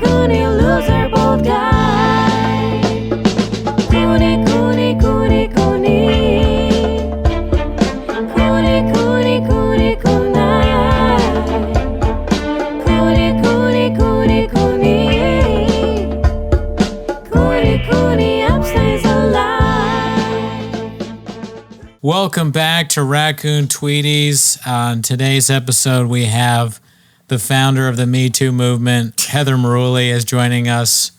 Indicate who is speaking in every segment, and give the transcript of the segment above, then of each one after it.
Speaker 1: Cooney loser bald guy. Cooney, Cooney, Cooney, Cooney. Cooney, Cooney, Cooney, Cooney. Cooney, Cooney, Cooney, Cooney. Cooney, Cooney, upstays alive.
Speaker 2: Welcome back to Raccoon Tweeties. On today's episode, we have the founder of the Me Too movement, Heather Marulli, is joining us.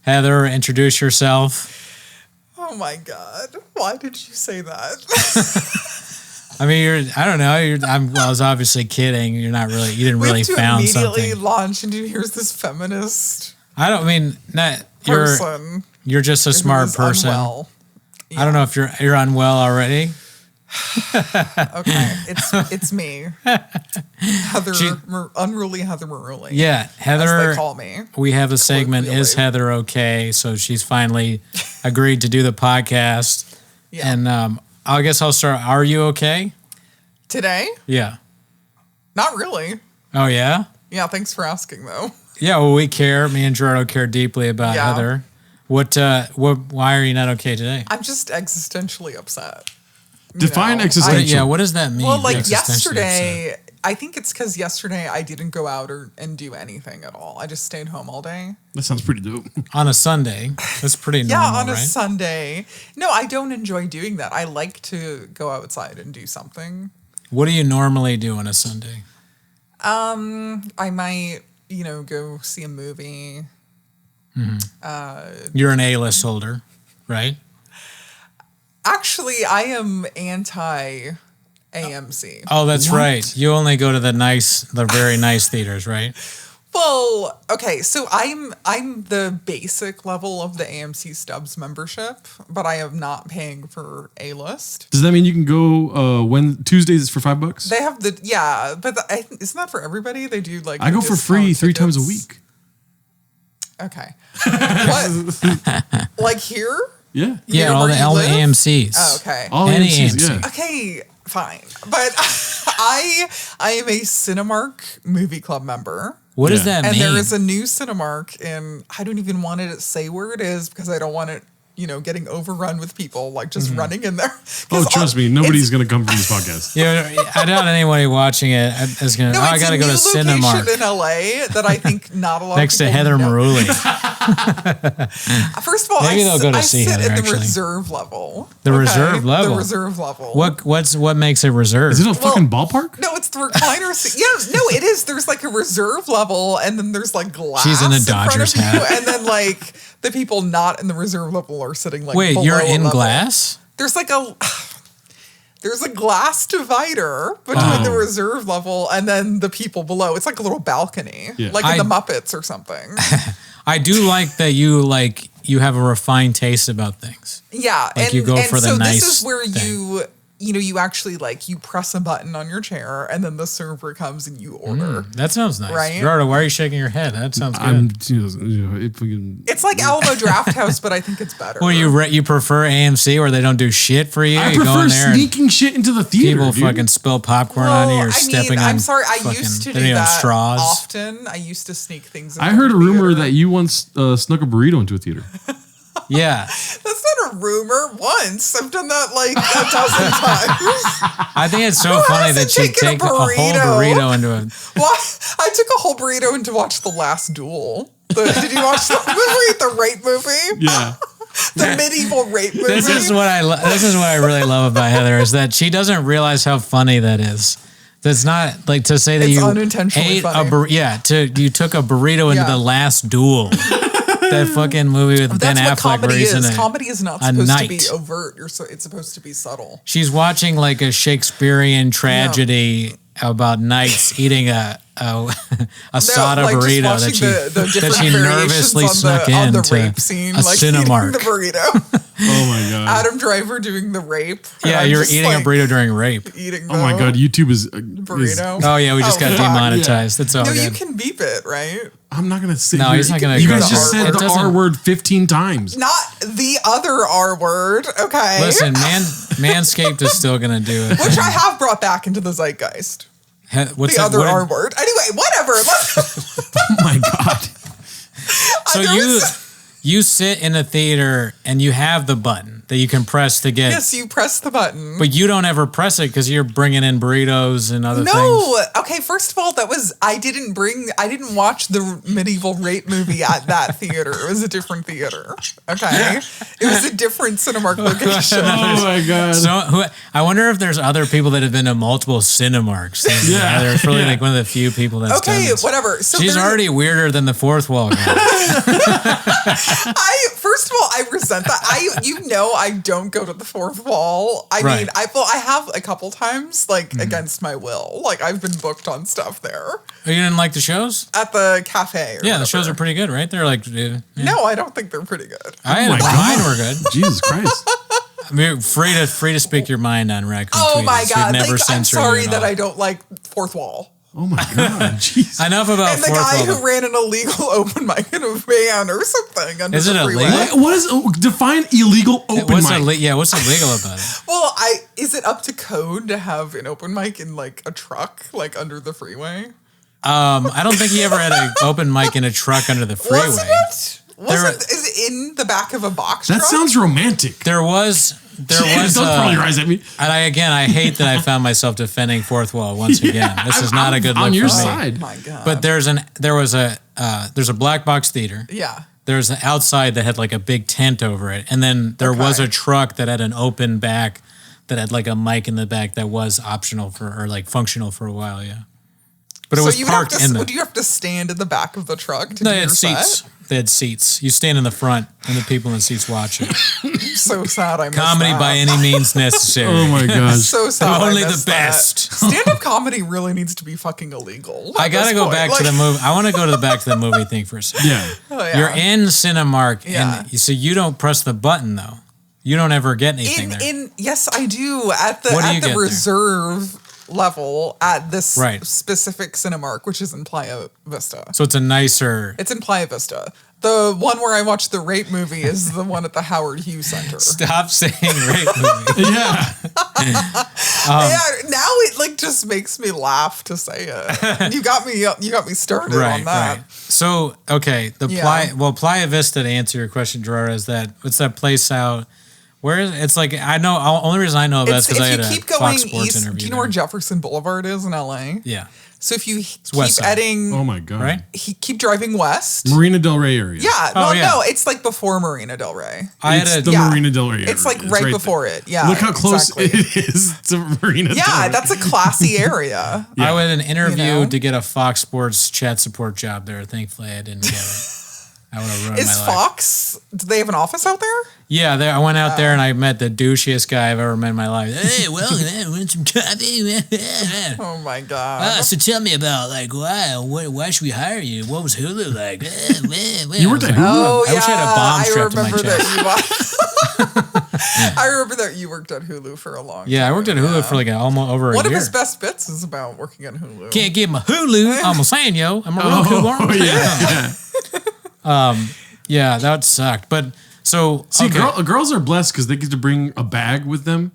Speaker 2: Heather, introduce yourself.
Speaker 3: Oh my God. Why did you say that?
Speaker 2: I mean, I don't know. I was obviously kidding. You didn't really found something.
Speaker 3: Immediately launch into here's this feminist person.
Speaker 2: You're just a smart person.
Speaker 3: Unwell. Yeah.
Speaker 2: I don't know if you're unwell already.
Speaker 3: Okay, it's me, Unruly Heather Marulli.
Speaker 2: Yeah, Heather.
Speaker 3: As they call me.
Speaker 2: We have a segment, Is Heather Okay? So she's finally agreed to do the podcast. Yeah. And I guess I'll start. Are you okay?
Speaker 3: Today?
Speaker 2: Yeah.
Speaker 3: Not really.
Speaker 2: Oh, yeah?
Speaker 3: Yeah, thanks for asking, though.
Speaker 2: Yeah, well, we care. Me and Gerardo care deeply about Heather. Why are you not okay today?
Speaker 3: I'm just existentially upset.
Speaker 4: Define existential.
Speaker 2: Yeah, what does that mean?
Speaker 3: Well, like yesterday, I think it's because yesterday I didn't go out and do anything at all. I just stayed home all day.
Speaker 4: That sounds pretty dope.
Speaker 2: On a Sunday. That's pretty normal,
Speaker 3: Yeah, on a
Speaker 2: right?
Speaker 3: Sunday. No, I don't enjoy doing that. I like to go outside and do something.
Speaker 2: What do you normally do on a Sunday?
Speaker 3: I might, go see a movie.
Speaker 2: Mm-hmm. You're an A-list holder, right?
Speaker 3: Actually, I am anti-AMC.
Speaker 2: Oh, that's right. You only go to the very nice theaters, right?
Speaker 3: Well, okay, so I'm the basic level of the AMC Stubs membership, but I am not paying for A-list.
Speaker 4: Does that mean you can go when Tuesdays is for $5?
Speaker 3: They have but it's not for everybody. They do like
Speaker 4: I go for free 3 times a week.
Speaker 3: Okay. What? Like here?
Speaker 4: Yeah.
Speaker 2: Yeah, all the AMCs.
Speaker 3: Oh, okay.
Speaker 4: All
Speaker 2: Any
Speaker 4: AMCs,
Speaker 2: AMC.
Speaker 4: yeah.
Speaker 3: Okay, fine. But I am a Cinemark movie club member.
Speaker 2: What does that mean?
Speaker 3: And there is a new Cinemark in, I don't even want to say where it is because I don't want it, getting overrun with people, like just running in there.
Speaker 4: Oh, trust me, nobody's going to come from this podcast.
Speaker 2: I doubt anybody watching it is going to, I got to go to Cinemark.
Speaker 3: It's a new location in LA that I think not a lot
Speaker 2: Next
Speaker 3: of people
Speaker 2: to Heather
Speaker 3: know.
Speaker 2: Marulli.
Speaker 3: First of all,
Speaker 2: Maybe they'll go to
Speaker 3: I
Speaker 2: see
Speaker 3: sit
Speaker 2: Heather,
Speaker 3: at the
Speaker 2: actually.
Speaker 3: reserve level.
Speaker 2: The reserve level?
Speaker 3: The reserve level.
Speaker 2: What makes it reserved?
Speaker 4: Is it a fucking ballpark?
Speaker 3: No, it's the recliner seat. Yeah, no, it is. There's like a reserve level, and then there's like glass.
Speaker 2: She's in a
Speaker 3: front
Speaker 2: Dodgers
Speaker 3: of you,
Speaker 2: hat.
Speaker 3: and then like the people not in the reserve level are sitting like
Speaker 2: Wait,
Speaker 3: below
Speaker 2: you're
Speaker 3: a
Speaker 2: in
Speaker 3: level.
Speaker 2: glass?
Speaker 3: There's like there's a glass divider between the reserve level and then the people below. It's like a little balcony, like in the Muppets or something.
Speaker 2: I do like that you have a refined taste about things.
Speaker 3: Yeah,
Speaker 2: like you go for the
Speaker 3: so
Speaker 2: nice
Speaker 3: this is where
Speaker 2: thing.
Speaker 3: you actually you press a button on your chair and then the server comes and you order.
Speaker 2: That sounds nice.
Speaker 3: Right?
Speaker 2: Gerardo, why are you shaking your head? That sounds good.
Speaker 3: It's like Alamo Draft House, but I think it's better.
Speaker 2: Well, you prefer AMC where they don't do shit for you?
Speaker 4: I
Speaker 2: you go
Speaker 4: prefer
Speaker 2: in there
Speaker 4: sneaking shit into the theater,
Speaker 2: people
Speaker 4: dude.
Speaker 2: fucking spill popcorn on you or stepping on
Speaker 3: I'm sorry, I used to do that
Speaker 2: straws.
Speaker 3: often. I used to sneak things into
Speaker 4: I heard
Speaker 3: the
Speaker 4: a rumor
Speaker 3: theater.
Speaker 4: that you once snuck a burrito into a theater.
Speaker 2: Yeah.
Speaker 3: That's not a rumor. Once. I've done that like a dozen times.
Speaker 2: I think it's so funny that you take a whole burrito into a...
Speaker 3: Well, I took a whole burrito in to watch The Last Duel. Did you watch the movie? The rape movie?
Speaker 4: Yeah.
Speaker 3: The medieval rape movie?
Speaker 2: This is what I really love about Heather is that she doesn't realize how funny that is. That's not like to say that
Speaker 3: It's
Speaker 2: you
Speaker 3: unintentionally
Speaker 2: ate
Speaker 3: funny.
Speaker 2: you took a burrito into The Last Duel. That fucking movie with Ben Affleck where he's in a
Speaker 3: comedy is not supposed to be overt. It's supposed to be subtle.
Speaker 2: She's watching like a Shakespearean tragedy about knights eating a Sada burrito that she nervously snuck in
Speaker 3: the
Speaker 2: to
Speaker 3: rape scene,
Speaker 2: a Cinemark.
Speaker 3: The burrito.
Speaker 4: Oh my God.
Speaker 3: Adam Driver doing the rape.
Speaker 2: Yeah, you're eating a burrito during rape.
Speaker 3: Eating
Speaker 4: oh my God, YouTube is
Speaker 3: burrito.
Speaker 2: Oh yeah, we just got demonetized.
Speaker 4: Yeah.
Speaker 2: That's all
Speaker 3: No,
Speaker 2: good.
Speaker 3: you can beep it, right?
Speaker 4: I'm not going to say
Speaker 2: No, he's not going to
Speaker 4: You
Speaker 2: go
Speaker 4: guys
Speaker 2: to
Speaker 4: just
Speaker 2: R
Speaker 4: said
Speaker 2: word.
Speaker 4: the R word 15 times.
Speaker 3: Not the other R word, okay?
Speaker 2: Listen, Manscaped is still going to do it.
Speaker 3: Which I have brought back into the zeitgeist.
Speaker 2: What's
Speaker 3: The
Speaker 2: that?
Speaker 3: other R word. Anyway, whatever.
Speaker 4: Oh my God.
Speaker 2: So you sit in a theater and you have the button that you can press to get.
Speaker 3: Yes, you press the button.
Speaker 2: But you don't ever press it because you're bringing in burritos and other things.
Speaker 3: No. Okay, first of all, I didn't watch the medieval rape movie at that theater. It was a different theater. Okay. It was a different Cinemark location.
Speaker 4: Oh my God.
Speaker 2: So I wonder if there's other people that have been to multiple Cinemarks.
Speaker 4: Yeah.
Speaker 2: There's really like one of the few people that's done this.
Speaker 3: Whatever. So
Speaker 2: she's already weirder than the fourth wall guy.
Speaker 3: First of all, I resent that. I don't go to the fourth wall. I mean, I have a couple times, like against my will. Like I've been booked on stuff there.
Speaker 2: Oh, you didn't like the shows?
Speaker 3: At the cafe.
Speaker 2: Yeah, the shows are pretty good, right? They're like,
Speaker 3: no, I don't think they're pretty good.
Speaker 2: Mine were good.
Speaker 4: Jesus Christ.
Speaker 2: I mean, free to speak your mind on Raccoon Tweeties.
Speaker 3: Oh my God! I'm
Speaker 2: censored
Speaker 3: sorry
Speaker 2: you at
Speaker 3: that
Speaker 2: all.
Speaker 3: I don't like fourth wall.
Speaker 4: Oh my God. Jeez.
Speaker 2: Enough about
Speaker 3: And the
Speaker 2: fourth
Speaker 3: guy
Speaker 2: wall.
Speaker 3: who ran an illegal open mic in a van or something under
Speaker 2: Is
Speaker 3: the
Speaker 2: it
Speaker 3: freeway.
Speaker 2: illegal?
Speaker 4: What is define illegal open
Speaker 2: What's
Speaker 4: mic?
Speaker 2: what's illegal about it?
Speaker 3: Well, is it up to code to have an open mic in like a truck, like under the freeway?
Speaker 2: I don't think he ever had an open mic in a truck under the freeway.
Speaker 3: Is it in the back of a box
Speaker 4: That
Speaker 3: truck?
Speaker 4: sounds romantic.
Speaker 2: There was.
Speaker 4: Don't roll your eyes at me.
Speaker 2: And I hate that I found myself defending fourth wall once again. This is not a good look
Speaker 4: on your
Speaker 2: for me.
Speaker 4: side.
Speaker 3: Oh my God.
Speaker 2: But there's a black box theater.
Speaker 3: Yeah.
Speaker 2: There's an outside that had like a big tent over it, and then there was a truck that had an open back that had like a mic in the back that was optional functional for a while. Yeah. But it was parked in the.
Speaker 3: Do you have to stand in the back of the truck to
Speaker 2: They
Speaker 3: do
Speaker 2: had
Speaker 3: your
Speaker 2: seats.
Speaker 3: set?
Speaker 2: They had seats. You stand in the front, and the people in the seats watch it.
Speaker 3: So sad I missed
Speaker 2: Comedy
Speaker 3: that.
Speaker 2: by any means necessary.
Speaker 4: Oh my gosh.
Speaker 3: So sad I
Speaker 2: Only the
Speaker 3: missed that.
Speaker 2: best.
Speaker 3: Stand-up comedy really needs to be fucking illegal.
Speaker 2: I gotta go back to the movie. I want to go to the back to the movie thing for a second.
Speaker 4: Yeah.
Speaker 3: Oh, yeah.
Speaker 2: You're in Cinemark,
Speaker 3: Yeah.
Speaker 2: and so you don't press the button though. You don't ever get anything there.
Speaker 3: Yes, I do. At
Speaker 2: What do you
Speaker 3: the
Speaker 2: get
Speaker 3: reserve level at this
Speaker 2: Right.
Speaker 3: specific Cinemark, which is in Playa Vista.
Speaker 2: So it's a nicer.
Speaker 3: It's in Playa Vista. The one where I watched the rape movie is the one at the Howard Hughes Center.
Speaker 2: Stop saying rape movie.
Speaker 4: Yeah.
Speaker 3: Yeah, now it like just makes me laugh to say it. You got me started on that.
Speaker 2: Right. So okay,
Speaker 3: Yeah.
Speaker 2: Playa Vista, to answer your question, Gerardo, is that what's that place out? Where is it's like I know only reason I know about it is because I had
Speaker 3: if
Speaker 2: a
Speaker 3: you keep going
Speaker 2: Fox Sports
Speaker 3: east,
Speaker 2: interview.
Speaker 3: do you know where Jefferson Boulevard is in LA?
Speaker 2: Yeah,
Speaker 3: So if you keep
Speaker 2: West Side.
Speaker 3: heading,
Speaker 4: Oh my God.
Speaker 2: right.
Speaker 3: keep driving west.
Speaker 4: Marina Del Rey area.
Speaker 3: Yeah,
Speaker 2: Oh, yeah.
Speaker 3: no, it's like before Marina Del Rey.
Speaker 4: It's the
Speaker 3: Yeah.
Speaker 4: Marina Del Rey area.
Speaker 3: It's like right before
Speaker 4: there.
Speaker 3: it. Yeah,
Speaker 4: Look how close
Speaker 3: exactly.
Speaker 4: it is to Marina Del
Speaker 3: Yeah,
Speaker 4: Rey.
Speaker 3: that's a classy area.
Speaker 2: I had an interview
Speaker 3: You know?
Speaker 2: to get a Fox Sports chat support job there. Thankfully, I didn't get it. I would have ruined
Speaker 3: Is
Speaker 2: my life.
Speaker 3: Fox? Do they have an office out there?
Speaker 2: Yeah, I went out there and I met the douchiest guy I've ever met in my life. Hey, well, man, want some coffee?
Speaker 3: Oh my god!
Speaker 2: So tell me about like why should we hire you? What was Hulu like?
Speaker 4: You worked at Hulu?
Speaker 3: Oh
Speaker 2: I
Speaker 3: yeah,
Speaker 2: wish I had a bomb strapped to my
Speaker 3: remember
Speaker 2: chest.
Speaker 3: that you. I remember that you worked at Hulu for a long time.
Speaker 2: Yeah, I worked at Hulu for like almost over a
Speaker 3: One
Speaker 2: year.
Speaker 3: of his best bits is about working at Hulu.
Speaker 2: Can't get my Hulu. I'm saying, yo, I'm a Roku worm.
Speaker 4: Oh, yeah.
Speaker 2: Yeah, that sucked. But so
Speaker 4: See,
Speaker 2: okay.
Speaker 4: girls are blessed because they get to bring a bag with them.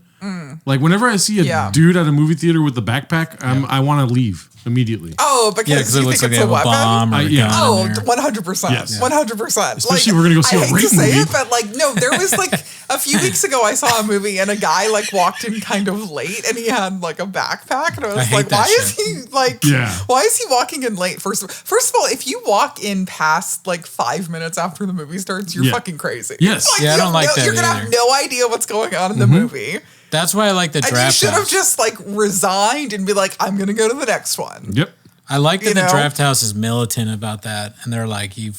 Speaker 4: Like whenever I see a
Speaker 3: Yeah.
Speaker 4: dude at a movie theater with a backpack, I want to leave immediately.
Speaker 3: Oh, because
Speaker 2: Yeah, because it
Speaker 3: you
Speaker 2: looks
Speaker 3: think
Speaker 2: like they
Speaker 3: it's
Speaker 2: have
Speaker 3: a
Speaker 2: a
Speaker 3: weapon?
Speaker 2: bomb or a
Speaker 4: Yeah.
Speaker 2: gun
Speaker 3: Oh,
Speaker 2: in there.
Speaker 3: 100%.
Speaker 4: Yes.
Speaker 3: 100%.
Speaker 4: Especially if we're gonna go see
Speaker 3: I
Speaker 4: a
Speaker 3: hate
Speaker 4: rape
Speaker 3: to say
Speaker 4: movie.
Speaker 3: it, but like, no, there was like a few weeks ago I saw a movie and a guy like walked in kind of late and he had like a backpack and I was
Speaker 2: hate
Speaker 3: like,
Speaker 2: that
Speaker 3: why is
Speaker 2: shit.
Speaker 3: he like,
Speaker 4: Yeah.
Speaker 3: why is he walking in late? First of all, if you walk in past like 5 minutes after the movie starts, you're
Speaker 4: Yeah.
Speaker 3: fucking crazy.
Speaker 4: Yes.
Speaker 3: Like,
Speaker 2: Yeah, I
Speaker 3: you
Speaker 2: don't
Speaker 3: have
Speaker 2: like
Speaker 3: no,
Speaker 2: that
Speaker 3: You're gonna
Speaker 2: either.
Speaker 3: have no idea what's going on in the movie.
Speaker 2: That's why I like the
Speaker 3: And you
Speaker 2: draft
Speaker 3: should have
Speaker 2: house.
Speaker 3: just like resigned and be like, I'm gonna go to the next one.
Speaker 4: Yep.
Speaker 2: I like that
Speaker 3: you
Speaker 2: the
Speaker 3: know?
Speaker 2: draft house is militant about that, and they're like, you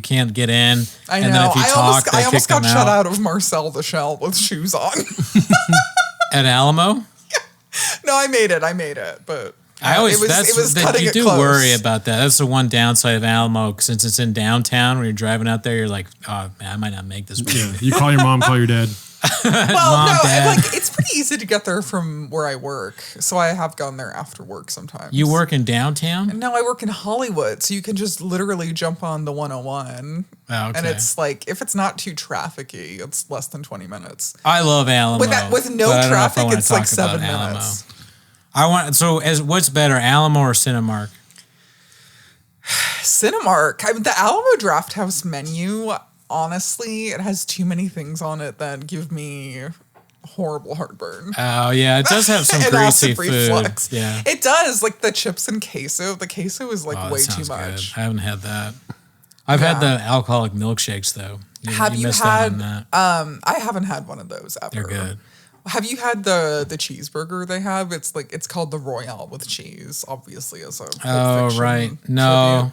Speaker 2: can't get in.
Speaker 3: I know.
Speaker 2: And then if you talk,
Speaker 3: I
Speaker 2: they
Speaker 3: almost
Speaker 2: kick
Speaker 3: got
Speaker 2: them
Speaker 3: shut
Speaker 2: out.
Speaker 3: out of Marcel the Shell with shoes on.
Speaker 2: At Alamo.
Speaker 3: No, I made it, but
Speaker 2: I always
Speaker 3: it was cutting
Speaker 2: you
Speaker 3: it
Speaker 2: do
Speaker 3: close.
Speaker 2: worry about that. That's the one downside of Alamo, since it's in downtown. When you're driving out there, you're like, oh man, I might not make this movie.
Speaker 4: Yeah. You call your mom, call your dad.
Speaker 3: Well,
Speaker 2: Mom,
Speaker 3: no,
Speaker 2: Dad.
Speaker 3: like it's pretty easy to get there from where I work, so I have gone there after work sometimes.
Speaker 2: You work in downtown?
Speaker 3: No, I work in Hollywood, so you can just literally jump on the 101,
Speaker 2: Oh, okay.
Speaker 3: and it's like if it's not too trafficy, it's less than 20 minutes.
Speaker 2: I love Alamo.
Speaker 3: With no
Speaker 2: but I don't know if I
Speaker 3: traffic,
Speaker 2: wanna
Speaker 3: it's like
Speaker 2: talk about
Speaker 3: 7
Speaker 2: Alamo.
Speaker 3: minutes.
Speaker 2: What's better, Alamo or Cinemark?
Speaker 3: Cinemark. I mean, the Alamo Draft House menu, honestly, it has too many things on it that give me horrible heartburn.
Speaker 2: Oh, yeah. It does have some
Speaker 3: And
Speaker 2: greasy
Speaker 3: acid
Speaker 2: food.
Speaker 3: reflux.
Speaker 2: Yeah.
Speaker 3: It does. Like the chips and queso. The queso is like
Speaker 2: Oh, that
Speaker 3: way too
Speaker 2: sounds
Speaker 3: much.
Speaker 2: good. I haven't had that. I've had the alcoholic milkshakes, though.
Speaker 3: Have you
Speaker 2: missed out
Speaker 3: had?
Speaker 2: on that.
Speaker 3: I haven't had one of those ever.
Speaker 2: They're good.
Speaker 3: Have you had the cheeseburger they have? It's called the Royale with cheese, obviously as a Pulp
Speaker 2: Oh,
Speaker 3: Fiction
Speaker 2: right. No.
Speaker 3: tribute.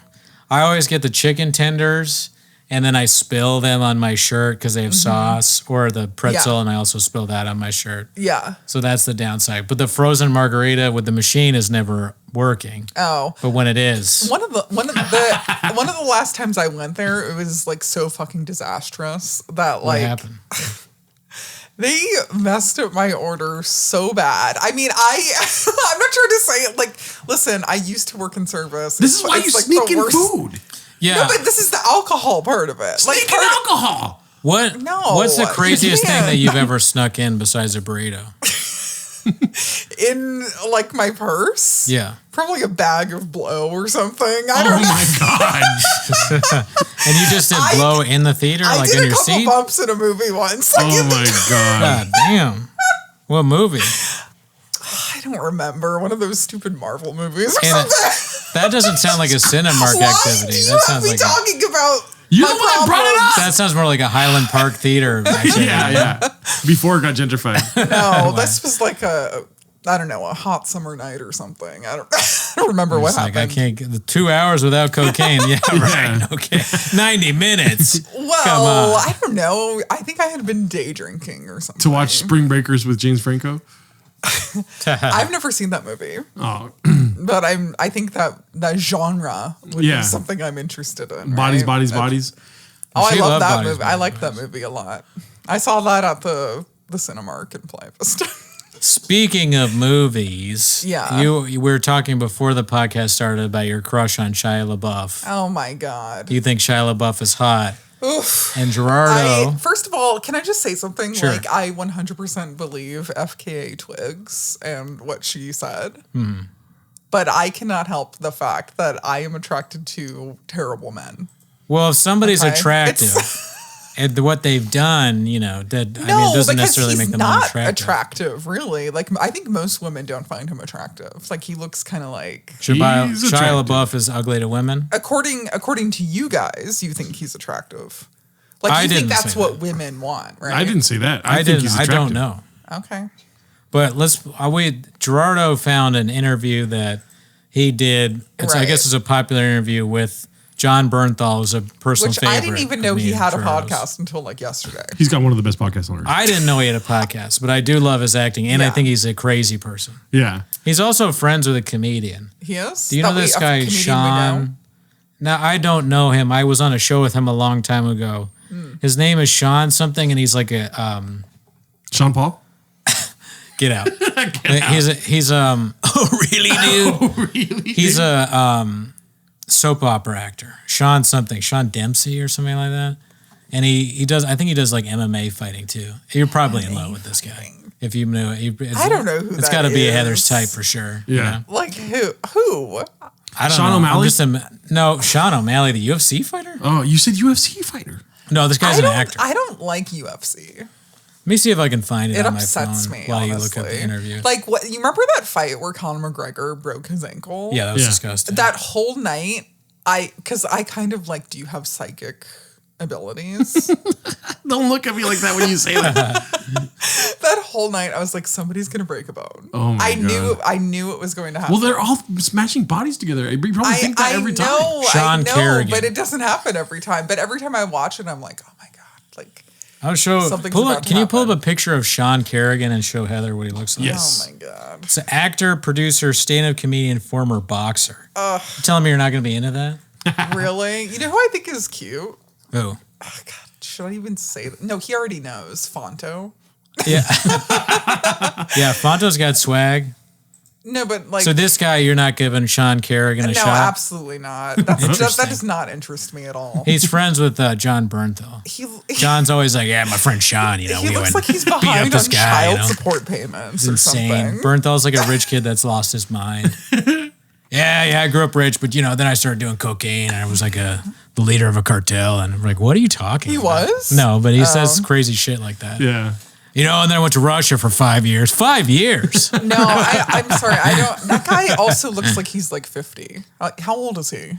Speaker 2: I always get the chicken tenders, and then I spill them on my shirt because they have sauce, or the pretzel,
Speaker 3: Yeah.
Speaker 2: and I also spill that on my shirt.
Speaker 3: Yeah.
Speaker 2: So that's the downside. But the frozen margarita with the machine is never working.
Speaker 3: Oh.
Speaker 2: But when it is,
Speaker 3: One of the last times I went there, it was like so fucking disastrous that
Speaker 2: what
Speaker 3: like
Speaker 2: happened?
Speaker 3: they messed up my order so bad. I mean, I'm not trying to say it. Like, listen, I used to work in service.
Speaker 4: This is why you
Speaker 3: It's, like,
Speaker 4: sneak
Speaker 3: the
Speaker 4: in
Speaker 3: worst-
Speaker 4: food.
Speaker 2: Yeah.
Speaker 3: No, but this is the alcohol part of it.
Speaker 4: Sneak in alcohol.
Speaker 2: What?
Speaker 3: No,
Speaker 2: What's the
Speaker 3: you
Speaker 2: craziest thing
Speaker 3: can't.
Speaker 2: that you've ever snuck in besides a burrito?
Speaker 3: In like my purse.
Speaker 2: Yeah.
Speaker 3: Probably a bag of blow or something. I
Speaker 4: Oh
Speaker 3: don't know.
Speaker 4: my god.
Speaker 2: And you just did blow in the theater,
Speaker 3: I
Speaker 2: like
Speaker 3: did
Speaker 2: in
Speaker 3: a
Speaker 2: your
Speaker 3: couple
Speaker 2: seat?
Speaker 3: bumps in a movie once. Like
Speaker 4: Oh
Speaker 3: in the-
Speaker 4: my god.
Speaker 2: God damn. What movie?
Speaker 3: I don't remember. One of those stupid Marvel movies or
Speaker 2: And
Speaker 3: something.
Speaker 2: that doesn't sound like a Cinemark
Speaker 3: Why
Speaker 2: activity.
Speaker 3: do you
Speaker 2: That
Speaker 3: have
Speaker 2: sounds
Speaker 3: me
Speaker 2: like
Speaker 3: talking about
Speaker 4: You're
Speaker 3: my
Speaker 4: the one that brought it
Speaker 3: problems?
Speaker 4: up.
Speaker 2: that sounds more like a Highland Park theater activity.
Speaker 4: Yeah. Before it got gentrified.
Speaker 3: No, this was like I don't know, a hot summer night or something. I don't remember what
Speaker 2: It's like,
Speaker 3: happened.
Speaker 2: I can't get the 2 hours without cocaine. Yeah, right.
Speaker 4: Yeah.
Speaker 2: Okay. 90 minutes.
Speaker 3: Well,
Speaker 2: Come on.
Speaker 3: I don't know. I think I had been day drinking or something.
Speaker 4: To watch Spring Breakers with James Franco.
Speaker 3: I've never seen that movie,
Speaker 4: Oh,
Speaker 3: but I think that genre would
Speaker 4: Yeah.
Speaker 3: be something I'm interested in.
Speaker 4: bodies,
Speaker 3: right?
Speaker 4: bodies, bodies.
Speaker 3: Oh, I
Speaker 2: She
Speaker 3: love
Speaker 2: loved
Speaker 3: that
Speaker 2: Bodies,
Speaker 3: movie. I
Speaker 2: Bodies,
Speaker 3: like that
Speaker 2: Bodies.
Speaker 3: movie a lot. I saw that at the Cinemark in Playa Vista.
Speaker 2: Speaking of movies,
Speaker 3: Yeah.
Speaker 2: we were talking before the podcast started about your crush on Shia LaBeouf.
Speaker 3: Oh my god.
Speaker 2: You think Shia LaBeouf is hot.
Speaker 3: Oof.
Speaker 2: And Gerardo,
Speaker 3: First of all, can I just say something?
Speaker 2: Sure.
Speaker 3: Like, I 100% believe FKA Twigs and what she said. But I cannot help the fact that I am attracted to terrible men.
Speaker 2: well, if somebody's
Speaker 3: Okay.
Speaker 2: attractive, and what they've done, that I mean, it doesn't
Speaker 3: because
Speaker 2: necessarily
Speaker 3: he's
Speaker 2: make them more
Speaker 3: not
Speaker 2: attractive.
Speaker 3: attractive, really. Like, I think most women don't find him attractive. Like, he looks kind of like...
Speaker 2: Shia
Speaker 4: He's attractive.
Speaker 2: LaBeouf is ugly to women.
Speaker 3: According to you guys, you think he's attractive. Like,
Speaker 2: I
Speaker 3: you think
Speaker 2: didn't
Speaker 3: that's
Speaker 2: say
Speaker 3: what
Speaker 2: that.
Speaker 3: women want, right?
Speaker 4: I didn't say that. I think
Speaker 2: didn't.
Speaker 4: he's
Speaker 2: I
Speaker 4: attractive.
Speaker 2: don't know.
Speaker 3: Okay.
Speaker 2: But Gerardo found an interview that he did. I
Speaker 3: Right.
Speaker 2: guess it's a popular interview with Jon Bernthal, who's a personal
Speaker 3: Which
Speaker 2: favorite.
Speaker 3: I didn't even
Speaker 2: of
Speaker 3: know
Speaker 2: me
Speaker 3: he
Speaker 2: and
Speaker 3: had a
Speaker 2: Gerardo's.
Speaker 3: podcast until like yesterday.
Speaker 4: He's got one of the best podcasts on earth.
Speaker 2: I didn't know he had a podcast, but I do love his acting, and I
Speaker 3: Yeah.
Speaker 2: think he's a crazy person.
Speaker 4: Yeah.
Speaker 2: He's also friends with a comedian.
Speaker 3: He is?
Speaker 2: Do you know this guy, Sean? Now, I don't know him. I was on a show with him a long time ago. His name is Sean something, and he's like a
Speaker 4: Sean Paul?
Speaker 2: get out. He's oh really, dude?
Speaker 4: Oh, really?
Speaker 2: He's a soap opera actor, Sean something, Sean Dempsey or something like that. And he does. I think he does like MMA fighting too. You're probably in love with this guy if you know.
Speaker 3: I don't know who
Speaker 2: It's
Speaker 3: that
Speaker 2: got to be a
Speaker 3: is.
Speaker 2: Heather's type for sure.
Speaker 4: Yeah.
Speaker 3: Like who?
Speaker 2: I don't
Speaker 4: Sean
Speaker 2: know.
Speaker 4: O'Malley?
Speaker 2: No, Sean O'Malley, the UFC fighter.
Speaker 4: Oh, you said UFC fighter.
Speaker 2: No, this guy's an actor.
Speaker 3: I don't like UFC.
Speaker 2: Let me see if I can find it,
Speaker 3: It
Speaker 2: on my
Speaker 3: upsets
Speaker 2: phone
Speaker 3: me,
Speaker 2: while
Speaker 3: honestly.
Speaker 2: you look up the interview.
Speaker 3: Like, what? You remember that fight where Conor McGregor broke his ankle?
Speaker 2: Yeah, that was
Speaker 4: Yeah.
Speaker 2: disgusting.
Speaker 3: That whole night, because I kind of like, do you have psychic abilities?
Speaker 4: Don't look at me like that when you say that.
Speaker 3: That whole night, I was like, somebody's gonna break a bone.
Speaker 4: Oh my
Speaker 3: I knew it was going to happen.
Speaker 4: Well, they're all smashing bodies together. You probably think that every time.
Speaker 2: Sean Kerrigan.
Speaker 3: but it doesn't happen every time. But every time I watch it, I'm like, oh my god, like,
Speaker 2: I'll show.
Speaker 3: Something's
Speaker 2: Pull
Speaker 3: about
Speaker 2: up,
Speaker 3: to
Speaker 2: can you pull up
Speaker 3: happen.
Speaker 2: a picture of Sean Kerrigan and show Heather what he looks like?
Speaker 4: Yes.
Speaker 3: oh my god.
Speaker 2: It's an actor, producer, stand-up comedian, former boxer. You telling me you're not going to be into that?
Speaker 3: Really? You know who I think is cute?
Speaker 2: Oh,
Speaker 3: Oh god, should I even say that? No, he already knows. Fonto.
Speaker 2: yeah, yeah. Fonto's got swag.
Speaker 3: No, but like,
Speaker 2: So this guy, you're not giving Sean Kerrigan a
Speaker 3: no,
Speaker 2: shot.
Speaker 3: absolutely not. That
Speaker 2: Interesting.
Speaker 3: does not interest me at all.
Speaker 2: He's friends with Jon Bernthal.
Speaker 3: He
Speaker 2: John's always like, yeah, my friend Sean. You know,
Speaker 3: he
Speaker 2: we
Speaker 3: looks
Speaker 2: went
Speaker 3: like he's
Speaker 2: beat up
Speaker 3: behind
Speaker 2: this
Speaker 3: on
Speaker 2: guy.
Speaker 3: child support payments
Speaker 2: It's
Speaker 3: or
Speaker 2: insane.
Speaker 3: something.
Speaker 2: Bernthal's like a rich kid that's lost his mind. Yeah, I grew up rich, but then I started doing cocaine, and I was like the leader of a cartel, and I'm like, what are you talking about?
Speaker 3: He was?
Speaker 2: No, but he says crazy shit like that.
Speaker 4: Yeah.
Speaker 2: And then I went to Russia for 5 years. 5 years.
Speaker 3: No, I'm sorry. I don't. That guy also looks like he's like 50. How old is he?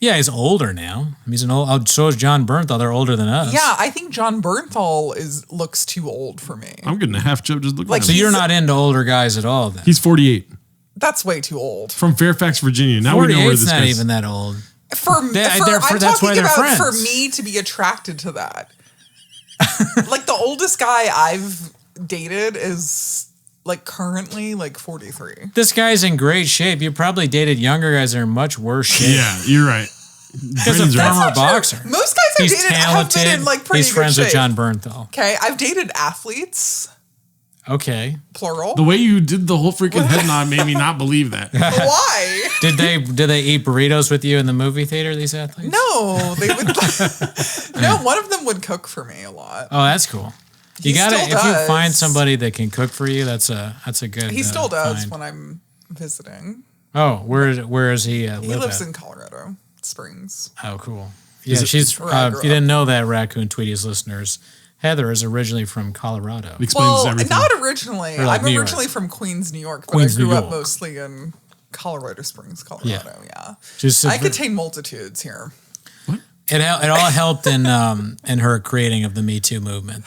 Speaker 2: Yeah, he's older now. He's an old. So is Jon Bernthal. They're older than us.
Speaker 3: Yeah, I think Jon Bernthal looks too old for me.
Speaker 4: I'm getting a half chub just looking at
Speaker 2: So
Speaker 4: him.
Speaker 2: you're not into older guys at all then?
Speaker 4: He's 48.
Speaker 3: That's way too old.
Speaker 4: From Fairfax, Virginia. Now we know where
Speaker 2: 48's
Speaker 4: this
Speaker 2: not
Speaker 4: guy's.
Speaker 2: even that old.
Speaker 3: I'm
Speaker 2: that's why
Speaker 3: talking
Speaker 2: they're
Speaker 3: about
Speaker 2: friends.
Speaker 3: for me to be attracted to that. Like the oldest guy I've dated is like currently like 43.
Speaker 2: This guy's in great shape. You probably dated younger guys that are in much worse shape.
Speaker 4: Yeah, you're right.
Speaker 2: He's a
Speaker 4: Brandon's right.
Speaker 2: former boxer.
Speaker 3: Most guys I've
Speaker 2: He's
Speaker 3: dated have
Speaker 2: talented.
Speaker 3: been in like pretty
Speaker 2: He's friends
Speaker 3: good
Speaker 2: with
Speaker 3: shape.
Speaker 2: Jon Bernthal.
Speaker 3: Okay, I've dated athletes,
Speaker 2: Okay.
Speaker 3: plural.
Speaker 4: The way you did the whole freaking head nod made me not believe that.
Speaker 3: Why?
Speaker 2: Did they eat burritos with you in the movie theater, these athletes?
Speaker 3: No, they would. No, one of them would cook for me a lot.
Speaker 2: Oh, that's cool. You
Speaker 3: He
Speaker 2: gotta
Speaker 3: still
Speaker 2: if you
Speaker 3: does.
Speaker 2: find somebody that can cook for you, that's a good.
Speaker 3: He still does
Speaker 2: find.
Speaker 3: when I'm visiting.
Speaker 2: Oh, where is he?
Speaker 3: He
Speaker 2: Live
Speaker 3: lives
Speaker 2: at?
Speaker 3: in Colorado Springs.
Speaker 2: Oh, cool. Yeah,
Speaker 4: it-
Speaker 2: she's.
Speaker 3: Where I
Speaker 2: If
Speaker 3: grew
Speaker 2: you didn't
Speaker 3: up.
Speaker 2: know that, Raccoon Tweeties listeners, Heather is originally from Colorado.
Speaker 4: Explains
Speaker 3: Well,
Speaker 4: everything.
Speaker 3: not originally.
Speaker 2: Or like
Speaker 3: I'm
Speaker 2: New York.
Speaker 3: originally from Queens, New York, but
Speaker 2: Queens,
Speaker 3: I grew
Speaker 2: New
Speaker 3: up
Speaker 2: York.
Speaker 3: mostly in Colorado Springs, Colorado. Yeah.
Speaker 2: Just
Speaker 3: I contain multitudes here.
Speaker 2: it all helped in her creating of the Me Too movement.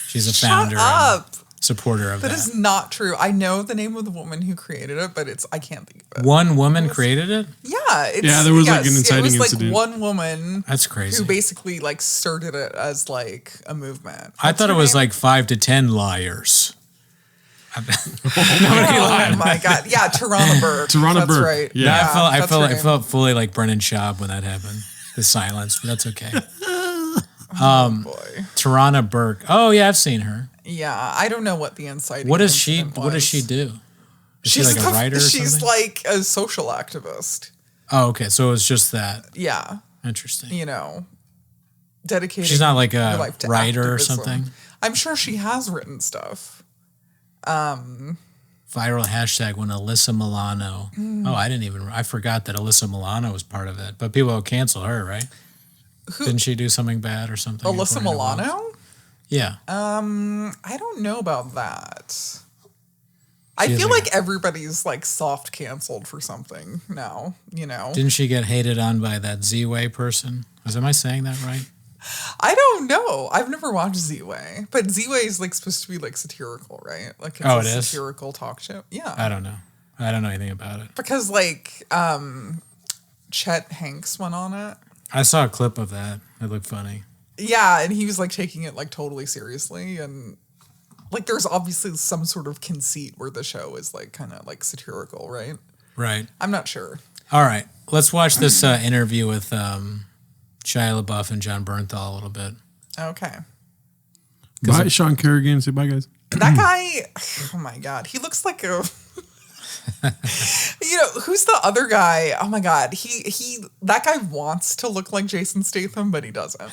Speaker 2: She's a founder
Speaker 3: Shut up.
Speaker 2: and supporter of
Speaker 3: That
Speaker 2: that.
Speaker 3: is not true. I know the name of the woman who created it, but I can't think of it.
Speaker 2: One woman created it?
Speaker 3: Yeah,
Speaker 4: Yeah, there was, like, an
Speaker 3: It
Speaker 4: inciting
Speaker 3: was like
Speaker 4: incident.
Speaker 3: one woman
Speaker 2: That's crazy.
Speaker 3: who basically like started it as like a movement.
Speaker 2: I
Speaker 3: What's
Speaker 2: thought it
Speaker 3: her
Speaker 2: was
Speaker 3: name?
Speaker 2: like 5 to 10 liars.
Speaker 3: Oh my god! Yeah, Tarana Burke.
Speaker 4: Tarana
Speaker 3: That's
Speaker 4: Burke.
Speaker 3: right.
Speaker 4: Yeah.
Speaker 2: I
Speaker 3: that's her
Speaker 2: I
Speaker 3: name.
Speaker 2: felt fully like Brennan Schaub when that happened. The silence, but that's okay.
Speaker 3: Oh boy.
Speaker 2: Tarana Burke. Oh yeah, I've seen her.
Speaker 3: Yeah, I don't know what the inciting.
Speaker 2: What does she
Speaker 3: incident was.
Speaker 2: do? Is she like a writer or
Speaker 3: She's
Speaker 2: something?
Speaker 3: like a social activist.
Speaker 2: Oh, okay. So it was just that.
Speaker 3: Yeah,
Speaker 2: Interesting.
Speaker 3: you know, dedicated.
Speaker 2: She's not like
Speaker 3: her
Speaker 2: a
Speaker 3: life to
Speaker 2: writer or
Speaker 3: activism.
Speaker 2: something.
Speaker 3: I'm sure she has written stuff.
Speaker 2: Viral hashtag when Alyssa Milano. Oh, I forgot that Alyssa Milano was part of it. But people will cancel her, right? Didn't she do something bad or something?
Speaker 3: Alyssa
Speaker 2: according to Vox?
Speaker 3: Milano?
Speaker 2: Yeah.
Speaker 3: I don't know about that. I
Speaker 2: She is
Speaker 3: feel
Speaker 2: like
Speaker 3: like everybody's like soft canceled for something now, you know.
Speaker 2: Didn't she get hated on by that Z-Way person? Am I saying that right?
Speaker 3: I don't know. I've never watched Z-Way, but Z-Way is like supposed to be like satirical, right? Like it's
Speaker 2: Oh,
Speaker 3: a
Speaker 2: it is?
Speaker 3: satirical talk show. Yeah.
Speaker 2: I don't know. I don't know anything about it.
Speaker 3: Because like Chet Hanks went on it.
Speaker 2: I saw a clip of that. It looked funny.
Speaker 3: Yeah, and he was like taking it like totally seriously, and like there's obviously some sort of conceit where the show is like kind of like satirical, right?
Speaker 2: Right.
Speaker 3: I'm not sure.
Speaker 2: All right. Let's watch this interview with Shia LaBeouf and Jon Bernthal a little bit.
Speaker 3: Okay.
Speaker 4: Bye, Sean Kerrigan. Say bye, guys.
Speaker 3: That guy, oh my God, he looks like a, you know, who's the other guy? Oh my God, that guy wants to look like Jason Statham, but he doesn't.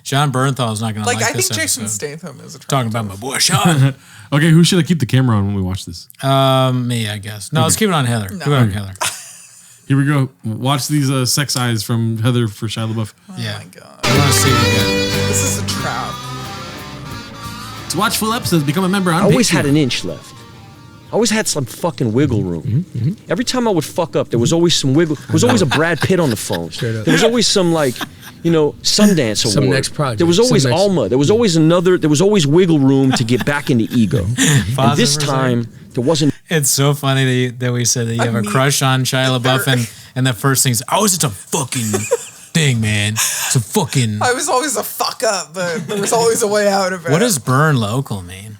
Speaker 2: Jon Bernthal is not going to
Speaker 3: Like,
Speaker 2: like
Speaker 3: I
Speaker 2: this
Speaker 3: think Jason
Speaker 2: episode.
Speaker 3: Statham is attractive.
Speaker 2: Talking about my boy Sean.
Speaker 4: Okay, who should I keep the camera on when we watch this?
Speaker 2: Me, I guess. No, let's keep it on Heather. Keep it on Heather.
Speaker 4: Here we go. Watch these sex eyes from Heather for Shia LaBeouf.
Speaker 2: Yeah.
Speaker 3: Oh my God,
Speaker 2: I want to see it again.
Speaker 3: this is a trap.
Speaker 4: To watch full episodes, become a member on
Speaker 5: I always
Speaker 4: Patreon.
Speaker 5: had an inch left. I always had some fucking wiggle room. Every time I would fuck up, there was always some wiggle. There was always a Brad Pitt on the phone.
Speaker 6: Straight up.
Speaker 5: There was always some like, you know, Sundance award.
Speaker 6: Some next project.
Speaker 5: There was always
Speaker 6: Some next-
Speaker 5: Alma. There was always another. There was always wiggle room to get back into ego. And
Speaker 2: Pause
Speaker 5: this
Speaker 2: it for a
Speaker 5: time there wasn't.
Speaker 2: It's so funny that we said that you have a
Speaker 3: mean,
Speaker 2: crush on Shia LaBeouf, and the first thing's, oh, it's just a fucking thing, man. It's a fucking.
Speaker 3: I was always a fuck up, but there was always a way out of it.
Speaker 2: What does burn local mean?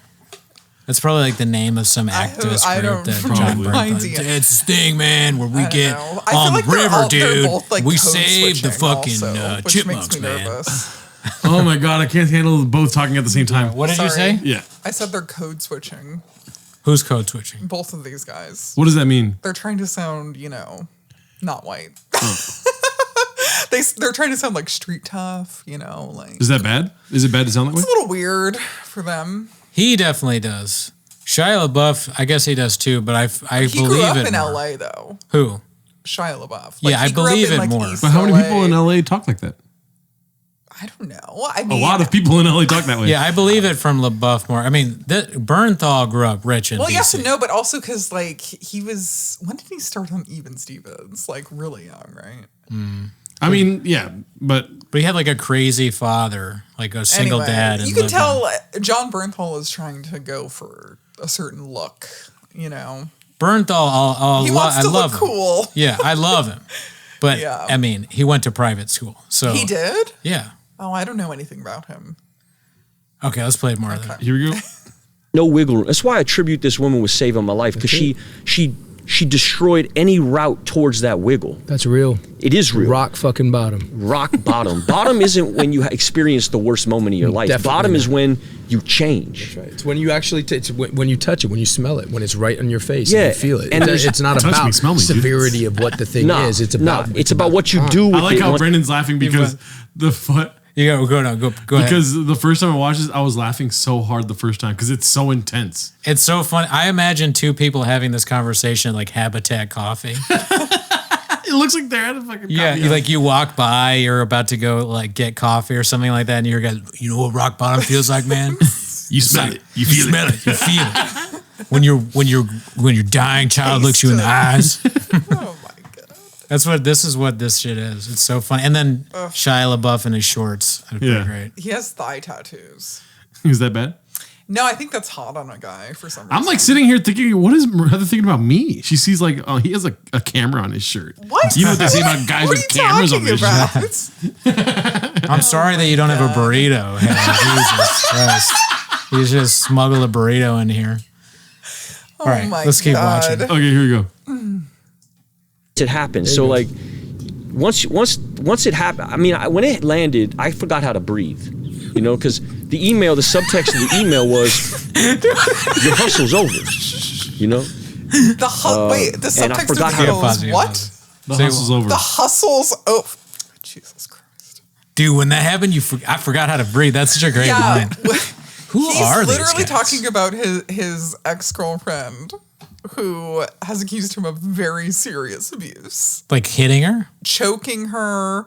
Speaker 2: That's probably like the name of some activist
Speaker 3: I
Speaker 2: group
Speaker 3: don't
Speaker 2: that
Speaker 3: know.
Speaker 2: Jon
Speaker 3: No
Speaker 2: Bernthal.
Speaker 3: idea.
Speaker 2: It's this thing, man, where we
Speaker 3: I don't
Speaker 2: get
Speaker 3: know. I feel
Speaker 2: on
Speaker 3: like
Speaker 2: the
Speaker 3: they're
Speaker 2: river,
Speaker 3: they're
Speaker 2: dude.
Speaker 3: both, like,
Speaker 2: We
Speaker 3: code
Speaker 2: saved the
Speaker 3: switching
Speaker 2: fucking
Speaker 3: also, which
Speaker 2: chipmunks,
Speaker 3: makes me
Speaker 2: man.
Speaker 3: nervous.
Speaker 4: Oh my god, I can't handle both talking at the same time.
Speaker 2: What did you
Speaker 3: Sorry.
Speaker 2: say?
Speaker 4: Yeah.
Speaker 3: I said they're code switching.
Speaker 2: Who's code switching?
Speaker 3: Both of these guys.
Speaker 4: What does that mean?
Speaker 3: They're trying to sound, you know, not white.
Speaker 2: Oh.
Speaker 3: They're trying to sound like street tough, you know, like
Speaker 4: Is that bad? Is it bad to sound that way?
Speaker 3: it's a little weird for them.
Speaker 2: He definitely does. Shia LaBeouf, I guess he does too, but I
Speaker 3: He
Speaker 2: believe
Speaker 3: grew up
Speaker 2: it
Speaker 3: in
Speaker 2: more.
Speaker 3: LA though.
Speaker 2: Who?
Speaker 3: Shia LaBeouf.
Speaker 2: Yeah, I
Speaker 3: he grew up
Speaker 2: believe
Speaker 3: in,
Speaker 2: it more.
Speaker 3: East
Speaker 4: But how many people in
Speaker 3: LA.
Speaker 4: LA talk like that?
Speaker 3: I don't know. I
Speaker 4: A
Speaker 3: mean,
Speaker 4: lot of people in LA talk that way.
Speaker 2: Yeah, I believe it from LaBeouf more. I mean, Bernthal grew up rich in
Speaker 3: Well,
Speaker 2: DC.
Speaker 3: yes and no, but also because like he was. When did he start on Even Stevens? Like really young, right?
Speaker 4: I mean, yeah, but
Speaker 2: But he had like a crazy father, like a single
Speaker 3: Anyway,
Speaker 2: dad. And
Speaker 3: you can
Speaker 2: lived
Speaker 3: tell Jon Bernthal is trying to go for a certain look. You know,
Speaker 2: Bernthal,
Speaker 3: he wants
Speaker 2: I
Speaker 3: to
Speaker 2: love
Speaker 3: look
Speaker 2: him.
Speaker 3: cool.
Speaker 2: Yeah, I love him. But
Speaker 3: Yeah.
Speaker 2: I mean, he went to private school. So
Speaker 3: He did.
Speaker 2: Yeah.
Speaker 3: Oh, I don't know anything about him.
Speaker 2: Okay, let's play more of that.
Speaker 4: here we go.
Speaker 5: No wiggle room. That's why I attribute this woman with saving my life, because she destroyed any route towards that wiggle.
Speaker 6: That's real.
Speaker 5: It is real.
Speaker 6: Rock fucking bottom.
Speaker 5: Rock bottom. Bottom isn't when you experience the worst moment of your life.
Speaker 6: Definitely
Speaker 5: Bottom is
Speaker 6: not.
Speaker 5: when you change.
Speaker 6: That's right. It's when you actually, it's when you touch it, when you smell it, when it's right on your face and
Speaker 5: Yeah,
Speaker 6: you feel it.
Speaker 5: and
Speaker 6: It's not
Speaker 4: Touch me,
Speaker 6: about
Speaker 4: smell me, dude.
Speaker 6: severity of what the thing is. It's about
Speaker 5: it's about what you do with
Speaker 4: I like
Speaker 5: it.
Speaker 4: how
Speaker 5: Once-
Speaker 4: Brendan's laughing because the foot.
Speaker 2: You go ahead.
Speaker 4: Because the first time I watched this, I was laughing so hard the first time because it's so intense.
Speaker 2: It's so funny. I imagine two people having this conversation like Habitat Coffee.
Speaker 4: It looks like they're at a fucking
Speaker 2: Yeah,
Speaker 4: coffee house.
Speaker 2: you walk by, you're about to go like get coffee or something like that, and you're going, you know what rock bottom feels like, man?
Speaker 4: You smell it. You feel
Speaker 2: smell it. You feel it. When your dying child looks you in the eyes.
Speaker 3: Oh my god.
Speaker 2: This is what this shit is. It's so funny. And then Shia LaBeouf in his shorts. That'd be
Speaker 4: Yeah.
Speaker 2: great.
Speaker 3: He has thigh tattoos.
Speaker 4: Is that bad?
Speaker 3: No, I think that's hot on a guy for some reason.
Speaker 4: I'm like sitting here thinking, what is Heather thinking about me? She sees like, oh, he has a camera on his shirt.
Speaker 3: What?
Speaker 4: You know what they say about guys
Speaker 3: What
Speaker 4: with
Speaker 3: are you
Speaker 4: cameras on
Speaker 3: talking
Speaker 4: their shirt?
Speaker 3: about?
Speaker 2: I'm sorry that you don't have a burrito. Jesus Christ. You just smuggle a burrito in here. All right,
Speaker 3: my
Speaker 2: let's keep
Speaker 3: God.
Speaker 2: watching.
Speaker 4: Okay, here we go.
Speaker 5: it happens. So like once it happened, I mean, when it landed, I forgot how to breathe. You know, because the subtext of the email was, your hustle's over. You know?
Speaker 3: Wait, the
Speaker 5: and I
Speaker 3: subtext
Speaker 5: forgot
Speaker 3: of
Speaker 5: how
Speaker 3: the
Speaker 5: to-
Speaker 3: email is
Speaker 2: Pause,
Speaker 3: what?
Speaker 2: pause.
Speaker 4: The
Speaker 2: Say
Speaker 4: hustle's over.
Speaker 3: The hustle's oh, Jesus Christ.
Speaker 2: Dude, when that happened, I forgot how to breathe. That's such a great line. Who
Speaker 3: He's
Speaker 2: are these
Speaker 3: literally
Speaker 2: guys?
Speaker 3: talking about his ex-girlfriend who has accused him of very serious abuse.
Speaker 2: Like hitting her?
Speaker 3: Choking her,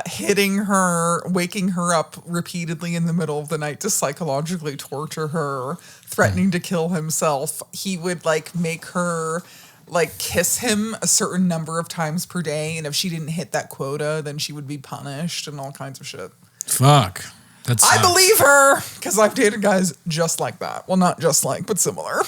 Speaker 3: hitting her, waking her up repeatedly in the middle of the night to psychologically torture her, threatening to kill himself. He would like make her like kiss him a certain number of times per day, and if she didn't hit that quota, then she would be punished and all kinds of shit.
Speaker 2: Fuck. That's
Speaker 3: I believe her because I've dated guys just like that. Well, not just like, but similar.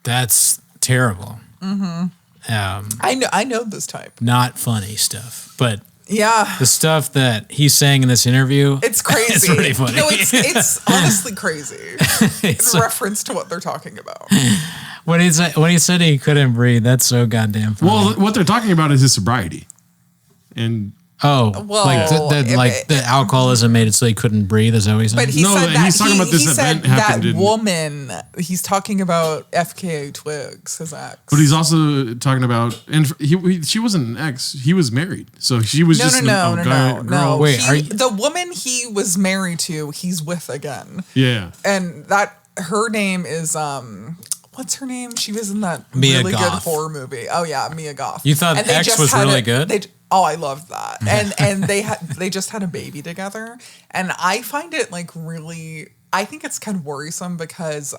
Speaker 2: That's terrible.
Speaker 3: I know this type.
Speaker 2: Not funny stuff. But
Speaker 3: Yeah.
Speaker 2: the stuff that he's saying in this interview,
Speaker 3: It's crazy.
Speaker 2: It's pretty funny.
Speaker 3: No, it's honestly crazy.
Speaker 2: it's
Speaker 3: In
Speaker 2: like,
Speaker 3: reference to what they're talking about.
Speaker 2: when he said he couldn't breathe, that's so goddamn funny.
Speaker 4: Well, what they're talking about is his sobriety. And
Speaker 2: well, the alcoholism made it so he couldn't breathe, is that what he said?
Speaker 3: But he
Speaker 4: No,
Speaker 3: said that
Speaker 4: he's talking about this
Speaker 3: he
Speaker 4: event
Speaker 3: said
Speaker 4: happened
Speaker 3: that
Speaker 4: in-
Speaker 3: woman. He's talking about FKA Twigs, his ex.
Speaker 4: but he's also talking about, and she wasn't an ex. He was married, so she was just a guy, girl.
Speaker 2: Wait, are you-
Speaker 3: the woman he was married to, he's with again,
Speaker 4: Yeah,
Speaker 3: and that her name is what's her name? She was in that
Speaker 2: Mia
Speaker 3: really good
Speaker 2: Goth.
Speaker 3: horror movie. Oh yeah, Mia Goth.
Speaker 2: You thought
Speaker 3: And they
Speaker 2: X
Speaker 3: just
Speaker 2: was
Speaker 3: had
Speaker 2: really good?
Speaker 3: I loved that. And they just had a baby together. And I find it like really, I think it's kind of worrisome because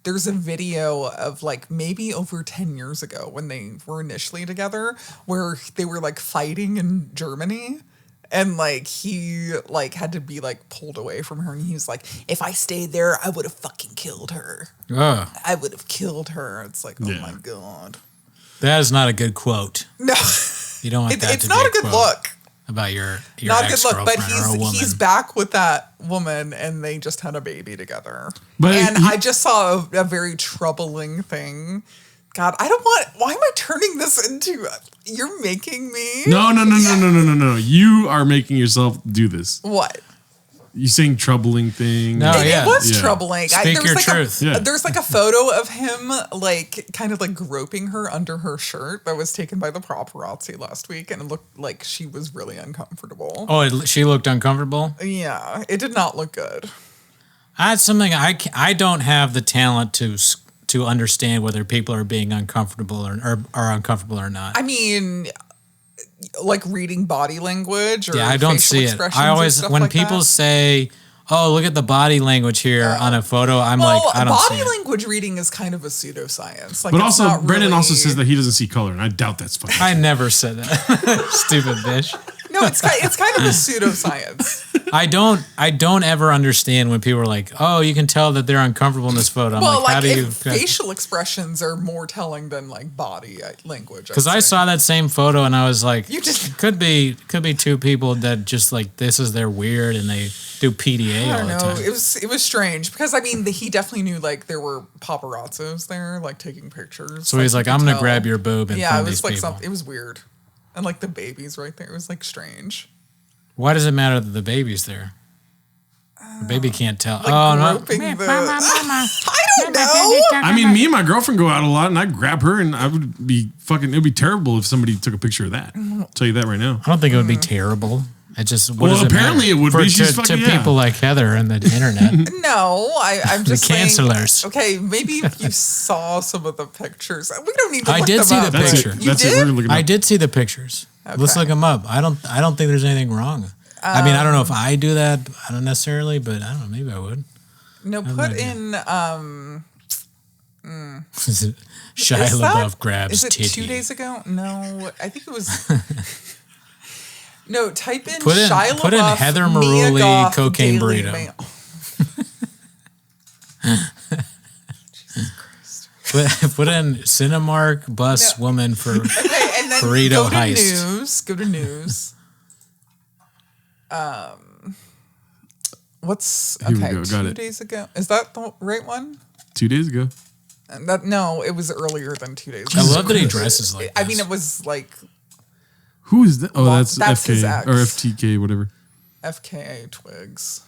Speaker 3: there's a video of like maybe over 10 years ago when they were initially together where they were like fighting in Germany. And like he like had to be like pulled away from her, and he was like, "If I stayed there, I would have fucking killed her.
Speaker 2: Oh,
Speaker 3: I would have killed her." It's like, oh
Speaker 4: Yeah.
Speaker 3: my god,
Speaker 2: that is not a good quote.
Speaker 3: no,
Speaker 2: You don't want that
Speaker 3: it's
Speaker 2: to
Speaker 3: not
Speaker 2: be
Speaker 3: a good
Speaker 2: quote
Speaker 3: look.
Speaker 2: about your
Speaker 3: Not a good look. But
Speaker 2: ex-girlfriend or a woman.
Speaker 3: he's back with that woman, and they just had a baby together.
Speaker 4: But
Speaker 3: and
Speaker 4: he-
Speaker 3: I just saw a very troubling thing. God, I don't want. Why am I turning this into? You're making me.
Speaker 4: No. You are making yourself do this.
Speaker 3: What?
Speaker 4: You saying troubling thing.
Speaker 2: No. Oh, yeah.
Speaker 3: It was
Speaker 4: Yeah.
Speaker 3: troubling.
Speaker 2: Speak
Speaker 3: there was
Speaker 2: your
Speaker 3: like
Speaker 2: truth.
Speaker 4: Yeah.
Speaker 3: There's like a photo of him like kind of like groping her under her shirt that was taken by the paparazzi last week, and it looked like she was really uncomfortable.
Speaker 2: Oh, she looked uncomfortable.
Speaker 3: Yeah, it did not look good.
Speaker 2: That's something I don't have the talent to understand whether people are being uncomfortable or are uncomfortable or not.
Speaker 3: I mean, like reading body language or
Speaker 2: Yeah, I don't
Speaker 3: facial
Speaker 2: see it.
Speaker 3: expressions
Speaker 2: I
Speaker 3: or
Speaker 2: always
Speaker 3: stuff
Speaker 2: when
Speaker 3: like
Speaker 2: people
Speaker 3: that.
Speaker 2: say, "Oh, look at the body language here on a photo," I'm like, I don't see
Speaker 3: body
Speaker 2: it.
Speaker 3: language reading is kind of a pseudoscience. Like,
Speaker 4: But
Speaker 3: it's
Speaker 4: also,
Speaker 3: not
Speaker 4: Brendan
Speaker 3: really,
Speaker 4: also says that he doesn't see color, and I doubt that's fucking.
Speaker 2: I never said that. Stupid bitch.
Speaker 3: no, it's kind of a pseudoscience.
Speaker 2: I don't ever understand when people are like, "Oh, you can tell that they're uncomfortable in this photo." I'm
Speaker 3: Well,
Speaker 2: like, how do you?
Speaker 3: facial expressions are more telling than like body language.
Speaker 2: Because I saw that same photo and I was like,
Speaker 3: You just-
Speaker 2: could be two people that just like this is their weird and they do PDA
Speaker 3: I
Speaker 2: all
Speaker 3: don't
Speaker 2: the
Speaker 3: know.
Speaker 2: time.
Speaker 3: It was strange because I mean he definitely knew like there were paparazzos there like taking pictures.
Speaker 2: So he's like,
Speaker 3: you
Speaker 2: I'm
Speaker 3: could
Speaker 2: gonna
Speaker 3: tell.
Speaker 2: grab your boob and
Speaker 3: Yeah,
Speaker 2: film
Speaker 3: it was
Speaker 2: these
Speaker 3: like
Speaker 2: people.
Speaker 3: something. It was weird, and like the baby's right there. It was like strange.
Speaker 2: Why does it matter that the baby's there? The baby can't tell. Oh no!
Speaker 3: Groping the- I don't know.
Speaker 4: I mean, me and my girlfriend go out a lot, and I grab her, and I would be fucking. It'd be terrible if somebody took a picture of that. I'll tell you that right now.
Speaker 2: I don't think it would be terrible. It just what
Speaker 4: Well,
Speaker 2: does it
Speaker 4: apparently
Speaker 2: matter?
Speaker 4: it would
Speaker 2: For,
Speaker 4: be. She's
Speaker 2: to
Speaker 4: fucking- yeah.
Speaker 2: people like Heather and the internet.
Speaker 3: No, I'm just
Speaker 2: The
Speaker 3: saying.
Speaker 2: cancelers.
Speaker 3: Okay, maybe if you saw some of the pictures, we don't need to.
Speaker 2: I
Speaker 3: look
Speaker 2: did
Speaker 3: them
Speaker 2: see
Speaker 3: up.
Speaker 2: the
Speaker 4: That's
Speaker 2: picture.
Speaker 4: it.
Speaker 3: You
Speaker 4: That's it.
Speaker 3: did?
Speaker 4: We're looking.
Speaker 2: I
Speaker 4: Up.
Speaker 2: did see the pictures. Let's
Speaker 3: Okay.
Speaker 2: look them up. I don't think there's anything wrong. I mean, I don't know if I do that. I don't necessarily, but I don't know. Maybe I would.
Speaker 3: No,
Speaker 2: no
Speaker 3: put
Speaker 2: idea.
Speaker 3: in.
Speaker 2: Shia
Speaker 3: Is that-
Speaker 2: LaBeouf grabs
Speaker 3: Is it
Speaker 2: titty.
Speaker 3: 2 days ago? No, I think it was. No, type in
Speaker 2: Put in-
Speaker 3: Shia LaBeouf,
Speaker 2: put in Heather
Speaker 3: Mia
Speaker 2: Marulli
Speaker 3: Goth,
Speaker 2: cocaine
Speaker 3: Daily
Speaker 2: burrito.
Speaker 3: Mail.
Speaker 2: Put in Cinemark bus
Speaker 3: No.
Speaker 2: woman for
Speaker 3: Okay, and then
Speaker 2: Burrito
Speaker 3: go to
Speaker 2: heist.
Speaker 3: news. Go to news. What's
Speaker 4: Here we
Speaker 3: okay?
Speaker 4: go, got
Speaker 3: 2
Speaker 4: it.
Speaker 3: days ago. Is that the right one?
Speaker 4: 2 days ago.
Speaker 3: And that no, it was earlier than 2 days.
Speaker 2: I
Speaker 3: ago.
Speaker 2: love that he dresses like
Speaker 3: I
Speaker 2: this.
Speaker 3: mean, it was like
Speaker 4: Who is that? Oh,
Speaker 3: Well,
Speaker 4: that's
Speaker 3: that's his
Speaker 4: FK
Speaker 3: ex.
Speaker 4: or FTK, whatever.
Speaker 3: FKA Twigs.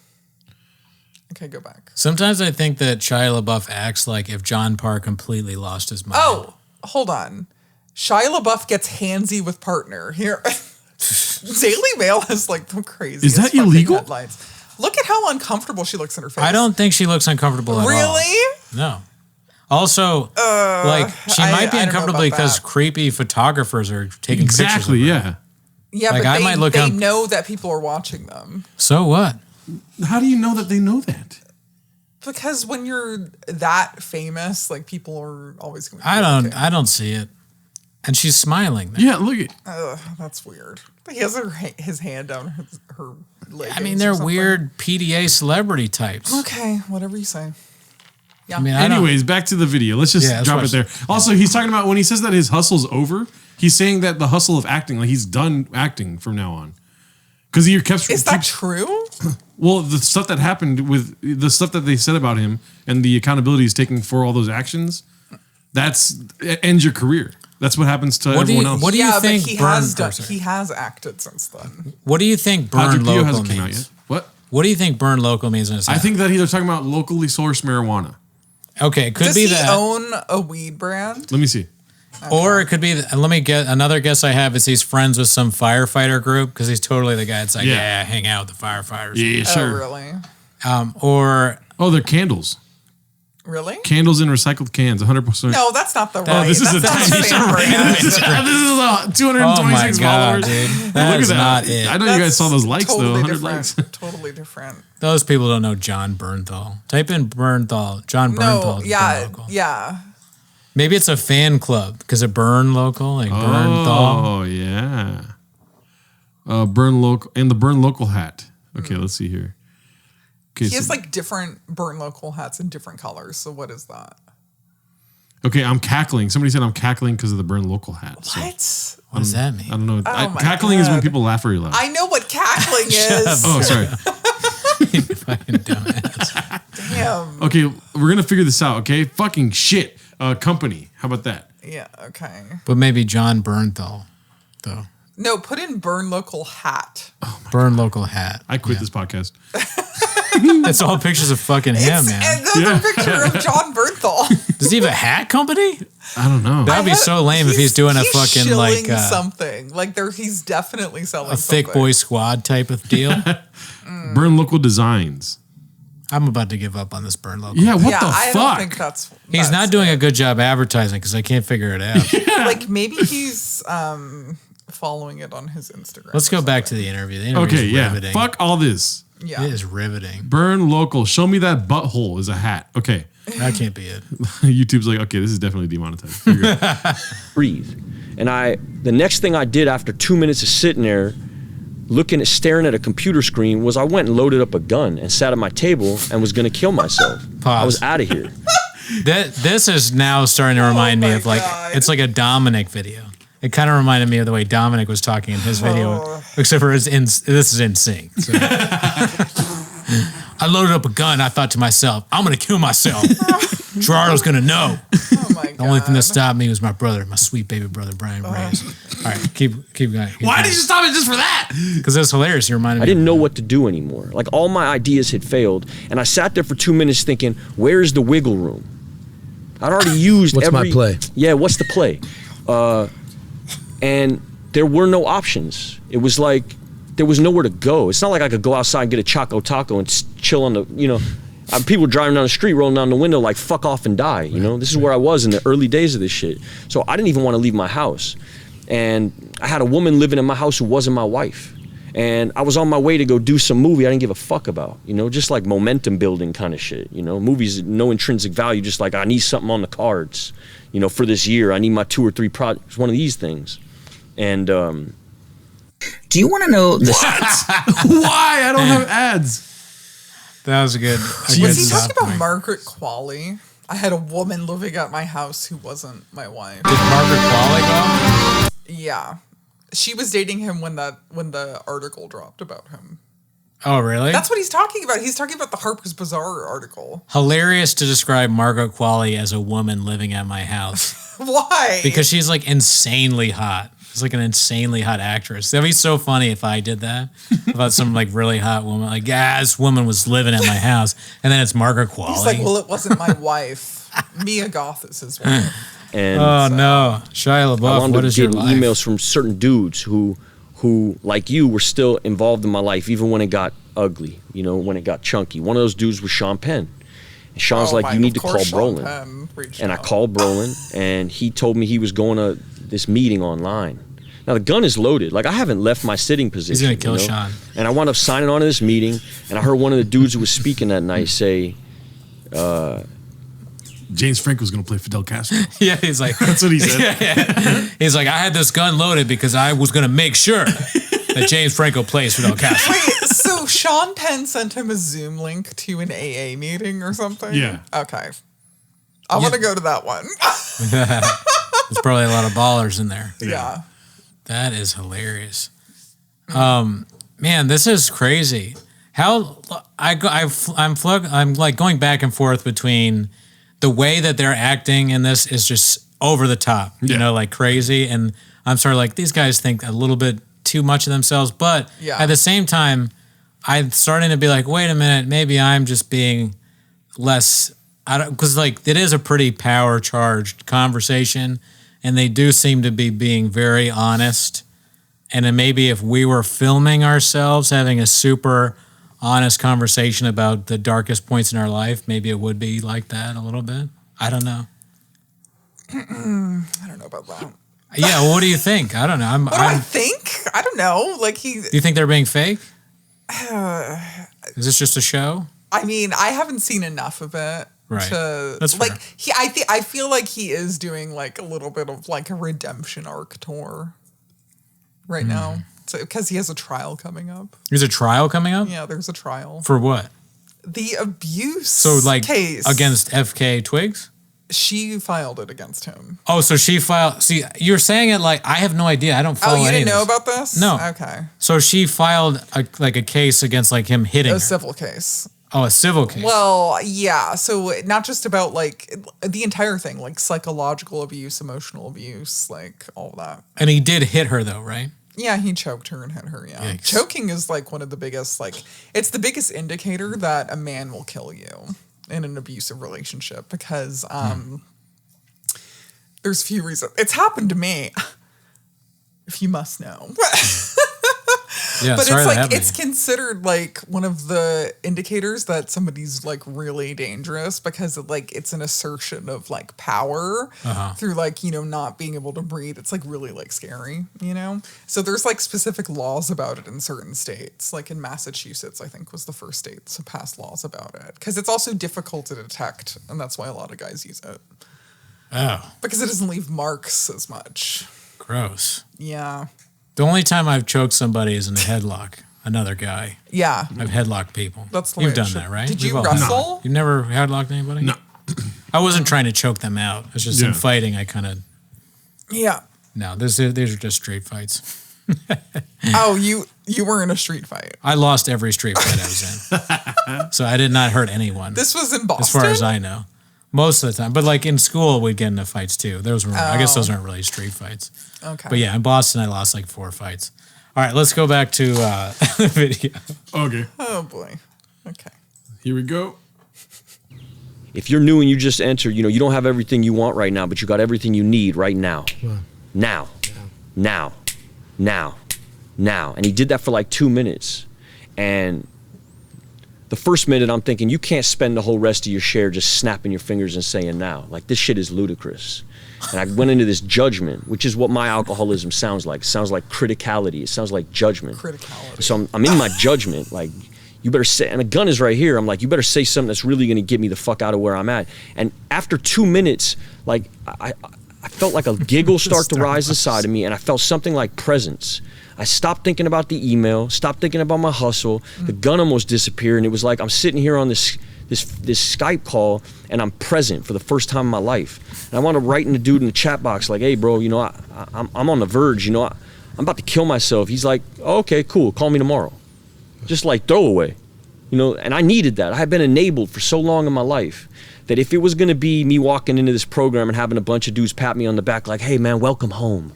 Speaker 3: Okay, go back.
Speaker 2: Sometimes I think that Shia LaBeouf acts like if John Parr completely lost his mind.
Speaker 3: Oh, hold on. Shia LaBeouf gets handsy with partner. Here, Daily Mail has like the craziest.
Speaker 4: Is that
Speaker 3: fucking
Speaker 4: illegal?
Speaker 3: Headlines. Look at how uncomfortable she looks in her face.
Speaker 2: I don't think she looks uncomfortable at all.
Speaker 3: Really?
Speaker 2: No. Also, like she
Speaker 3: I-
Speaker 2: might be
Speaker 3: I don't know
Speaker 2: uncomfortable
Speaker 3: about
Speaker 2: because
Speaker 3: that.
Speaker 2: creepy photographers are taking
Speaker 4: Exactly.
Speaker 2: pictures of her.
Speaker 4: Yeah.
Speaker 3: Yeah,
Speaker 2: Like,
Speaker 3: but
Speaker 2: I
Speaker 3: they,
Speaker 2: might look
Speaker 3: they
Speaker 2: up-
Speaker 3: know that people are watching them
Speaker 2: So what?
Speaker 4: How do you know that they know that?
Speaker 3: because when you're that famous, like people are always going.
Speaker 2: I don't see it. And she's smiling.
Speaker 4: Yeah. Look at.
Speaker 3: That's weird. He has his hand down her leg.
Speaker 2: I mean, they're weird PDA celebrity types.
Speaker 3: Okay, whatever you say. Yeah.
Speaker 2: I mean, I don't.
Speaker 4: Anyways, back to the video. Let's just
Speaker 2: Yeah, let's
Speaker 4: drop it
Speaker 2: watch
Speaker 4: there. Also, he's talking about when he says that his hustle's over. He's saying that the hustle of acting, like he's done acting from now on, because he kept.
Speaker 3: Is that true?
Speaker 4: Well, the stuff that happened with the stuff that they said about him and the accountability he's taking for all those actions, that's ends your career. That's what happens to
Speaker 2: What do
Speaker 4: everyone
Speaker 2: you-
Speaker 4: else.
Speaker 2: what do you
Speaker 3: Yeah,
Speaker 2: think
Speaker 3: but he
Speaker 2: Burn
Speaker 3: has done.
Speaker 2: person-
Speaker 3: He has acted since then.
Speaker 2: What do you think burn
Speaker 4: Project Leo
Speaker 2: local
Speaker 4: hasn't come out
Speaker 2: means?
Speaker 4: yet. What?
Speaker 2: What do you think burn local means in a
Speaker 4: I
Speaker 2: sense?
Speaker 4: think that they're talking about locally sourced marijuana.
Speaker 2: Okay, it could
Speaker 3: Does
Speaker 2: be
Speaker 3: he
Speaker 2: that.
Speaker 3: own a weed brand?
Speaker 4: Let me see.
Speaker 2: Or it could be, let me get another guess I have is he's friends with some firefighter group because he's totally the guy that's like,
Speaker 4: Yeah.
Speaker 2: yeah, hang out with the firefighters.
Speaker 4: Yeah, sure.
Speaker 3: Oh, really?
Speaker 2: Or
Speaker 4: Oh, they're candles.
Speaker 3: Really?
Speaker 4: Candles in recycled cans, 100%.
Speaker 3: No, that's not the right.
Speaker 4: this is a
Speaker 3: that's
Speaker 4: tiny
Speaker 3: fan brand.
Speaker 4: this is 226
Speaker 2: oh my God,
Speaker 4: followers.
Speaker 2: dude. That
Speaker 4: Look
Speaker 2: is
Speaker 4: at
Speaker 2: not
Speaker 4: that.
Speaker 2: it.
Speaker 4: I know you guys
Speaker 3: That's
Speaker 4: saw those likes though,
Speaker 3: totally
Speaker 4: 100
Speaker 3: different.
Speaker 4: likes.
Speaker 3: Totally different.
Speaker 2: Those people don't know Jon Bernthal. Type in Bernthal. Jon Bernthal.
Speaker 3: No, yeah,
Speaker 2: Local.
Speaker 3: yeah.
Speaker 2: Maybe it's a fan club because of Burn Local, like Bernthal.
Speaker 4: Oh yeah. Burn local and the Burn local hat. Okay, let's see here. Okay,
Speaker 3: He has like different burn local hats in different colors. So what is that?
Speaker 4: okay, I'm cackling. Somebody said I'm cackling because of the Burn local hat. So
Speaker 3: What?
Speaker 2: What does that mean?
Speaker 4: I don't know.
Speaker 3: Oh my
Speaker 4: Cackling is when
Speaker 3: God.
Speaker 4: people laugh very loud.
Speaker 3: I know what cackling is.
Speaker 4: Oh, sorry.
Speaker 2: Fucking dumbass.
Speaker 3: Damn.
Speaker 4: Okay, we're gonna figure this out. Okay, fucking shit. Company. How about that?
Speaker 3: Yeah. Okay.
Speaker 2: But maybe Jon Bernthal, though.
Speaker 3: No, put in burn local hat.
Speaker 2: Burn Local hat.
Speaker 4: I quit this podcast.
Speaker 2: That's all pictures of fucking him, man.
Speaker 3: And there's a picture of Jon Bernthal.
Speaker 2: Does he have a hat company?
Speaker 4: I don't know.
Speaker 2: That'd be so lame if he's doing a fucking
Speaker 3: shilling
Speaker 2: like
Speaker 3: something. Like he's definitely selling
Speaker 2: a thick
Speaker 3: something.
Speaker 2: boy squad type of deal.
Speaker 4: Burn local designs.
Speaker 2: I'm about to give up on this burn local.
Speaker 4: Yeah, what
Speaker 3: yeah,
Speaker 4: the
Speaker 3: I
Speaker 4: fuck?
Speaker 3: don't think
Speaker 2: He's not doing a good job advertising because I can't figure it out.
Speaker 3: like maybe he's following it on his Instagram.
Speaker 2: Let's go back to the interview. The interview
Speaker 4: Okay,
Speaker 2: is
Speaker 4: yeah.
Speaker 2: riveting.
Speaker 4: Fuck all this.
Speaker 3: Yeah.
Speaker 2: It is riveting.
Speaker 4: Burn local. Show me that butthole is a hat. Okay.
Speaker 2: That can't be it.
Speaker 4: YouTube's like, okay, this is definitely demonetized. Figure it out.
Speaker 5: breathe. And the next thing I did after 2 minutes of sitting there, staring at a computer screen, was I went and loaded up a gun and sat at my table and was gonna kill myself.
Speaker 2: Pause.
Speaker 5: I was out of here.
Speaker 2: This is now starting to remind me
Speaker 3: my
Speaker 2: of like,
Speaker 3: God.
Speaker 2: it's like a Dominic video. It kind of reminded me of the way Dominic was talking in his video,
Speaker 3: Oh.
Speaker 2: except for this is in sync. So. I loaded up a gun. I thought to myself, I'm going to kill myself. Gerardo's going to know.
Speaker 3: Oh my god.
Speaker 2: The only thing that stopped me was my brother, my sweet baby brother, Brian Reyes. All right, keep going.
Speaker 4: Why did you stop it just for that?
Speaker 2: Because it was hilarious. You reminded me.
Speaker 5: I didn't know what to do anymore. Like all my ideas had failed, and I sat there for 2 minutes thinking, "Where's the wiggle room?" I'd already used
Speaker 6: What's my play?
Speaker 5: Yeah, what's the play? And there were no options. It was like there was nowhere to go. It's not like I could go outside and get a Choco Taco and chill on the, people driving down the street, rolling down the window like fuck off and die. This is where I was in the early days of this shit. So I didn't even want to leave my house. And I had a woman living in my house who wasn't my wife. And I was on my way to go do some movie I didn't give a fuck about, just like momentum building kind of shit. Movies, no intrinsic value, just like I need something on the cards, for this year. I need my 2 or 3 projects, one of these things. And
Speaker 7: Do you want to know the
Speaker 4: Why? I don't have ads.
Speaker 2: That was a good.
Speaker 3: Was he talking about Margaret Qualley? I had a woman living at my house who wasn't my wife.
Speaker 2: Did Margaret Qualley go?
Speaker 3: Yeah. She was dating him when the article dropped about him.
Speaker 2: Oh, really?
Speaker 3: That's what he's talking about. He's talking about the Harper's Bazaar article.
Speaker 2: Hilarious to describe Margaret Qualley as a woman living at my house.
Speaker 3: Why?
Speaker 2: Because she's like insanely hot. She's like an insanely hot actress. That'd be so funny if I did that about some like really hot woman. Like, yeah, this woman was living at my house, and then it's Margaret Qualley.
Speaker 3: He's like, well, it wasn't my wife. Mia Goth is his wife.
Speaker 5: and
Speaker 2: oh no, Shia
Speaker 5: I
Speaker 2: LaBeouf,
Speaker 5: wound
Speaker 2: what
Speaker 5: up
Speaker 2: is your
Speaker 5: getting
Speaker 2: life?
Speaker 5: emails from certain dudes who like you were still involved in my life even when it got ugly, when it got chunky. One of those dudes was Sean Penn. And Sean's like, you need to call Brolin. And I called Brolin, and he told me he was going to this meeting online. Now the gun is loaded. Like I haven't left my sitting position.
Speaker 2: He's gonna kill Sean.
Speaker 5: And I wound up signing on to this meeting, and I heard one of the dudes who was speaking that night say,
Speaker 4: James Franco's going to play Fidel Castro.
Speaker 2: Yeah, he's like,
Speaker 4: That's what he said.
Speaker 2: yeah. He's like, I had this gun loaded because I was gonna make sure that James Franco plays Fidel Castro.
Speaker 3: Wait, so Sean Penn sent him a Zoom link to an AA meeting or something?
Speaker 4: Yeah.
Speaker 3: Okay. I want to go to that one.
Speaker 2: There's probably a lot of ballers in there.
Speaker 3: Yeah.
Speaker 2: That is hilarious. Man, this is crazy. How I'm like going back and forth between the way that they're acting in this is just over the top, like crazy. And I'm sort of like, these guys think a little bit too much of themselves. But at the same time, I'm starting to be like, wait a minute, maybe I'm just being less, because like it is a pretty power charged conversation. And they do seem to be being very honest. And then maybe if we were filming ourselves having a super honest conversation about the darkest points in our life, maybe it would be like that a little bit. I don't know.
Speaker 3: I don't know about that.
Speaker 2: Yeah, well, what do you think? I don't know.
Speaker 3: What do I think? I don't know. Like
Speaker 2: Do you think they're being fake? Is this just a show?
Speaker 3: I mean, I haven't seen enough of it.
Speaker 2: Right.
Speaker 3: That's fair. I feel like he is doing like a little bit of like a redemption arc tour right now. So because he has a trial coming up.
Speaker 2: There's a trial coming up?
Speaker 3: Yeah, there's a trial.
Speaker 2: For what?
Speaker 3: The abuse
Speaker 2: case. Against FK Twigs?
Speaker 3: She filed it against him.
Speaker 2: Oh, so she filed. See, you're saying it like I have no idea. I don't follow any of this.
Speaker 3: Oh, you didn't know about this?
Speaker 2: No.
Speaker 3: Okay.
Speaker 2: So she filed a case against like him hitting her.
Speaker 3: A civil case.
Speaker 2: Oh, a civil case.
Speaker 3: Well, yeah. So not just about like the entire thing, like psychological abuse, emotional abuse, like all that.
Speaker 2: And he did hit her though, right?
Speaker 3: Yeah, he choked her and hit her. Yeah.
Speaker 2: Yikes.
Speaker 3: Choking is like one of the biggest, like it's the biggest indicator that a man will kill you in an abusive relationship because there's few reasons. It's happened to me, if you must know.
Speaker 2: Yeah,
Speaker 3: But
Speaker 2: sorry
Speaker 3: it's
Speaker 2: that
Speaker 3: like
Speaker 2: happened
Speaker 3: it's
Speaker 2: to you.
Speaker 3: considered like one of the indicators that somebody's like really dangerous because it's an assertion of like power through like, not being able to breathe. It's like really like scary, So there's like specific laws about it in certain states. Like in Massachusetts, I think was the first state to pass laws about it because it's also difficult to detect, and that's why a lot of guys use it.
Speaker 2: Oh,
Speaker 3: Because it doesn't leave marks as much.
Speaker 2: gross.
Speaker 3: Yeah.
Speaker 2: The only time I've choked somebody is in a headlock. Another guy.
Speaker 3: Yeah.
Speaker 2: I've headlocked people.
Speaker 3: That's the way
Speaker 2: You've
Speaker 3: it
Speaker 2: done
Speaker 3: should-
Speaker 2: that, right?
Speaker 3: Did
Speaker 2: We've
Speaker 3: you
Speaker 2: all done that.
Speaker 3: wrestle?
Speaker 2: You've never headlocked anybody?
Speaker 4: No.
Speaker 2: I wasn't trying to choke them out. It's just in
Speaker 4: Yeah.
Speaker 2: fighting, I kind of...
Speaker 3: Yeah.
Speaker 2: No, these are just street fights.
Speaker 3: Oh, you were in a street fight.
Speaker 2: I lost every street fight I was in. So I did not hurt anyone.
Speaker 3: This was in Boston?
Speaker 2: as far as I know. Most of the time. But like in school, we'd get into fights too. Those were, I guess those aren't really street fights.
Speaker 3: Okay.
Speaker 2: But yeah, in Boston, I lost like 4 fights. All right, let's go back to the video.
Speaker 4: Okay.
Speaker 3: Oh, boy. Okay.
Speaker 4: Here we go.
Speaker 5: If you're new and you just entered, you don't have everything you want right now, but you got everything you need right now. Now. And he did that for like 2 minutes. And the first minute I'm thinking, you can't spend the whole rest of your share just snapping your fingers and saying now. Like, this shit is ludicrous. And I went into this judgment, which is what my alcoholism sounds like. It sounds like criticality. It sounds like judgment.
Speaker 3: Criticality.
Speaker 5: So I'm in my judgment, like, you better say, and a gun is right here. I'm like, you better say something that's really gonna get me the fuck out of where I'm at. And after 2 minutes, like, I felt like a giggle start to rise inside of me, and I felt something like presence. I stopped thinking about the email, stopped thinking about my hustle. The gun almost disappeared, and it was like I'm sitting here on this Skype call, and I'm present for the first time in my life. And I want to write in the dude in the chat box like, hey, bro, I'm on the verge. I'm about to kill myself. He's like, oh, okay, cool. Call me tomorrow. Just like throwaway, and I needed that. I had been enabled for so long in my life that if it was going to be me walking into this program and having a bunch of dudes pat me on the back like, hey man, welcome home.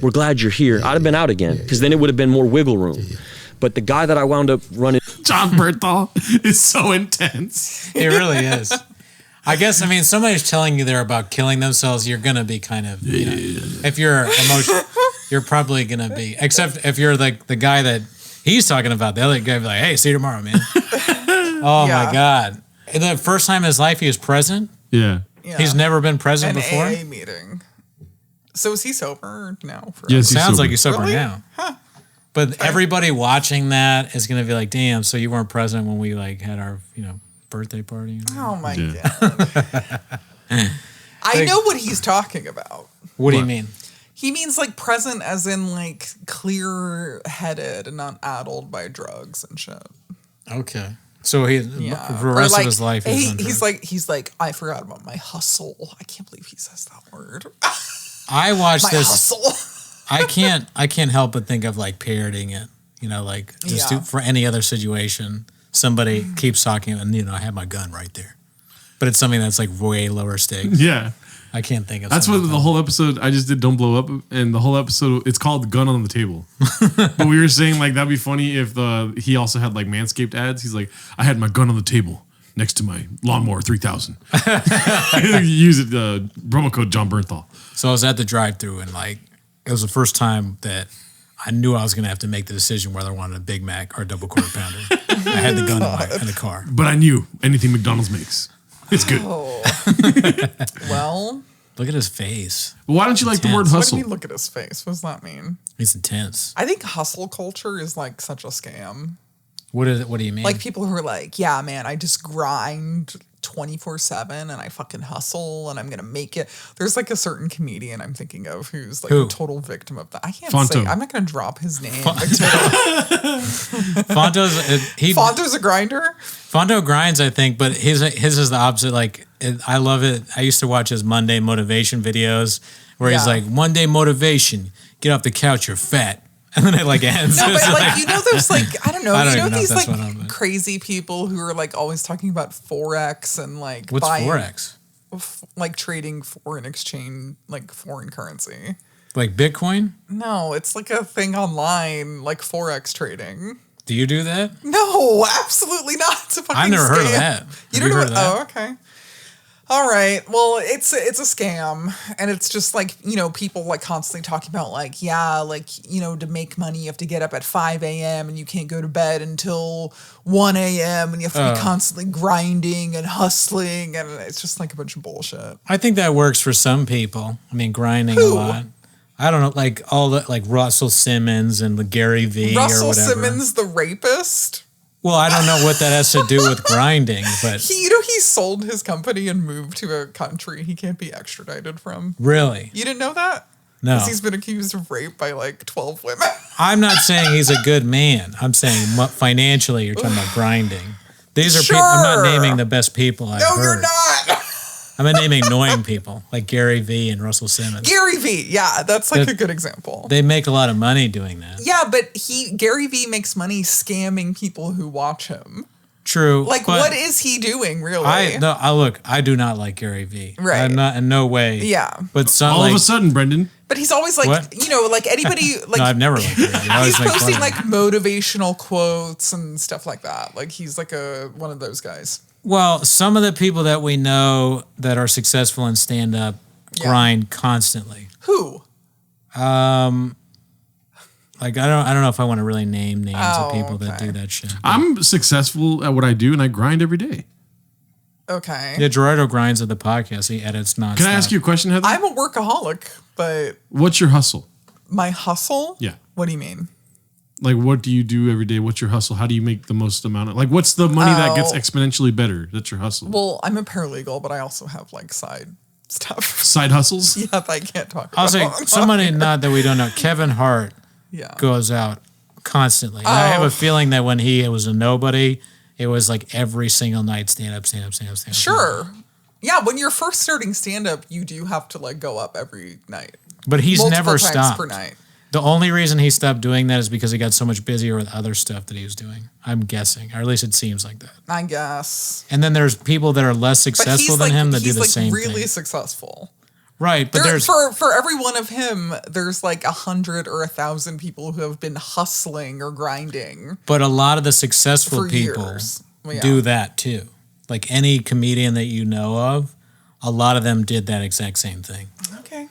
Speaker 5: We're glad you're here. I'd have been out again because then it would have been more wiggle room. But the guy that I wound up running.
Speaker 4: Jon Bernthal is so intense.
Speaker 2: It really is. I guess, somebody's telling you they're about killing themselves, you're going to be kind of, if you're emotional, you're probably going to be, except if you're like the guy that he's talking about, the other guy be like, hey, see you tomorrow, man. Oh my God. The first time in his life he was present?
Speaker 4: Yeah.
Speaker 2: He's never been present
Speaker 3: An
Speaker 2: before?
Speaker 3: AA meeting. So is he sober now?
Speaker 4: Yes, he's
Speaker 2: Sounds
Speaker 4: sober.
Speaker 2: like he's sober
Speaker 3: Really?
Speaker 2: now. But everybody watching that is going to be like, damn, so you weren't present when we like had our, birthday party?
Speaker 3: Oh my
Speaker 4: Yeah.
Speaker 3: God. I know what he's talking about.
Speaker 2: What do you
Speaker 4: What?
Speaker 2: mean?
Speaker 3: He means like present as in like clear headed and not addled by drugs and shit.
Speaker 2: Okay. So he,
Speaker 3: Yeah.
Speaker 2: for the
Speaker 3: Or,
Speaker 2: rest
Speaker 3: like,
Speaker 2: of his life, he's on drugs.
Speaker 3: he's like, I forgot about my hustle. I can't believe he says that word.
Speaker 2: I watched
Speaker 3: My
Speaker 2: this.
Speaker 3: hustle.
Speaker 2: I can't help but think of like parroting it. Like just
Speaker 3: Yeah.
Speaker 2: for any other situation, somebody keeps talking and I have my gun right there. But it's something that's like way lower stakes.
Speaker 4: Yeah.
Speaker 2: I can't think of.
Speaker 4: That's what
Speaker 2: something
Speaker 4: the whole episode I just did. Don't blow up, and the whole episode it's called "Gun on the Table." But we were saying like that'd be funny if he also had like Manscaped ads. He's like, I had my gun on the table next to my lawnmower 3000. Use it. Promo code Jon Bernthal.
Speaker 2: So I was at the drive-through and like it was the first time that I knew I was going to have to make the decision whether I wanted a Big Mac or a double quarter pounder. I had the gun in the car.
Speaker 4: But I knew anything McDonald's makes, it's good.
Speaker 3: Oh. Well,
Speaker 2: Look at his face.
Speaker 4: Why don't you like the word
Speaker 2: Intense.
Speaker 3: what do
Speaker 4: hustle?
Speaker 3: you mean look at his face? What does that mean?
Speaker 2: He's intense.
Speaker 3: I think hustle culture is like such a scam.
Speaker 2: What do you mean?
Speaker 3: Like people who are like, yeah, man, I just grind 24/7 and I fucking hustle and I'm gonna make it. There's like a certain comedian I'm thinking of who's like
Speaker 2: Who?
Speaker 3: a total victim of that. I can't
Speaker 4: Fonto.
Speaker 3: say. I'm not gonna drop his name. Fonto's a grinder.
Speaker 2: Fonto grinds, I think, but his is the opposite. Like, I love it. I used to watch his Monday motivation videos where he's
Speaker 3: Yeah.
Speaker 2: like, Monday motivation, get off the couch, you're fat. And then it like ends.
Speaker 3: No,
Speaker 2: It's
Speaker 3: but like those like I don't know,
Speaker 2: I don't
Speaker 3: you know
Speaker 2: even know if
Speaker 3: these
Speaker 2: that's
Speaker 3: like
Speaker 2: what I'm-
Speaker 3: crazy people who are like always talking about Forex and like
Speaker 2: What's
Speaker 3: buying,
Speaker 2: Forex?
Speaker 3: like trading foreign exchange, like foreign currency.
Speaker 2: Like Bitcoin?
Speaker 3: No, it's like a thing online, like Forex trading.
Speaker 2: Do you do that?
Speaker 3: No, absolutely not. It's a fucking
Speaker 2: I've never heard of
Speaker 3: scam.
Speaker 2: that.
Speaker 3: You
Speaker 2: Have
Speaker 3: don't
Speaker 2: you
Speaker 3: know
Speaker 2: heard
Speaker 3: what?
Speaker 2: of that?
Speaker 3: Oh, okay. All right. Well, it's a scam, and it's just like, people like constantly talking about like, yeah, like, to make money you have to get up at 5 a.m. and you can't go to bed until 1 a.m. and you have to be constantly grinding and hustling, and it's just like a bunch of bullshit.
Speaker 2: I think that works for some people. I mean, grinding a lot. I don't know, like all the like Russell Simmons and the Gary V
Speaker 3: Russell
Speaker 2: or whatever.
Speaker 3: Simmons, the rapist.
Speaker 2: Well, I don't know what that has to do with grinding, but
Speaker 3: He sold his company and moved to a country he can't be extradited from.
Speaker 2: really,
Speaker 3: You didn't know that?
Speaker 2: no.
Speaker 3: 'Cause he's been accused of rape by like 12 women.
Speaker 2: I'm not saying he's a good man. I'm saying financially, you're talking about grinding. These are people. I'm not
Speaker 3: Sure.
Speaker 2: naming the best people I've
Speaker 3: No,
Speaker 2: heard.
Speaker 3: you're not.
Speaker 2: I'm not naming annoying people like Gary V and Russell Simmons.
Speaker 3: Gary V. Yeah, that's like a good example.
Speaker 2: They make a lot of money doing that.
Speaker 3: Yeah, but Gary V makes money scamming people who watch him.
Speaker 2: True.
Speaker 3: Like,
Speaker 2: but
Speaker 3: what is he doing, really?
Speaker 2: I do not like Gary V.
Speaker 3: Right.
Speaker 2: I'm not in no way.
Speaker 3: Yeah.
Speaker 2: But some
Speaker 4: All
Speaker 2: like,
Speaker 4: of a sudden, Brendan.
Speaker 3: But he's always like,
Speaker 2: What?
Speaker 3: like anybody, like,
Speaker 2: no, I've never liked Gary V. I always
Speaker 3: he's
Speaker 2: make fun
Speaker 3: posting
Speaker 2: of
Speaker 3: like
Speaker 2: him.
Speaker 3: motivational quotes and stuff like that. Like, he's like one of those guys.
Speaker 2: Well, some of the people that we know that are successful in stand up grind constantly.
Speaker 3: Who?
Speaker 2: Like I don't know if I want to really name names of people that
Speaker 3: okay.
Speaker 2: do that shit.
Speaker 4: I'm successful at what I do, and I grind every day.
Speaker 3: Okay.
Speaker 2: Yeah, Gerardo grinds at the podcast. He edits nonstop.
Speaker 4: Can I ask you a question, Heather?
Speaker 3: I'm a workaholic, but
Speaker 4: What's your hustle?
Speaker 3: my hustle?
Speaker 4: Yeah.
Speaker 3: What do you mean?
Speaker 4: Like, what do you do every day? What's your hustle? How do you make the most amount of, like, what's the money that gets exponentially better? That's your hustle.
Speaker 3: Well, I'm a paralegal, but I also have like side stuff.
Speaker 4: Side hustles?
Speaker 3: Yeah, that I can't talk about.
Speaker 2: I'll say somebody not that we don't know. Kevin Hart
Speaker 3: Yeah.
Speaker 2: goes out constantly. And I have a feeling that when he was a nobody, it was like every single night stand up.
Speaker 3: Sure. Yeah, when you're first starting stand up, you do have to like go up every night.
Speaker 2: But he's
Speaker 3: Multiple
Speaker 2: never
Speaker 3: times
Speaker 2: stopped.
Speaker 3: per night.
Speaker 2: The only reason he stopped doing that is because he got so much busier with other stuff that he was doing. I'm guessing, or at least it seems like that.
Speaker 3: I guess.
Speaker 2: And then there's people that are less
Speaker 3: But
Speaker 2: successful
Speaker 3: he's
Speaker 2: than
Speaker 3: like,
Speaker 2: him that do
Speaker 3: he's
Speaker 2: the
Speaker 3: like
Speaker 2: same
Speaker 3: really
Speaker 2: thing.
Speaker 3: successful.
Speaker 2: Right, but there's
Speaker 3: for every one of him, there's like 100 or 1,000 people who have been hustling or grinding.
Speaker 2: but a lot of the successful
Speaker 3: For
Speaker 2: people
Speaker 3: years. Well, yeah.
Speaker 2: do that too. Like any comedian that you know of, a lot of them did that exact same thing.
Speaker 3: Okay.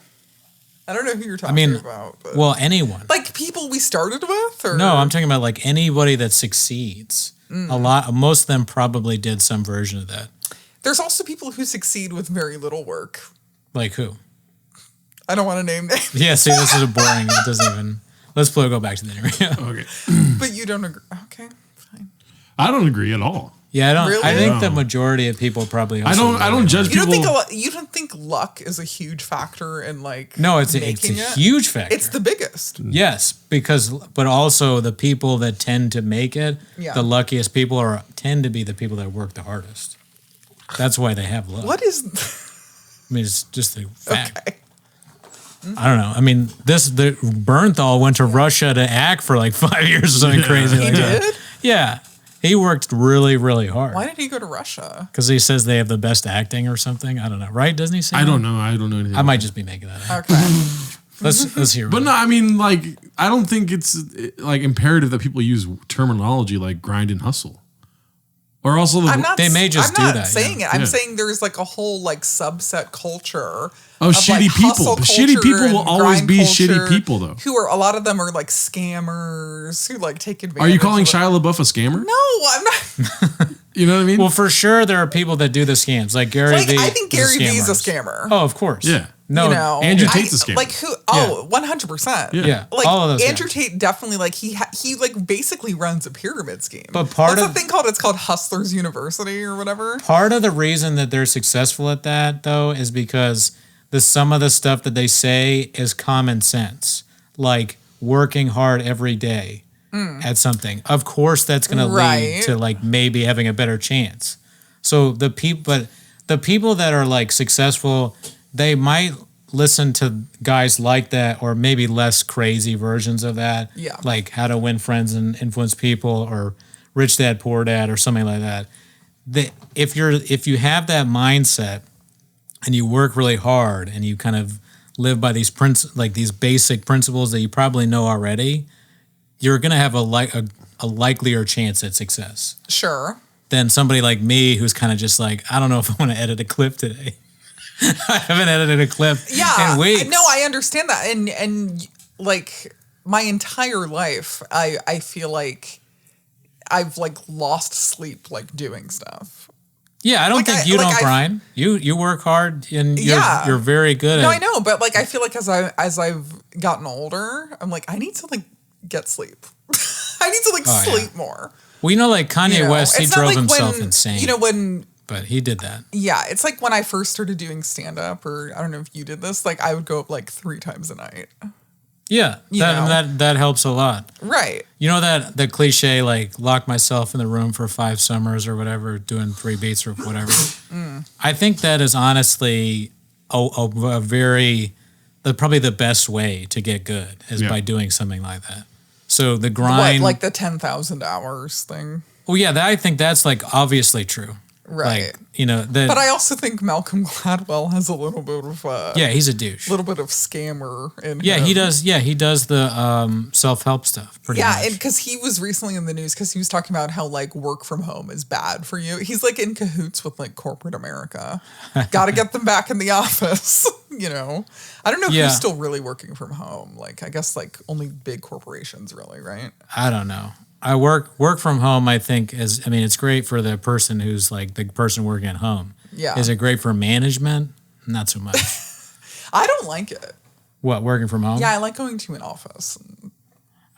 Speaker 3: I don't know who you're talking
Speaker 2: I
Speaker 3: about. But
Speaker 2: well, anyone.
Speaker 3: like people we started with? Or?
Speaker 2: No, I'm talking about like anybody that succeeds. Most of them probably did some version of that.
Speaker 3: There's also people who succeed with very little work.
Speaker 2: Like who?
Speaker 3: I don't want to name names,
Speaker 2: Yeah, see, this is a boring. It doesn't even. Let's go back to the interview.
Speaker 4: Okay.
Speaker 3: but you don't agree. Okay, fine.
Speaker 4: I don't agree at all.
Speaker 2: Yeah, I don't.
Speaker 3: Really?
Speaker 2: I think
Speaker 4: No.
Speaker 2: the majority of people probably.
Speaker 4: I don't judge
Speaker 3: You
Speaker 4: people.
Speaker 3: don't think luck is a huge factor in like
Speaker 2: No, it's a
Speaker 3: making it?
Speaker 2: huge factor.
Speaker 3: It's the biggest.
Speaker 2: Yes, but also the people that tend to make it,
Speaker 3: Yeah.
Speaker 2: the luckiest people tend to be the people that work the hardest. That's why they have luck.
Speaker 3: What is?
Speaker 2: I mean, it's just a fact.
Speaker 3: Okay.
Speaker 2: I don't know. I mean, the Bernthal went to Russia to act for like 5 years or something crazy like that.
Speaker 3: did?
Speaker 2: Yeah, he worked really, really hard.
Speaker 3: Why did he go to Russia?
Speaker 2: Because he says they have the best acting or something. I don't know. Right? Doesn't he say?
Speaker 4: I
Speaker 2: that?
Speaker 4: don't know. I don't know anything.
Speaker 2: I might just be making that up.
Speaker 3: Okay.
Speaker 2: Let's hear.
Speaker 4: But no, I mean, like, I don't think it's like imperative that people use terminology like grind and hustle. Or also,
Speaker 3: I'm not.
Speaker 2: They may just
Speaker 3: I'm
Speaker 2: do
Speaker 3: not
Speaker 2: that,
Speaker 3: saying
Speaker 2: yeah.
Speaker 3: it. I'm
Speaker 4: Yeah.
Speaker 3: saying there's like a whole like subset culture.
Speaker 4: Oh,
Speaker 3: of,
Speaker 4: shitty
Speaker 3: hustle
Speaker 4: people. Shitty
Speaker 3: culture
Speaker 4: people will
Speaker 3: and
Speaker 4: always
Speaker 3: grind
Speaker 4: be
Speaker 3: culture,
Speaker 4: shitty people, though.
Speaker 3: Who are a lot of them are like scammers who like take advantage.
Speaker 4: Are you calling
Speaker 3: of it.
Speaker 4: Shia LaBeouf a scammer?
Speaker 3: No, I'm not.
Speaker 4: You know what I mean?
Speaker 2: Well, for sure, there are people that do the scams, like Gary
Speaker 3: Like
Speaker 2: V.
Speaker 3: I think
Speaker 2: is
Speaker 3: Gary V is a
Speaker 2: scammer.
Speaker 3: scammer.
Speaker 2: Oh, of course.
Speaker 4: Yeah.
Speaker 2: No,
Speaker 3: You know,
Speaker 4: Andrew Tate's a scammer.
Speaker 3: Like who? Oh, 100%.
Speaker 2: Yeah.
Speaker 3: Like
Speaker 2: all of those
Speaker 3: Andrew
Speaker 2: guys.
Speaker 3: Tate definitely like he like basically runs a pyramid scheme.
Speaker 2: But part
Speaker 3: What's
Speaker 2: of-
Speaker 3: the thing called? It's called Hustlers University or whatever.
Speaker 2: Part of the reason that they're successful at that, though, is because some of the stuff that they say is common sense, like working hard every day at something. Of course, that's going to lead
Speaker 3: Right.
Speaker 2: to like maybe having a better chance. So the people that are like successful, they might listen to guys like that, or maybe less crazy versions of that.
Speaker 3: Yeah.
Speaker 2: Like How to Win Friends and Influence People, or Rich Dad Poor Dad, or something like that. If you have that mindset and you work really hard and you kind of live by these these basic principles that you probably know already, you're going to have a likelier chance at success.
Speaker 3: Sure.
Speaker 2: than somebody like me who's kind of just like, I don't know if I want to edit a clip today. I haven't edited a clip in weeks.
Speaker 3: No, I understand that. And like my entire life, I feel like I've like lost sleep like doing stuff.
Speaker 2: Yeah, I don't
Speaker 3: Like,
Speaker 2: think you don't grind. You work hard and you're very good
Speaker 3: No,
Speaker 2: at
Speaker 3: I know, but like I feel like as I've gotten older, I'm like, I need to like get sleep. I need to like sleep more.
Speaker 2: Well, you know, like Kanye
Speaker 3: You know?
Speaker 2: West, he
Speaker 3: It's not
Speaker 2: drove
Speaker 3: like
Speaker 2: himself
Speaker 3: when,
Speaker 2: insane.
Speaker 3: You know, when
Speaker 2: but he did that.
Speaker 3: yeah, it's like when I first started doing stand up, or I don't know if you did this, like I would go up like 3 times a night.
Speaker 2: Yeah,
Speaker 3: You know?
Speaker 2: that helps a lot.
Speaker 3: Right.
Speaker 2: You know that the cliche, like lock myself in the room for 5 summers or whatever, doing 3 beats or whatever. I think that is honestly a very, probably the best way to get good is by doing something like that. So the grind,
Speaker 3: Like the 10,000 hours thing.
Speaker 2: well, yeah, I think that's like obviously true.
Speaker 3: Right.
Speaker 2: Like, you know,
Speaker 3: But I also think Malcolm Gladwell has a little bit of
Speaker 2: yeah, he's a douche.
Speaker 3: little bit of scammer in
Speaker 2: Yeah,
Speaker 3: him.
Speaker 2: he does. Yeah, he does the self-help stuff pretty
Speaker 3: Yeah,
Speaker 2: much.
Speaker 3: and because he was recently in the news because he was talking about how like work from home is bad for you. He's like in cahoots with like corporate America. Got to get them back in the office. You know, I don't know who's still really working from home. Like I guess like only big corporations really, right?
Speaker 2: I don't know. I work from home. I think it's great for the person who's like the person working at home.
Speaker 3: Yeah.
Speaker 2: Is it great for management? Not so much.
Speaker 3: I don't like it.
Speaker 2: What, working from home?
Speaker 3: Yeah, I like going to an office.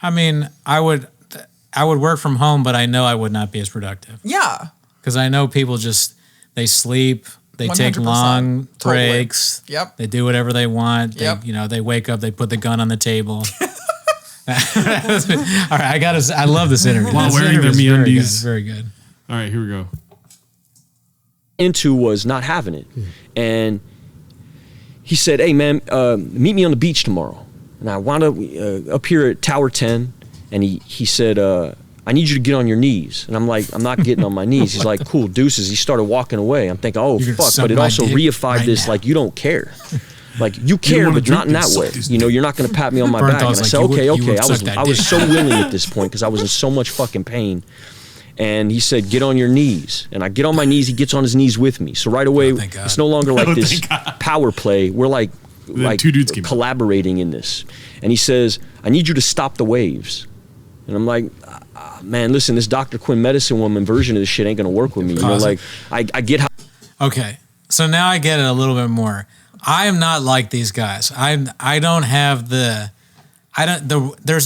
Speaker 2: I mean, I would work from home, but I know I would not be as productive
Speaker 3: Yeah.
Speaker 2: because I know people just they sleep. They take
Speaker 3: 100%.
Speaker 2: long
Speaker 3: Totally.
Speaker 2: breaks.
Speaker 3: Yep.
Speaker 2: They do whatever they want.
Speaker 3: Yep.
Speaker 2: They wake up. They put the gun on the table. All right, I love this interview.
Speaker 4: While
Speaker 2: This
Speaker 4: wearing their
Speaker 2: interview is
Speaker 4: MeUndies.
Speaker 2: very good.
Speaker 4: All right, here we go.
Speaker 5: Into was not having it. And he said, hey man, meet me on the beach tomorrow. And I wound up up here at Tower 10, and he said, I need you to get on your knees. And I'm like, I'm not getting on my knees. He's like, cool, deuces. He started walking away. I'm thinking, oh,
Speaker 2: You're gonna
Speaker 5: fuck.
Speaker 2: suck
Speaker 5: But it
Speaker 2: my
Speaker 5: also
Speaker 2: dick
Speaker 5: reified
Speaker 2: right
Speaker 5: this,
Speaker 2: now.
Speaker 5: like, you don't care. Like, you care,
Speaker 4: wanna
Speaker 5: but not in
Speaker 4: drink
Speaker 5: that
Speaker 4: and
Speaker 5: way.
Speaker 4: suck this
Speaker 5: You know, you're not going to pat me on my back. And I
Speaker 2: Bernthal's
Speaker 5: said,
Speaker 2: like,
Speaker 5: okay,
Speaker 2: you
Speaker 5: okay.
Speaker 2: would suck that
Speaker 5: I was
Speaker 2: dick.
Speaker 5: so willing at this point because I was in so much fucking pain. And he said, get on your knees. And I get on my knees. He gets on his knees with me. So right away,
Speaker 2: thank God.
Speaker 5: it's no longer like this power play. We're like
Speaker 4: 2 dudes came out.
Speaker 5: collaborating in this. And he says, I need you to stop the waves. And I'm like, man, listen, this Dr. Quinn medicine woman version of this shit ain't gonna work with me. You know, like I get how
Speaker 2: Okay, so now I get it a little bit more. I am not like these guys. I don't have there's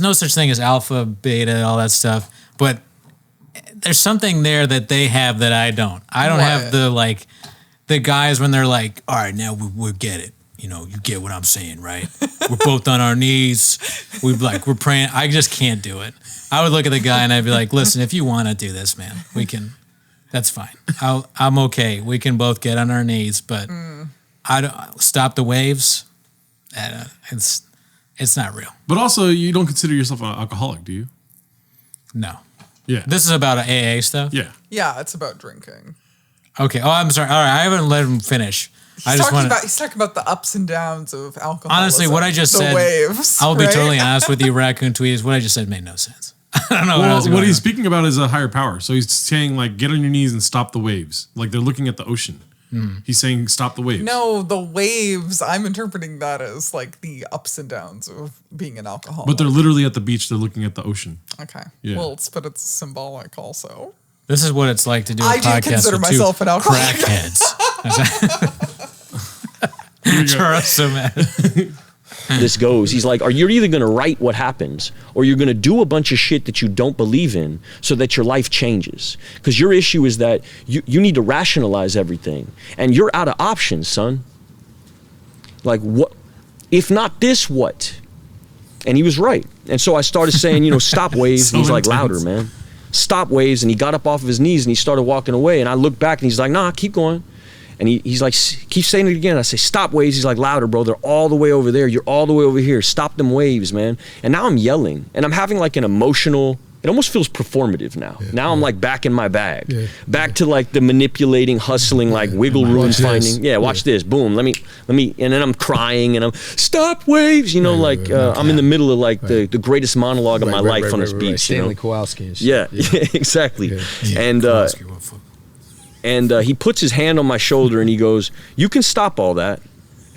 Speaker 2: no such thing as alpha, beta, all that stuff. But there's something there that they have that I don't. I don't have the guys when they're like, all right, now we get it. You know, you get what I'm saying, right? We're both on our knees. We're praying. I just can't do it. I would look at the guy and I'd be like, listen, if you want to do this, man, we can. That's fine. I'm okay. We can both get on our knees, but I don't stop the waves. It's not real.
Speaker 4: But also, you don't consider yourself an alcoholic, do you?
Speaker 2: No.
Speaker 4: Yeah.
Speaker 2: This is about AA stuff?
Speaker 4: Yeah.
Speaker 3: Yeah, it's about drinking.
Speaker 2: Okay. Oh, I'm sorry. All right. I haven't let him finish.
Speaker 3: He's talking about the ups and downs of alcohol.
Speaker 2: Honestly, what I just said,
Speaker 3: waves,
Speaker 2: I'll be
Speaker 3: right?
Speaker 2: totally honest with you, Raccoon Tweeties. What I just said made no sense. I don't know
Speaker 4: Well,
Speaker 2: what
Speaker 4: what he's
Speaker 2: he's
Speaker 4: speaking about is a higher power. So he's saying, like, get on your knees and stop the waves. Like, they're looking at the ocean. He's saying, stop the waves.
Speaker 3: No, the waves, I'm interpreting that as like the ups and downs of being an alcoholic.
Speaker 4: But they're literally at the beach. They're looking at the ocean.
Speaker 3: Okay.
Speaker 4: Yeah.
Speaker 3: Well, but it's symbolic also.
Speaker 2: This is what it's like to do a
Speaker 3: I do
Speaker 2: podcast
Speaker 3: consider
Speaker 2: with
Speaker 3: myself
Speaker 2: two
Speaker 3: an alcoholic.
Speaker 2: crackheads. Charles so mad.
Speaker 5: this goes. He's like, you're either going to write what happens or you're going to do a bunch of shit that you don't believe in so that your life changes. Because your issue is that you need to rationalize everything and you're out of options, son. Like, what? If not this, what? And he was right. And so I started saying, stop waves.
Speaker 4: So
Speaker 5: And he's like,
Speaker 4: intense.
Speaker 5: louder, man. Stop waves. And he got up off of his knees and he started walking away. And I looked back and he's like, nah, keep going. And he's like, keep saying it again. I say, stop waves. He's like, louder, bro. They're all the way over there. You're all the way over here. Stop them waves, man. And now I'm yelling. And I'm having like an emotional, it almost feels perfortative now. Now I'm like back in my bag. Back to like the manipulating, hustling, like wiggle room
Speaker 6: Watch this.
Speaker 5: finding. Watch this. Boom. Let me, and then I'm crying and I'm, stop waves. I'm in the middle of like the greatest monologue of my life on this beach.
Speaker 6: Stanley Kowalski and shit.
Speaker 5: Yeah, exactly.
Speaker 6: Yeah.
Speaker 5: And
Speaker 2: Kowalski, what fuck?
Speaker 5: And he puts his hand on my shoulder and he goes, "You can stop all that,"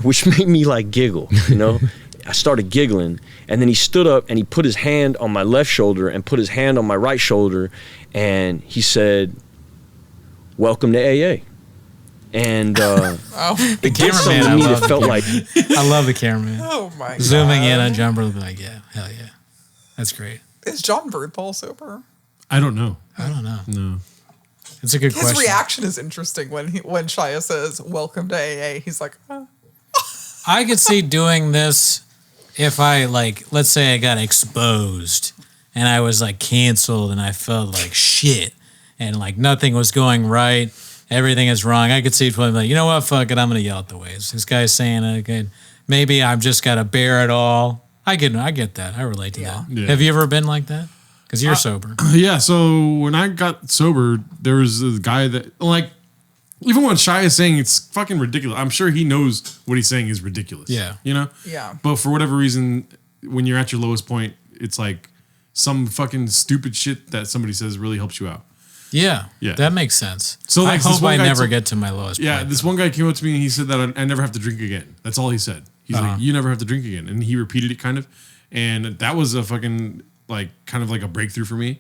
Speaker 5: which made me like giggle, you know? I started giggling, and then he stood up and he put his hand on my left shoulder and put his hand on my right shoulder, and he said, "Welcome to AA." And it did something to me that felt like...
Speaker 2: I love the cameraman.
Speaker 3: Oh my god.
Speaker 2: Zooming in on Jon Bernthal, like, yeah, hell yeah. That's great.
Speaker 3: Is Jon Bernthal sober?
Speaker 4: I don't know.
Speaker 2: I don't know.
Speaker 4: No.
Speaker 2: It's a good
Speaker 3: His
Speaker 2: question.
Speaker 3: reaction is interesting when Shia says, "Welcome to AA." He's like, "Huh."
Speaker 2: I could see doing this if I, like, let's say I got exposed and I was, like, canceled and I felt like shit and, like, nothing was going right. Everything is wrong. I could see it like, you know what? Fuck it. I'm going to yell at the waves. This guy's saying it again. Maybe I've just got to bear it all. I get that. I relate to that.
Speaker 4: Yeah.
Speaker 2: Have you ever been like that? Because you're sober.
Speaker 4: Yeah, so when I got sober, there was a guy that, like, even when Shia is saying it's fucking ridiculous, I'm sure he knows what he's saying is ridiculous.
Speaker 2: Yeah.
Speaker 4: You know?
Speaker 3: Yeah.
Speaker 4: But for whatever reason, when you're at your lowest point, it's like some fucking stupid shit that somebody says really helps you out.
Speaker 2: Yeah.
Speaker 4: Yeah.
Speaker 2: That makes sense.
Speaker 4: So,
Speaker 2: I
Speaker 4: like, this
Speaker 2: hope
Speaker 4: one
Speaker 2: I
Speaker 4: guy
Speaker 2: never get to my lowest
Speaker 4: Yeah,
Speaker 2: point.
Speaker 4: this one guy came up to me and he said that I never have to drink again. That's all he said. He's like, "You never have to drink again." And he repeated it kind of. And that was a fucking, like, kind of like a breakthrough for me.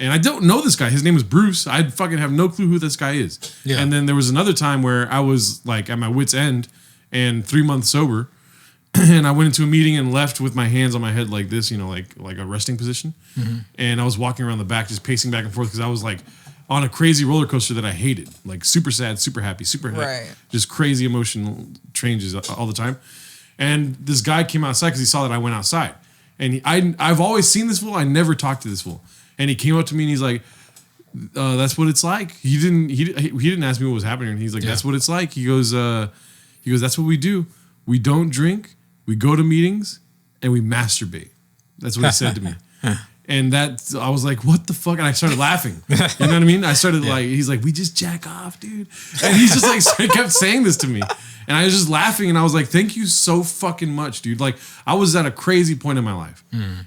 Speaker 4: And I don't know this guy. His name is Bruce. I fucking have no clue who this guy is.
Speaker 2: Yeah.
Speaker 4: And then there was another time where I was, like, at my wit's end and 3 months sober. And I went into a meeting and left with my hands on my head like this, you know, like a resting position. And I was walking around the back, just pacing back and forth because I was, like, on a crazy roller coaster that I hated. Like, super sad, super happy, super happy.
Speaker 3: Right.
Speaker 4: Just crazy emotional changes all the time. And this guy came outside because he saw that I went outside. And I've always seen this fool. I never talked to this fool. And he came up to me and he's like, "That's what it's like." He didn't ask me what was happening. And he's like, "That's what it's like." He goes, "That's what we do. We don't drink. We go to meetings and we masturbate." That's what he said to me. And that, I was like, "What the fuck?" And I started laughing. You know what I mean? I started like, he's like, "We just jack off, dude." And he's just like, kept saying this to me. And I was just laughing and I was like, "Thank you so fucking much, dude." Like, I was at a crazy point in my life.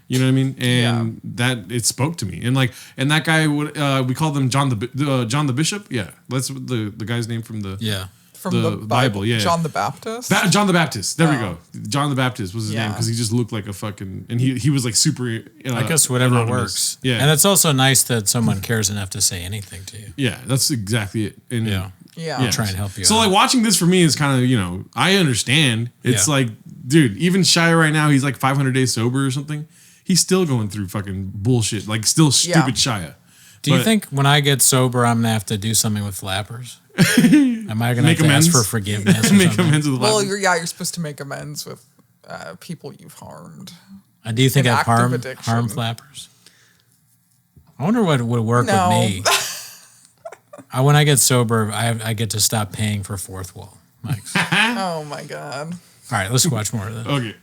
Speaker 4: You know what I mean? And that, it spoke to me. And like, and that guy, we called him John the Bishop. Yeah. That's the guy's name from the...
Speaker 2: Yeah.
Speaker 3: From the Bible.
Speaker 4: Yeah.
Speaker 3: John the Baptist.
Speaker 4: John the Baptist. There we go. John the Baptist was his name because he just looked like a fucking... And he was like super...
Speaker 2: I guess whatever
Speaker 4: anonymous.
Speaker 2: works.
Speaker 4: Yeah.
Speaker 2: And it's also nice that someone cares enough to say anything to you.
Speaker 4: Yeah, that's exactly it. And
Speaker 3: Yeah.
Speaker 2: I'll try and help you
Speaker 4: So
Speaker 2: out.
Speaker 4: like watching this for me is kind of, you know, I understand. It's like, dude, even Shia right now, he's like 500 days sober or something. He's still going through fucking bullshit. Like still stupid Shia.
Speaker 2: Do you think when I get sober, I'm going to have to do something with flappers? Am I going to have to ask for forgiveness or
Speaker 4: Make
Speaker 2: something?
Speaker 4: amends with
Speaker 3: Well,
Speaker 4: laughter.
Speaker 3: you're supposed to make amends with people you've harmed.
Speaker 2: Do you think
Speaker 3: An
Speaker 2: I've
Speaker 3: active
Speaker 2: harmed
Speaker 3: addiction.
Speaker 2: flappers? I wonder what would work
Speaker 3: No.
Speaker 2: with me. When I get sober, I get to stop paying for fourth wall mics.
Speaker 3: Oh my god.
Speaker 2: All right, let's watch more of this.
Speaker 4: Okay.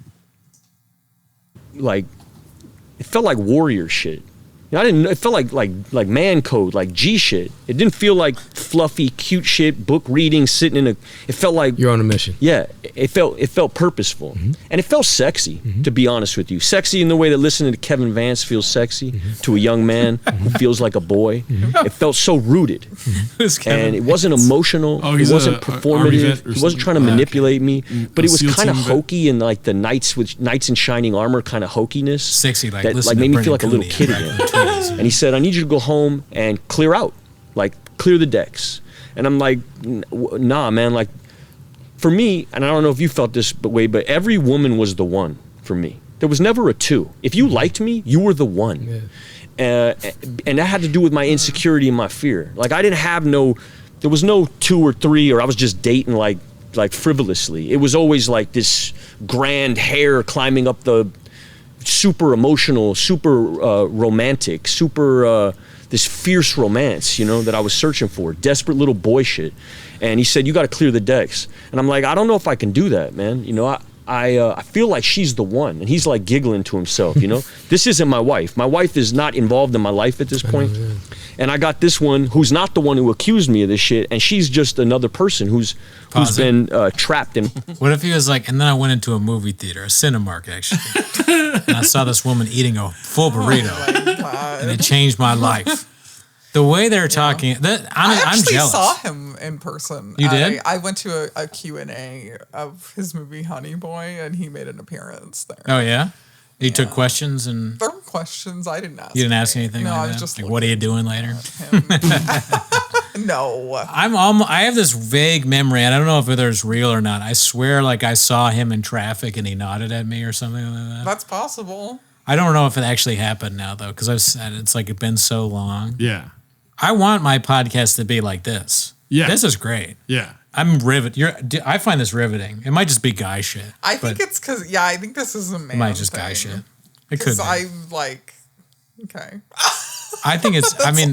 Speaker 5: Like, it felt like warrior shit. You know, I didn't. It felt like man code, like G shit. It didn't feel like fluffy, cute shit, book reading, sitting in a. It felt like
Speaker 6: You're on a mission.
Speaker 5: yeah. It felt purposeful, and it felt sexy. To be honest with you, sexy in the way that listening to Kevin Vance feels sexy to a young man who feels like a boy. It felt so rooted,
Speaker 2: Who's Kevin
Speaker 5: and it wasn't emotional.
Speaker 4: Oh,
Speaker 5: It
Speaker 4: he's
Speaker 5: wasn't
Speaker 4: a Army
Speaker 5: performative.
Speaker 4: vet or
Speaker 5: He wasn't
Speaker 4: something?
Speaker 5: trying to manipulate me, but it was
Speaker 4: SEAL
Speaker 5: kind of
Speaker 4: team vet?
Speaker 5: hokey and like the knights in shining armor kind of hokiness.
Speaker 2: Sexy, like
Speaker 5: that
Speaker 2: listen
Speaker 5: like
Speaker 2: to
Speaker 5: made me
Speaker 2: Brendan
Speaker 5: feel like a little
Speaker 2: Cooney
Speaker 5: kid
Speaker 2: and
Speaker 5: again.
Speaker 2: Raccoon Tweeties.
Speaker 5: And he said, "I need you to go home and clear out, like clear the decks." And I'm like, "Nah, man. Like, for me, and I don't know if you felt this way, but every woman was the one for me. There was never a two. If you liked me, you were the one." And that had to do with my insecurity and my fear. Like, I didn't have there was no 2 or 3, or I was just dating like frivolously. It was always like this grand hair climbing up the super emotional, super romantic, super this fierce romance, you know, that I was searching for, desperate little boy shit. And he said, "You got to clear the decks." And I'm like, "I don't know if I can do that, man. You know, I feel like she's the one." And he's like giggling to himself, you know. This isn't my wife. My wife is not involved in my life at this point. And I got this one who's not the one who accused me of this shit, and she's just another person who's been trapped in.
Speaker 2: What if he was like, and then I went into a movie theater, a Cinemark actually, and I saw this woman eating a full burrito, and it changed my life. The way they're talking, I'm
Speaker 3: actually
Speaker 2: jealous.
Speaker 3: saw him in person.
Speaker 2: You did?
Speaker 3: I went to a Q&A of his movie Honey Boy, and he made an appearance there.
Speaker 2: Oh yeah, he took questions and
Speaker 3: There were questions I didn't ask.
Speaker 2: you didn't ask anything.
Speaker 3: No,
Speaker 2: like
Speaker 3: I was
Speaker 2: that?
Speaker 3: just
Speaker 2: like, what are you doing later?
Speaker 3: him. No.
Speaker 2: I have this vague memory. I don't know if it's real or not. I swear, like I saw him in traffic and he nodded at me or something like that.
Speaker 3: That's possible.
Speaker 2: I don't know if it actually happened now though, because I've said it's like it's been so long.
Speaker 4: Yeah.
Speaker 2: I want my podcast to be like this.
Speaker 4: Yeah.
Speaker 2: This is great.
Speaker 4: Yeah.
Speaker 2: I'm riveted. I find this riveting. It might just be guy shit.
Speaker 3: I think it's because, I think this is a man
Speaker 2: It might just
Speaker 3: thing.
Speaker 2: guy shit. It could
Speaker 3: Because
Speaker 2: be.
Speaker 3: I'm like, okay.
Speaker 2: I think it's. I mean,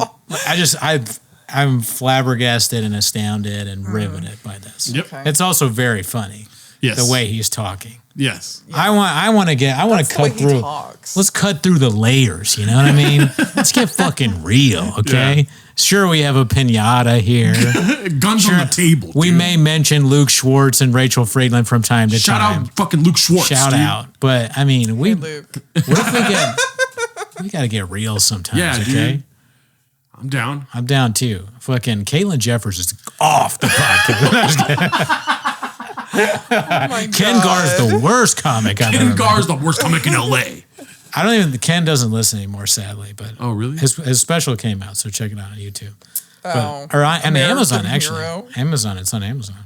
Speaker 2: I'm flabbergasted and astounded and riveted by this.
Speaker 4: Yep.
Speaker 3: Okay.
Speaker 2: It's also very funny.
Speaker 4: Yes.
Speaker 2: The way he's talking.
Speaker 4: Yes.
Speaker 2: I want to
Speaker 3: That's the way
Speaker 2: cut
Speaker 3: he
Speaker 2: through.
Speaker 3: talks.
Speaker 2: Let's cut through the layers. You know what I mean? Let's get fucking real, okay?
Speaker 4: Yeah.
Speaker 2: Sure, we have a pinata here.
Speaker 4: Guns on the table.
Speaker 2: We
Speaker 4: dude.
Speaker 2: may mention Luke Schwartz and Rachel Friedland from time to
Speaker 4: Shout
Speaker 2: time.
Speaker 4: out fucking Luke Schwartz.
Speaker 2: Shout
Speaker 4: dude.
Speaker 2: out. But I mean,
Speaker 3: Hey, Luke.
Speaker 2: what if we got to get real sometimes,
Speaker 4: Yeah,
Speaker 2: okay?
Speaker 4: dude. I'm down.
Speaker 2: I'm down too. Fucking Caitlin Jeffers is off the podcast.
Speaker 3: Oh my
Speaker 2: Ken Gar's
Speaker 3: God.
Speaker 2: the worst comic I've ever
Speaker 4: Ken
Speaker 2: met.
Speaker 4: Gar's the worst comic in LA.
Speaker 2: I don't even. Ken doesn't listen anymore, sadly. But
Speaker 4: Oh, really?
Speaker 2: his special came out, so check it out on YouTube.
Speaker 3: Oh,
Speaker 2: Or on
Speaker 3: American
Speaker 2: Amazon, actually.
Speaker 3: hero.
Speaker 2: Amazon. It's on Amazon.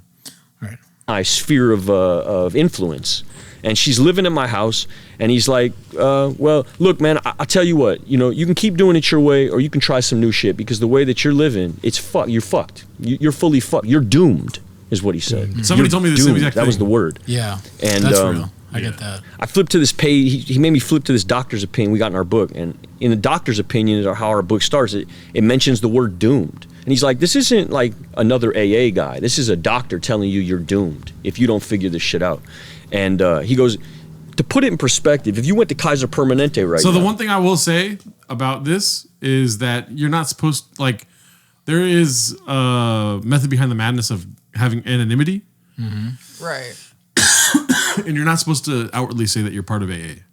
Speaker 2: All right.
Speaker 5: My sphere of influence. And she's living in my house, and he's like, well, look, man, I'll tell you what, you can keep doing it your way, or you can try some new shit, because the way that you're living, you're fucked. You're fully fucked. You're doomed, is what he said.
Speaker 4: Somebody
Speaker 5: You're
Speaker 4: told me the same
Speaker 5: doomed.
Speaker 4: exact
Speaker 5: That was
Speaker 4: thing.
Speaker 5: the word.
Speaker 2: Yeah.
Speaker 5: And,
Speaker 2: that's real. I get that.
Speaker 5: I flipped to this page. He made me flip to this doctor's opinion we got in our book. And in the doctor's opinion, or how our book starts, it mentions the word doomed. And he's like, this isn't like another AA guy. This is a doctor telling you you're doomed if you don't figure this shit out. And he goes, to put it in perspective, if you went to Kaiser Permanente right
Speaker 4: So
Speaker 5: now.
Speaker 4: the one thing I will say about this is that you're not supposed, like, there is a method behind the madness of having anonymity,
Speaker 3: Right.
Speaker 4: and you're not supposed to outwardly say that you're part of AA.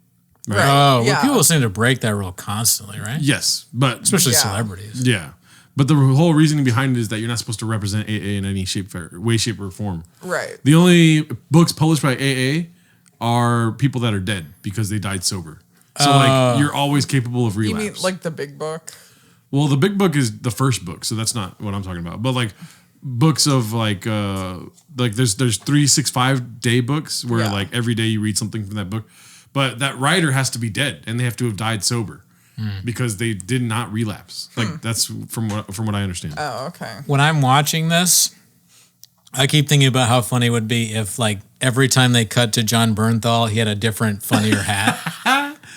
Speaker 3: Right.
Speaker 2: Oh,
Speaker 3: yeah.
Speaker 2: well, people seem to break that rule constantly, right?
Speaker 4: Yes, but
Speaker 2: Especially
Speaker 3: Yeah.
Speaker 2: celebrities.
Speaker 4: yeah, but the whole reasoning behind it is that you're not supposed to represent AA in any way, shape, or form.
Speaker 3: Right.
Speaker 4: The only books published by AA are people that are dead because they died sober. So like you're always capable of relapse.
Speaker 3: You mean like the big book?
Speaker 4: Well, the big book is the first book, so that's not what I'm talking about. But like books of like there's 365 day books where
Speaker 3: Yeah.
Speaker 4: like every day you read something from that book. But that writer has to be dead and they have to have died sober because they did not relapse. Like that's from what I understand.
Speaker 3: Oh, okay.
Speaker 2: When I'm watching this, I keep thinking about how funny it would be if, like, every time they cut to Jon Bernthal, he had a different, funnier hat.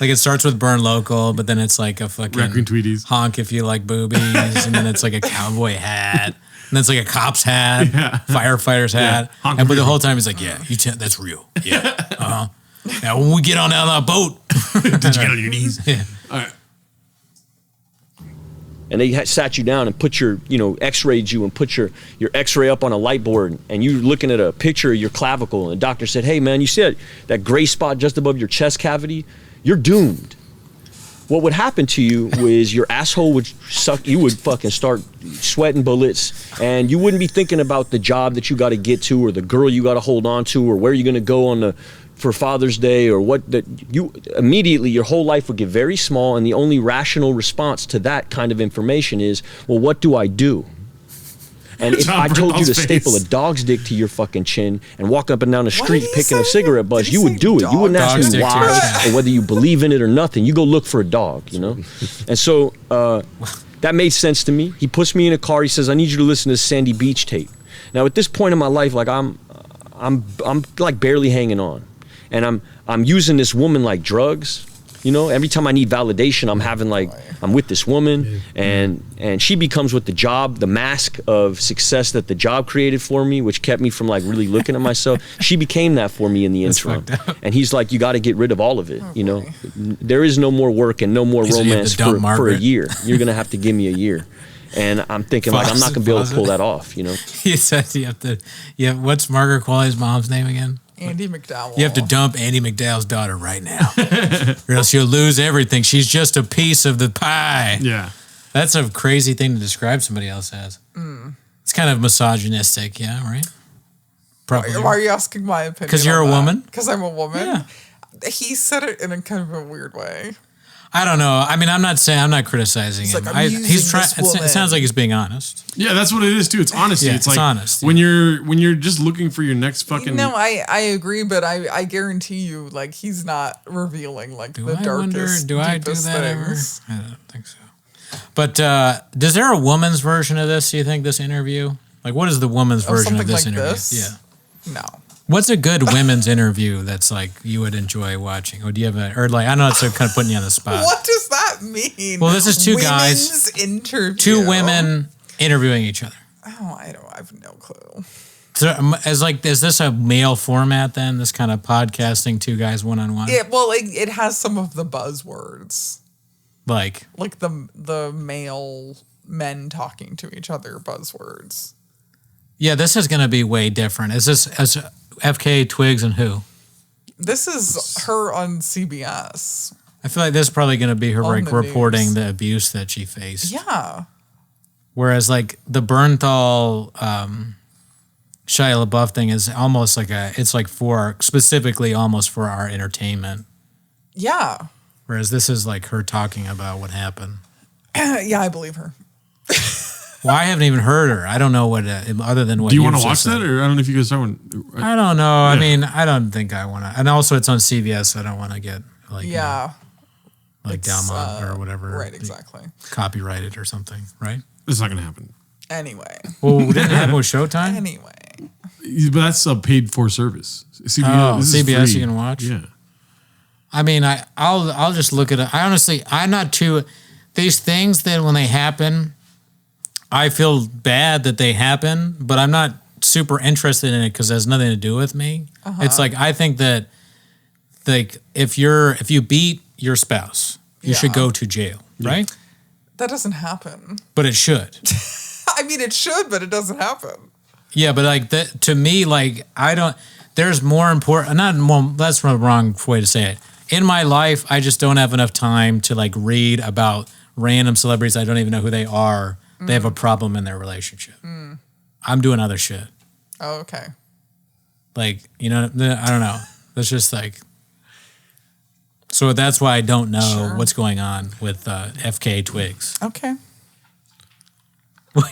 Speaker 2: Like, it starts with Burn Local, but then it's like a fucking
Speaker 4: Raccoon Tweeties.
Speaker 2: honk if you like boobies, and then it's like a cowboy hat, and then it's like a cop's hat, firefighter's hat,
Speaker 4: Honk
Speaker 2: and but the
Speaker 4: real.
Speaker 2: whole time he's like, "Yeah, that's real. Yeah, Now when we get on that boat,
Speaker 4: Did you get on your knees?
Speaker 2: Yeah.
Speaker 4: All right.
Speaker 5: and they sat you down and put your, x-rayed you and put your x-ray up on a light board, and you're looking at a picture of your clavicle, and the doctor said, hey man, you see that gray spot just above your chest cavity? You're doomed. What would happen to you is your asshole would suck, you would fucking start sweating bullets, and you wouldn't be thinking about the job that you got to get to, or the girl you got to hold on to, or where you're going to go for Father's Day, or you immediately, your whole life would get very small, and the only rational response to that kind of information is, well, what do I do? And if
Speaker 4: Jon
Speaker 5: I told you to
Speaker 4: Bernthal's
Speaker 5: staple a
Speaker 4: face.
Speaker 5: dog's dick to your fucking chin and walk up and down the street
Speaker 3: did he
Speaker 5: picking a
Speaker 3: say?
Speaker 5: cigarette buzz,
Speaker 3: Did he
Speaker 5: you would
Speaker 3: say
Speaker 5: do it. You wouldn't
Speaker 2: Dog's
Speaker 5: ask me
Speaker 2: dick to your
Speaker 5: why
Speaker 2: chin.
Speaker 5: or whether you believe in it or nothing. You go look for a dog, And so that made sense to me. He puts me in a car. He says, I need you to listen to this Sandy Beach tape. Now, at this point in my life, like I'm like barely hanging on. And I'm using this woman like drugs. Every time I need validation, I'm with this woman, and she becomes what the mask of success that the job created for me, which kept me from like really looking at myself. She became that for me in the interim. And he's like, you got to get rid of all of it. There is no more work and no more
Speaker 2: He said you have
Speaker 5: romance
Speaker 2: to dump
Speaker 5: for a
Speaker 2: Margaret.
Speaker 5: year. You're going to have to give me a year. And I'm thinking like, I'm not going to be able to pull that off,
Speaker 2: he said you have to. Yeah, what's Margaret Qualley's mom's name again?
Speaker 3: Andy McDowell.
Speaker 2: You have to dump Andy McDowell's daughter right now, or else you'll lose everything. She's just a piece of the pie.
Speaker 4: Yeah.
Speaker 2: That's a crazy thing to describe somebody else as. It's kind of misogynistic, yeah, right? Probably.
Speaker 3: Why are you asking my opinion?
Speaker 2: Because you're a woman?
Speaker 3: Because I'm a woman?
Speaker 2: Yeah.
Speaker 3: He said it in a kind of a weird way.
Speaker 2: I don't know. I mean, I'm not criticizing
Speaker 3: He's
Speaker 2: him.
Speaker 3: like, I'm using this woman.
Speaker 2: It sounds like he's being honest.
Speaker 4: Yeah, that's what it is too. It's honesty.
Speaker 2: Yeah,
Speaker 4: it's
Speaker 2: it's
Speaker 4: like
Speaker 2: honest,
Speaker 4: when you're just looking for your next fucking.
Speaker 3: No, I agree, but I guarantee you, like, he's not revealing like the darkest,
Speaker 2: do I do
Speaker 3: deepest
Speaker 2: that ever?
Speaker 3: things.
Speaker 2: I don't think so. But is there a woman's version of this? Do you think this interview? Like, what is the woman's version of
Speaker 3: something
Speaker 2: this
Speaker 3: like
Speaker 2: interview?
Speaker 3: this?
Speaker 2: Yeah.
Speaker 3: No.
Speaker 2: What's a good women's interview that's like you would enjoy watching? Or do you have a, or like, I know it's kind of putting you on the spot.
Speaker 3: What does that mean?
Speaker 2: Well, this is two
Speaker 3: Women's
Speaker 2: guys,
Speaker 3: interview.
Speaker 2: two women interviewing each other.
Speaker 3: Oh, I have no clue.
Speaker 2: So, is this a male format then? This kind of podcasting, two guys one-on-one?
Speaker 3: It has some of the buzzwords.
Speaker 2: Like
Speaker 3: the male men talking to each other buzzwords.
Speaker 2: Yeah, this is going to be way different. Is this as FK, Twigs, and who?
Speaker 3: This is her on CBS.
Speaker 2: I feel like this is probably going to be her
Speaker 3: On
Speaker 2: like
Speaker 3: the
Speaker 2: reporting
Speaker 3: news.
Speaker 2: the abuse that she faced.
Speaker 3: Yeah.
Speaker 2: Whereas like the Bernthal, Shia LaBeouf thing is almost like it's like specifically almost for our entertainment.
Speaker 3: Yeah.
Speaker 2: Whereas this is like her talking about what happened.
Speaker 3: Yeah, I believe her.
Speaker 2: Well, I haven't even heard her. I don't know what other than what.
Speaker 4: Do you want to
Speaker 2: just
Speaker 4: watch
Speaker 2: said.
Speaker 4: that, or I don't know if you guys start one.
Speaker 2: I don't know. I mean, I don't think I want to. And also, it's on CBS. So I don't want to get like like Dalmont or whatever.
Speaker 3: Right, exactly.
Speaker 2: Copyrighted or something, right?
Speaker 4: It's not gonna happen.
Speaker 3: Anyway.
Speaker 2: Well, didn't it happen with Showtime?
Speaker 3: Anyway.
Speaker 4: But that's a paid for service. CBS,
Speaker 2: Oh,
Speaker 4: this is
Speaker 2: CBS
Speaker 4: free.
Speaker 2: you can watch?
Speaker 4: Yeah.
Speaker 2: I mean, I'll just look at it. I'm not too. These things that when they happen, I feel bad that they happen, but I'm not super interested in it because it has nothing to do with me. It's like I think that like if you beat your spouse, you should go to jail, right?
Speaker 3: That doesn't happen.
Speaker 2: But it should.
Speaker 3: I mean, it should, but it doesn't happen.
Speaker 2: Yeah, but like that to me, like I don't. There's more important. Not more. That's the wrong way to say it. In my life, I just don't have enough time to like read about random celebrities I don't even know who they are. They have a problem in their relationship. I'm doing other shit.
Speaker 3: Oh, okay.
Speaker 2: Like, I don't know. That's just like. So that's why I don't know what's going on with FK Twigs.
Speaker 3: Okay.
Speaker 2: Well,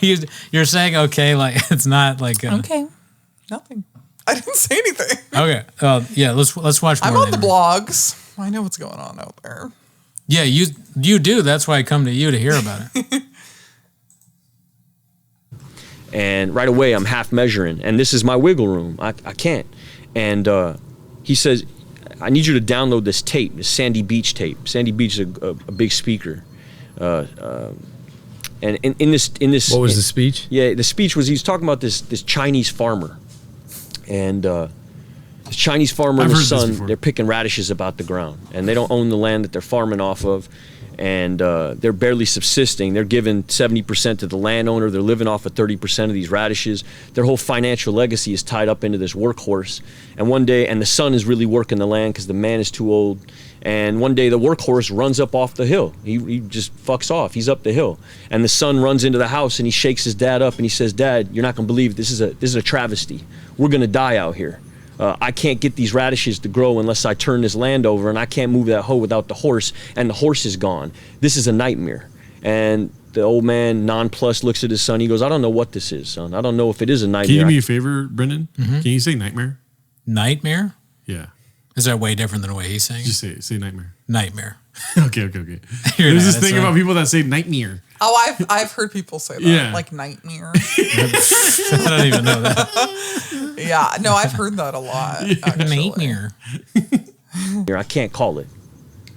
Speaker 2: you're saying okay, like it's not like
Speaker 3: Okay. Nothing. I didn't say anything.
Speaker 2: Okay. Yeah. Let's watch more.
Speaker 3: I'm on the blogs. I know what's going on out there.
Speaker 2: Yeah, you do. That's why I come to you to hear about it.
Speaker 5: And right away, I'm half measuring, and this is my wiggle room. I can't. And he says, I need you to download this tape, this Sandy Beach tape. Sandy Beach is a big speaker. And in this,
Speaker 6: What was the speech?
Speaker 5: Yeah, the speech was he was talking about this Chinese farmer, and this Chinese farmer and
Speaker 4: I've
Speaker 5: his
Speaker 4: heard this
Speaker 5: son,
Speaker 4: before.
Speaker 5: they're picking radishes about the ground, and they don't own the land that they're farming off of, and they're barely subsisting. They're giving 70% to the landowner. They're living off of 30% of these radishes. Their whole financial legacy is tied up into this workhorse. And one day, and the son is really working the land because the man is too old. And one day the workhorse runs up off the hill. He just fucks off. He's up the hill. And the son runs into the house and he shakes his dad up and he says, "Dad, you're not gonna believe it. This is a travesty. We're gonna die out here. I can't get these radishes to grow unless I turn this land over, and I can't move that hoe without the horse, and the horse is gone. This is a nightmare." And the old man, nonplussed, looks at his son. He goes, "I don't know what this is, son. I don't know if it is a nightmare."
Speaker 4: Can you do me a favor, Brendan? Can you say nightmare?
Speaker 2: Nightmare?
Speaker 4: Yeah.
Speaker 2: Is that way different than the way he's saying?
Speaker 4: Just say nightmare.
Speaker 2: Nightmare.
Speaker 4: Okay.
Speaker 2: You're
Speaker 4: There's this
Speaker 2: not,
Speaker 4: thing
Speaker 2: sorry.
Speaker 4: about people that say nightmare.
Speaker 3: Oh, I've heard people say that.
Speaker 4: Yeah.
Speaker 3: Like nightmare.
Speaker 2: I don't even know that.
Speaker 3: Yeah. No, I've heard that a lot. Actually.
Speaker 2: Nightmare.
Speaker 5: I can't call it.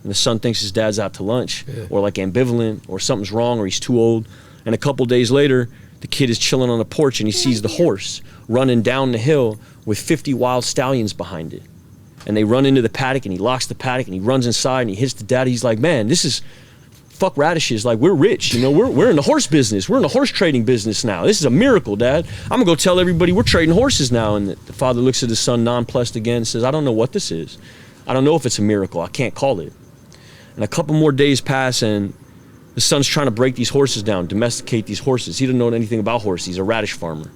Speaker 5: And the son thinks his dad's out to lunch, or like ambivalent, or something's wrong, or he's too old. And a couple days later, the kid is chilling on the porch and he sees the horse running down the hill with 50 wild stallions behind it. And they run into the paddock and he locks the paddock and he runs inside and he hits the dad. He's like, "Man, this is fuck radishes. Like, we're rich, we're in the horse business. We're in the horse trading business now. This is a miracle, Dad. I'm gonna go tell everybody we're trading horses now." And the father looks at his son nonplussed again and says, "I don't know what this is. I don't know if it's a miracle. I can't call it." And a couple more days pass and The son's trying to break these horses down, domesticate these horses. He doesn't know anything about horses. He's a radish farmer.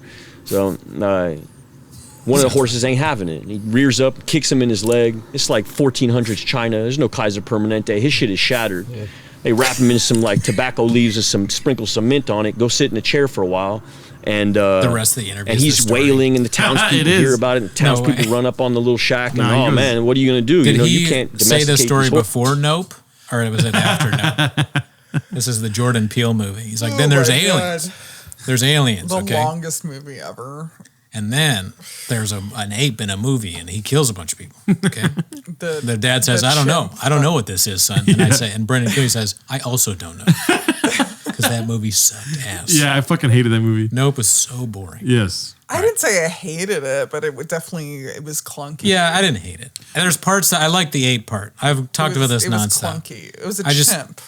Speaker 5: So one of the horses ain't having it. He rears up, kicks him in his leg. It's like 1400s China. There's no Kaiser Permanente. His shit is shattered. Yeah. They wrap him in some like tobacco leaves and sprinkle some mint on it. Go sit in a chair for a while. And
Speaker 2: the rest of the interview.
Speaker 5: And he's wailing, and the townspeople hear about it. And townspeople run up on the little shack, and oh man, what are you gonna do?
Speaker 2: Did he
Speaker 5: you can't
Speaker 2: say the story before Nope, or was it after Nope? This is the Jordan Peele movie. He's like, then there's aliens. God. There's aliens.
Speaker 3: The longest movie ever.
Speaker 2: And then there's an ape in a movie, and he kills a bunch of people. Okay. The dad says, I don't know. I don't know what this is, son. And I say, and Brendan Cooley says, I also don't know. Because that movie sucked ass.
Speaker 4: Yeah, I fucking hated that movie.
Speaker 2: Nope was so boring.
Speaker 4: Yes.
Speaker 3: I didn't say I hated it, but it was clunky.
Speaker 2: Yeah, I didn't hate it. And there's parts that I like the ape part. I've talked about this nonstop.
Speaker 3: It was clunky. It was a chimp.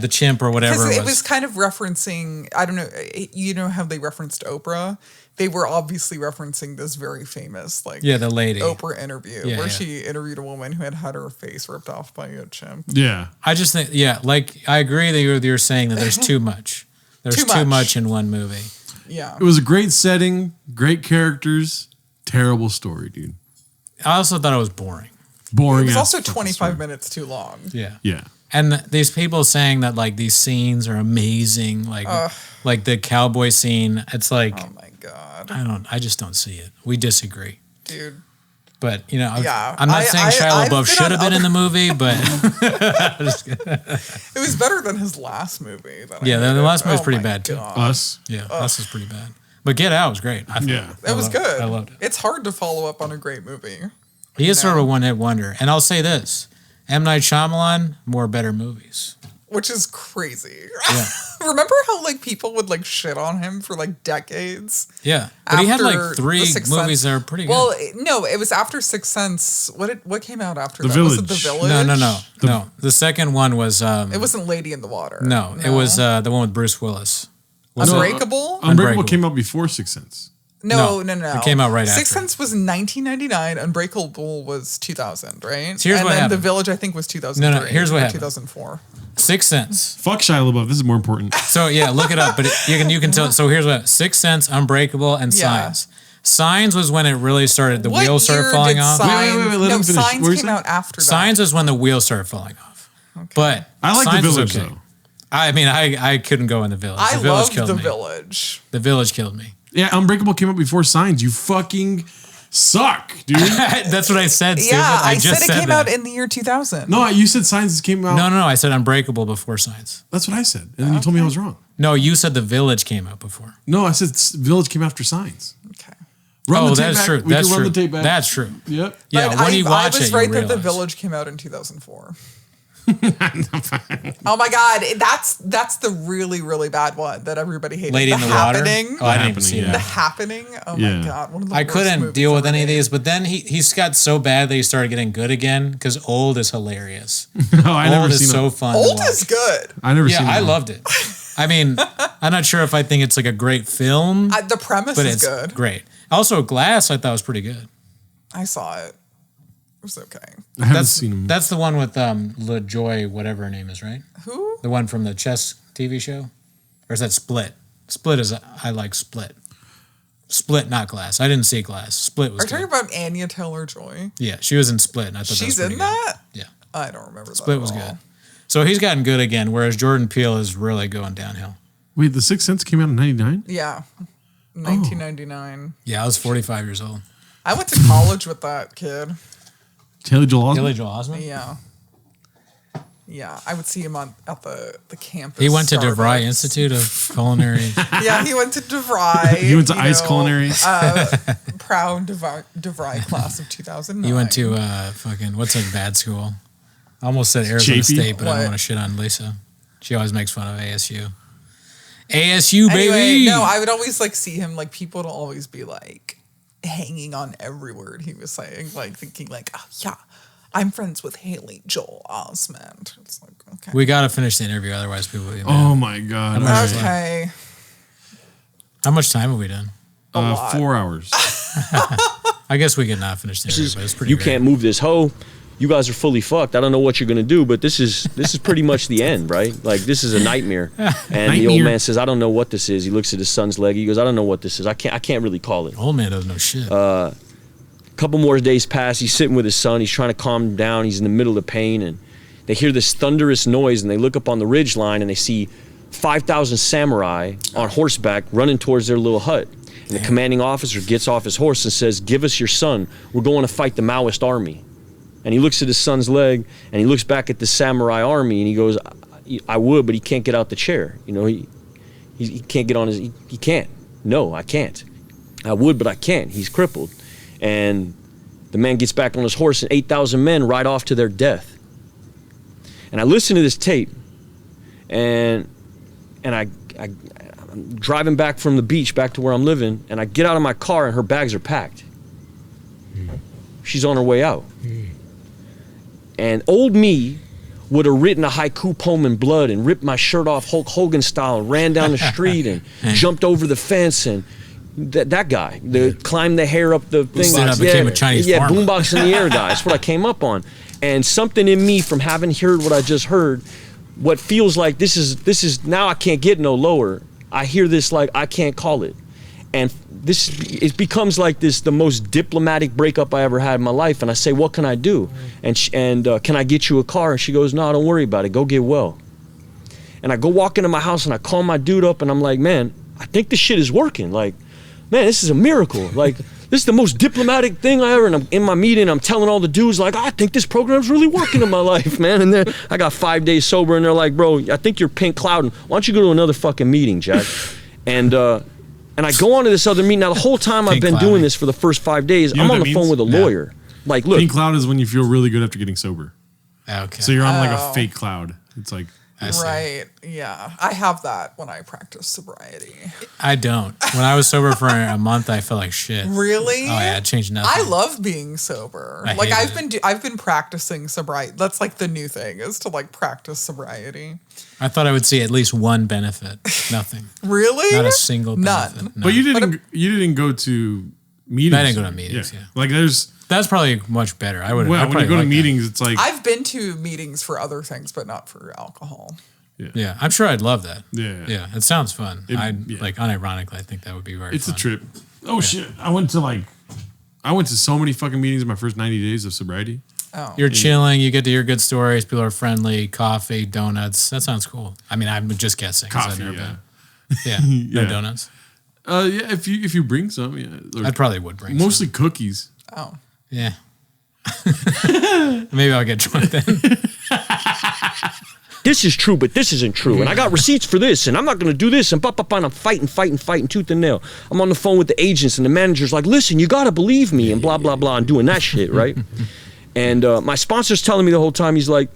Speaker 2: The chimp or whatever.
Speaker 3: Because it was kind of referencing, I don't know, you know how they referenced Oprah? They were obviously referencing this very famous,
Speaker 2: the lady
Speaker 3: Oprah interview where she interviewed a woman who had her face ripped off by a chimp.
Speaker 2: Yeah. I just think, I agree that you're saying that there's too much. There's too much in one movie.
Speaker 3: Yeah.
Speaker 4: It was a great setting, great characters, terrible story, dude.
Speaker 2: I also thought it was boring.
Speaker 3: It was also 25 minutes too long.
Speaker 2: Yeah.
Speaker 4: Yeah.
Speaker 2: And these people saying that these scenes are amazing, like the cowboy scene. It's like,
Speaker 3: oh my God.
Speaker 2: I just don't see it. We disagree.
Speaker 3: Dude.
Speaker 2: But, I'm not saying Shia LaBeouf should have been in the movie, but
Speaker 3: it was better than his last movie.
Speaker 2: The last movie was pretty bad too.
Speaker 4: Us?
Speaker 2: Yeah, Us was pretty bad. But Get Out was great.
Speaker 3: It was good.
Speaker 2: I loved it.
Speaker 3: It's hard to follow up on a great movie.
Speaker 2: He is sort of a one-hit wonder. And I'll say this, M. Night Shyamalan, more better movies.
Speaker 3: Which is crazy.
Speaker 2: Yeah.
Speaker 3: Remember how people would shit on him for decades?
Speaker 2: Yeah. But he had 3 movies that are pretty good.
Speaker 3: Well, no, it was after Sixth Sense. What came out after
Speaker 4: that?
Speaker 3: Was it The Village?
Speaker 2: No. The second one was
Speaker 3: it wasn't Lady in the Water.
Speaker 2: No, it was the one with Bruce Willis.
Speaker 3: Unbreakable?
Speaker 4: Unbreakable came out before Sixth Sense.
Speaker 3: No.
Speaker 2: It came out right after.
Speaker 3: Sixth Sense was 1999. Unbreakable was 2000, right?
Speaker 2: So here's what happened.
Speaker 3: The Village, I think, was 2003.
Speaker 2: No, here's what happened.
Speaker 3: 2004.
Speaker 2: Sixth Sense.
Speaker 4: Fuck Shia LaBeouf. This is more important.
Speaker 2: So look it up. But you can tell. So here's what: Sixth Sense, Unbreakable, and Signs. Signs was when it really started. The wheels started falling off.
Speaker 3: Wait. Let him finish. Signs came out after that.
Speaker 2: Signs was when the wheels started falling off. Okay. But
Speaker 4: I like
Speaker 2: Signs
Speaker 4: The Village though.
Speaker 2: I mean, I couldn't go in The Village.
Speaker 3: I loved The Village.
Speaker 2: The Village killed me.
Speaker 4: Yeah, Unbreakable came out before Signs. You fucking suck, dude.
Speaker 2: That's what I said, stupid.
Speaker 3: Yeah, I
Speaker 2: just
Speaker 3: said it came out in the year 2000.
Speaker 4: No, you said Signs came out.
Speaker 2: No, I said Unbreakable before Signs.
Speaker 4: That's what I said. And then you told me I was wrong.
Speaker 2: No, you said The Village came out before.
Speaker 4: No, I said Village came after Signs.
Speaker 3: Okay.
Speaker 4: Run the tape
Speaker 2: that's
Speaker 4: back.
Speaker 2: true.
Speaker 4: We
Speaker 2: that's
Speaker 4: can
Speaker 2: true.
Speaker 4: run the tape back.
Speaker 2: That's true.
Speaker 4: Yep.
Speaker 2: Yeah,
Speaker 3: but
Speaker 2: when you watch it,
Speaker 3: I was right
Speaker 2: you
Speaker 3: that The
Speaker 2: realize.
Speaker 3: Village came out in 2004. Oh my God, that's the really, really bad one that everybody hated.
Speaker 2: Lady in the
Speaker 3: Happening.
Speaker 2: Water. Oh, I didn't even see
Speaker 3: The
Speaker 2: that.
Speaker 3: Happening. Oh my God, one of the
Speaker 2: I
Speaker 3: worst
Speaker 2: couldn't
Speaker 3: movies
Speaker 2: deal with
Speaker 3: ever
Speaker 2: any of
Speaker 3: made.
Speaker 2: these, but then he's got so bad that he started getting good again because Old is hilarious.
Speaker 4: No, I never
Speaker 2: Old
Speaker 4: seen
Speaker 2: is so
Speaker 4: it.
Speaker 2: fun.
Speaker 3: Old
Speaker 2: to watch.
Speaker 3: is good.
Speaker 4: I never seen it.
Speaker 2: I loved it. I mean, I'm not sure if I think it's like a great film,
Speaker 3: The premise
Speaker 2: but
Speaker 3: is
Speaker 2: it's
Speaker 3: good.
Speaker 2: great. Also, Glass I thought was pretty good.
Speaker 3: I saw it. It was okay.
Speaker 4: I haven't seen him.
Speaker 2: That's the one with LaJoy, whatever her name is, right?
Speaker 3: Who?
Speaker 2: The one from the chess TV show? Or is that Split? Split is, I like Split. Split, not Glass. I didn't see Glass. Split was
Speaker 3: Are you talking about Anya Taylor-Joy?
Speaker 2: Yeah, she was in Split, and I thought
Speaker 3: She's
Speaker 2: that was
Speaker 3: in
Speaker 2: pretty
Speaker 3: that?
Speaker 2: good. Yeah.
Speaker 3: I don't remember that.
Speaker 2: Split was good. So he's gotten good again, whereas Jordan Peele is really going downhill.
Speaker 4: Wait, The Sixth Sense came out in 99?
Speaker 3: Yeah. 1999.
Speaker 2: Yeah, I was 45 years old.
Speaker 3: I went to college with that kid.
Speaker 4: Haley Joel Osment?
Speaker 2: Billy Joel Osment?
Speaker 3: Yeah. Yeah, I would see him at the campus.
Speaker 2: He went to
Speaker 3: Starbucks.
Speaker 2: DeVry Institute of Culinary.
Speaker 3: Yeah, he went to DeVry.
Speaker 4: He went to Ice Culinary.
Speaker 3: Proud DeVry class of 2009.
Speaker 2: You went to fucking, what's a bad school? I almost said Arizona
Speaker 4: JP?
Speaker 2: State, but I don't
Speaker 3: What?
Speaker 2: want to shit on Lisa. She always makes fun of ASU. ASU, baby!
Speaker 3: Anyway, no, I would always see him, people would always be hanging on every word he was saying, thinking oh yeah, I'm friends with Haley Joel Osment. It's okay.
Speaker 2: We got to finish the interview, otherwise people will be mad.
Speaker 4: Oh my God.
Speaker 3: Okay.
Speaker 2: How much time have we done?
Speaker 4: 4 hours.
Speaker 2: I guess we could not finish the interview, but it's pretty
Speaker 5: You
Speaker 2: great.
Speaker 5: can't move this hoe. you guys are fully fucked. I don't know what you're gonna do, but this is pretty much the end, right? Like, this is a nightmare. And the old man says, I don't know what this is. He looks at his son's leg. He goes, I don't know what this is. I can't really call it.
Speaker 2: Old man doesn't know shit.
Speaker 5: A couple more days pass. He's sitting with his son. He's trying to calm him down. He's in the middle of pain, and they hear this thunderous noise, and they look up on the ridge line, and they see 5,000 samurai on horseback running towards their little hut. And the commanding officer gets off his horse and says, give us your son. We're going to fight the Maoist army. And he looks at his son's leg, and he looks back at the samurai army, and he goes, I would, but he can't get out the chair. You know, he can't get on his, he can't. No, I can't. I would, but I can't. He's crippled. And the man gets back on his horse, and 8,000 men ride off to their death. And I listen to this tape, and I'm driving back from the beach back to where I'm living, and I get out of my car, and her bags are packed. She's on her way out. And old me would have written a haiku poem in blood and ripped my shirt off Hulk Hogan style and ran down the street and jumped over the fence, and that guy, climbed the hair up the thing.
Speaker 2: Became a Chinese farmer.
Speaker 5: Boombox in the air guy. That's what I came up on. And something in me from having heard what I just heard, what feels like this is now I can't get no lower. I hear this like I can't call it. And it becomes like the most diplomatic breakup I ever had in my life. And I say, what can I do? And can I get you a car? And she goes, no, don't worry about it. Go get well. And I go walk into my house and I call my dude up and I'm like, man, I think this shit is working. Like, man, this is a miracle. Like, this is the most diplomatic thing I ever, and I'm in my meeting, I'm telling all the dudes, like, I think this program's really working in my life, man. And then I got 5 days sober, and they're like, bro, I think you're pink clouding. Why don't you go to another fucking meeting, Jack? And I go on to this other meeting. Now, the whole time I've been doing this for the first 5 days, I'm on the phone with a lawyer. Like, look.
Speaker 4: Pink cloud is when you feel really good after getting sober.
Speaker 2: Okay.
Speaker 4: So you're on like a fake cloud. It's like,
Speaker 3: Right. Yeah. I have that when I practice sobriety.
Speaker 2: I don't. When I was sober for a month, I felt like shit.
Speaker 3: Really?
Speaker 2: Oh yeah, it changed nothing.
Speaker 3: I love being sober.
Speaker 2: I
Speaker 3: Like
Speaker 2: hate
Speaker 3: I've been practicing sobriety. That's like the new thing, is to like practice sobriety.
Speaker 2: I thought I would see at least one benefit. Nothing.
Speaker 3: Really?
Speaker 2: Not a single benefit.
Speaker 3: None.
Speaker 2: No.
Speaker 4: but you didn't go to meetings.
Speaker 2: I didn't go to meetings, yeah.
Speaker 4: Like
Speaker 2: That's probably much better. I would.
Speaker 4: when you go to meetings, it's like,
Speaker 3: I've been to meetings for other things, but not for alcohol.
Speaker 2: Yeah, I'm sure I'd love that.
Speaker 4: Yeah.
Speaker 2: Yeah, it sounds fun.
Speaker 4: Yeah.
Speaker 2: Like unironically, I think that would be very
Speaker 4: it's
Speaker 2: fun.
Speaker 4: a trip. Oh shit. I went to so many fucking meetings in my first 90 days of sobriety.
Speaker 3: Oh.
Speaker 2: You're chilling, you get to hear good stories, people are friendly, coffee, donuts. That sounds cool. I mean, I'm just guessing. 'cause I've
Speaker 4: Coffee,
Speaker 2: never
Speaker 4: yeah.
Speaker 2: been. Yeah, no
Speaker 4: Yeah.
Speaker 2: donuts.
Speaker 4: Yeah, if you bring some, yeah. Or
Speaker 2: I probably would bring
Speaker 4: mostly cookies.
Speaker 3: Oh.
Speaker 2: some. Yeah. Maybe I'll get drunk then.
Speaker 5: This is true, but this isn't true. And I got receipts for this, and I'm not going to do this. And I'm fighting tooth and nail. I'm on the phone with the agents, and the manager's like, listen, you got to believe me, and blah, blah, blah, and doing that shit, right? And my sponsor's telling me the whole time, he's like,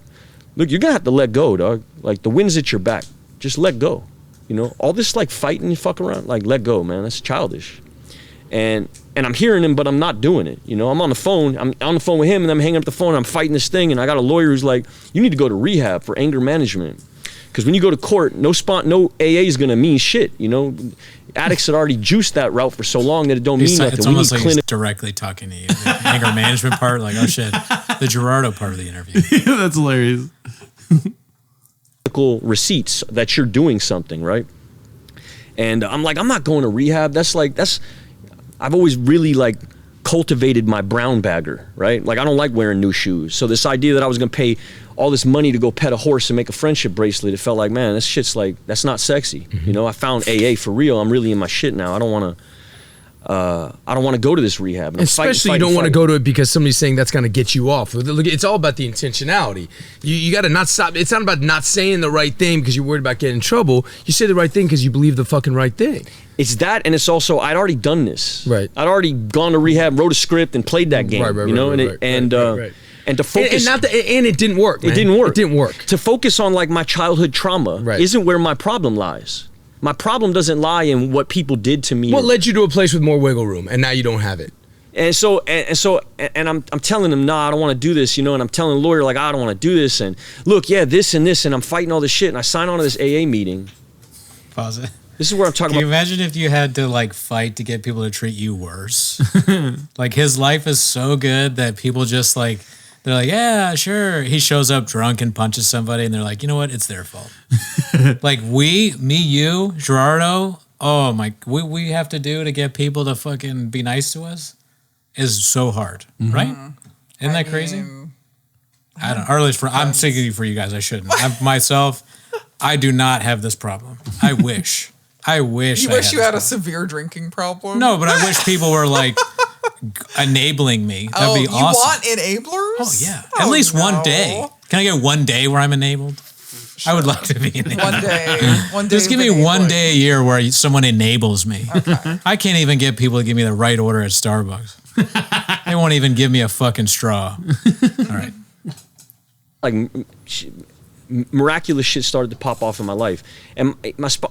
Speaker 5: look, you're going to have to let go, dog. Like, the wind's at your back. Just let go. You know, all this, like, fighting and fuck around, like, let go, man. That's childish. And I'm hearing him, but I'm not doing it. You know, I'm on the phone with him, and I'm hanging up the phone, and I'm fighting this thing, and I got a lawyer who's like, you need to go to rehab for anger management. Because when you go to court, no AA is going to mean shit, you know. Addicts had already juiced that route for so long that it don't mean nothing.
Speaker 2: It's almost like he's directly talking to you. The anger management part, like, oh shit. The Gerardo part of the interview.
Speaker 4: That's hilarious.
Speaker 5: Receipts that you're doing something, right? And I'm like, I'm not going to rehab. I've always really like cultivated my brown bagger, right? Like I don't like wearing new shoes. So this idea that I was gonna pay all this money to go pet a horse and make a friendship bracelet, it felt like, man, this shit's like, that's not sexy. Mm-hmm. You know, I found AA for real. I'm really in my shit now. I don't wanna go to this rehab. And
Speaker 6: especially you don't want to go to it because somebody's saying that's going to get you off. Look, it's all about the intentionality. You got to not stop. It's not about not saying the right thing because you're worried about getting in trouble. You say the right thing because you believe the fucking right thing.
Speaker 5: It's that, and it's also I'd already done this.
Speaker 6: Right.
Speaker 5: I'd already gone to rehab, wrote a script, and played that game.
Speaker 6: Right,
Speaker 5: you know,
Speaker 6: right.
Speaker 5: And to focus,
Speaker 6: and it didn't work. Man.
Speaker 5: It didn't work.
Speaker 6: It didn't work.
Speaker 5: To focus on like my childhood trauma isn't where my problem lies. My problem doesn't lie in what people did to me.
Speaker 6: What led you to a place with more wiggle room, and now you don't have it?
Speaker 5: And I'm telling them, nah, I don't want to do this, you know, and I'm telling the lawyer, like, I don't want to do this, and look, yeah, this and this, and I'm fighting all this shit, and I sign on to this AA meeting.
Speaker 2: Pause it.
Speaker 5: This is where I'm talking
Speaker 2: Can you
Speaker 5: about.
Speaker 2: imagine if you had to like fight to get people to treat you worse? Like his life is so good that people just like, They're like, yeah, sure. He shows up drunk and punches somebody, and they're like, you know what? It's their fault. Like me, you, Gerardo, oh my, we have to do to get people to fucking be nice to us is so hard, right? Isn't that crazy? I don't know. Or at least I'm speaking for you guys. I shouldn't. Myself, I do not have this problem. I wish. You
Speaker 3: wish you had a severe drinking problem?
Speaker 2: No, but I wish people were like enabling me. That'd be awesome.
Speaker 3: You want enablers?
Speaker 2: Oh yeah, at least one day. Can I get one day where I'm enabled? Sure. I would like to be enabled.
Speaker 3: One day.
Speaker 2: Just give me one day a year where someone enables me. Okay. I can't even get people to give me the right order at Starbucks. They won't even give me a fucking straw. All right.
Speaker 5: Like miraculous shit started to pop off in my life, and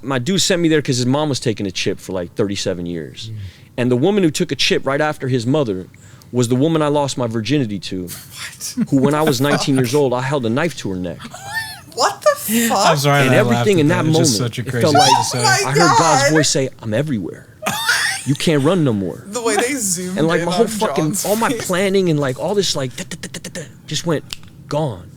Speaker 5: my dude sent me there because his mom was taking a chip for like 37 years, and the woman who took a chip right after his mother was the woman I lost my virginity to. What? Who, when I was 19 years old, I held a knife to her neck.
Speaker 3: What the fuck?
Speaker 2: I'm sorry.
Speaker 5: And everything in that moment,
Speaker 2: such a
Speaker 5: it
Speaker 2: crazy
Speaker 5: felt like
Speaker 3: I
Speaker 5: heard God's voice say, "I'm everywhere. You can't run no more."
Speaker 3: The way they zoomed
Speaker 5: and like
Speaker 3: in
Speaker 5: my whole
Speaker 3: on
Speaker 5: fucking
Speaker 3: John's
Speaker 5: all my
Speaker 3: face.
Speaker 5: planning and like all this like just went gone.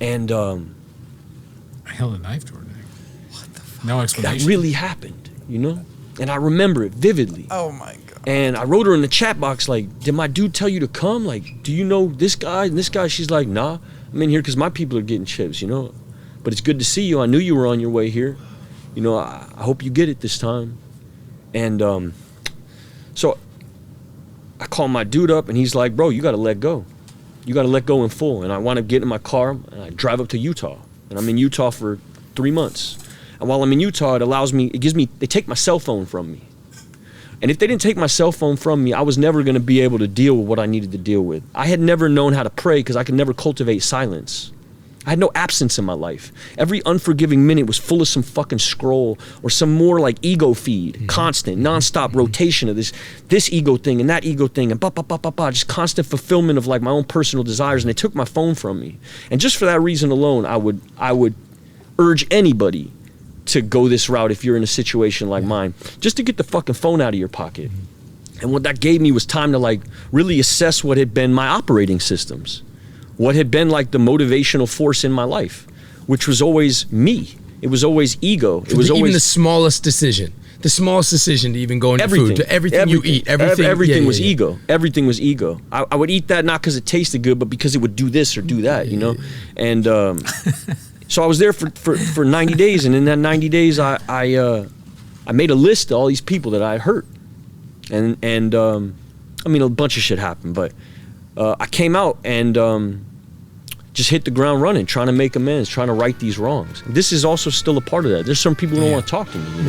Speaker 5: And
Speaker 2: I held a knife to her neck. What the fuck? No explanation.
Speaker 5: That really happened, you know? And I remember it vividly.
Speaker 3: Oh my God.
Speaker 5: And I wrote her in the chat box like, "Did my dude tell you to come? Like, do you know this guy and this guy?" She's like, "Nah, I'm in here because my people are getting chips, you know? But it's good to see you. I knew you were on your way here. You know, I hope you get it this time." And so I call my dude up and he's like, "Bro, you got to let go. You got to let go in full." And I want to get in my car and I drive up to Utah. And I'm in Utah for 3 months. And while I'm in Utah, they take my cell phone from me. And if they didn't take my cell phone from me, I was never going to be able to deal with what I needed to deal with. I had never known how to pray because I could never cultivate silence. I had no absence in my life. Every unforgiving minute was full of some fucking scroll or some more like ego feed, constant, nonstop rotation of this ego thing and that ego thing and just constant fulfillment of like my own personal desires. And they took my phone from me. And just for that reason alone, I would urge anybody to go this route if you're in a situation like mine, just to get the fucking phone out of your pocket. And what that gave me was time to like really assess what had been my operating systems. What had been like the motivational force in my life, which was always me. It was always ego. It was always
Speaker 6: even the smallest decision to even go into food, to everything you eat, everything
Speaker 5: was ego. Everything was ego. I would eat that not because it tasted good, but because it would do this or do that, you know. And so I was there for 90 days, and in that 90 days, I made a list of all these people that I had hurt, and I mean a bunch of shit happened, but I came out and just hit the ground running, trying to make amends, trying to right these wrongs. This is also still a part of that. There's some people who don't want to talk to me, you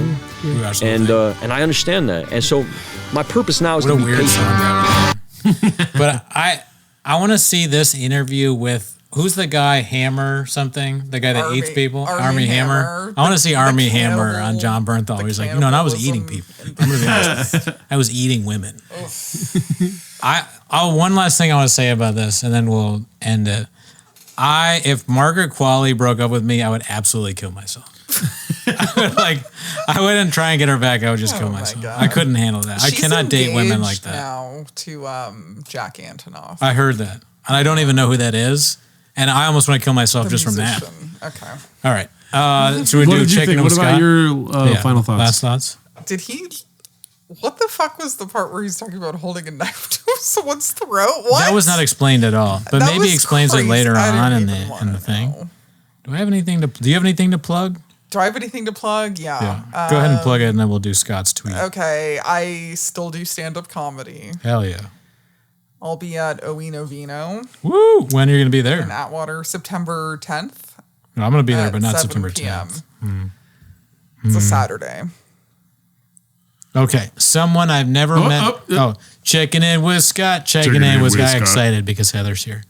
Speaker 5: know, and I understand that. And so my purpose now is to be patient.
Speaker 2: But I want to see this interview with who's the guy, Hammer something, the guy that eats people, Army Hammer. I want to see Army Hammer on Jon Bernthal. Where he's like, and I was eating people. I'm gonna be honest. I was eating women. One last thing I want to say about this, and then we'll end it. If Margaret Qualley broke up with me, I would absolutely kill myself. I wouldn't try and get her back. I would just kill myself. I couldn't handle that. I cannot date women like that.
Speaker 3: Now to Jack Antonoff.
Speaker 2: I heard that, and I don't even know who that is. And I almost want to kill myself just
Speaker 3: musician.
Speaker 2: from that.
Speaker 3: Okay.
Speaker 2: All right. So we
Speaker 4: What
Speaker 2: do
Speaker 4: did you
Speaker 2: chicken
Speaker 4: think?
Speaker 2: with
Speaker 4: What about
Speaker 2: Scott?
Speaker 4: your final thoughts?
Speaker 2: Last thoughts?
Speaker 3: Did he? What the fuck was the part where he's talking about holding a knife to someone's throat? What?
Speaker 2: That was not explained at all. But
Speaker 3: That
Speaker 2: maybe
Speaker 3: was
Speaker 2: he explains
Speaker 3: crazy.
Speaker 2: it later
Speaker 3: I
Speaker 2: on in
Speaker 3: didn't even
Speaker 2: the
Speaker 3: wanna
Speaker 2: thing.
Speaker 3: know.
Speaker 2: Do you have anything to plug?
Speaker 3: Do I have anything to plug? Yeah.
Speaker 2: Go ahead and plug it, and then we'll do Scott's tweet.
Speaker 3: Okay, I still do stand-up comedy.
Speaker 2: Hell yeah.
Speaker 3: I'll be at Owino Vino
Speaker 2: Woo! When are you going to be there?
Speaker 3: in Atwater, September 10th.
Speaker 2: No, I'm going to be there,
Speaker 3: at
Speaker 2: but not
Speaker 3: 7
Speaker 2: September
Speaker 3: p.m.
Speaker 2: 10th.
Speaker 3: It's a Saturday.
Speaker 2: Okay, someone I've never met. Checking in with Scott. Checking in with Scott. Excited because Heather's here.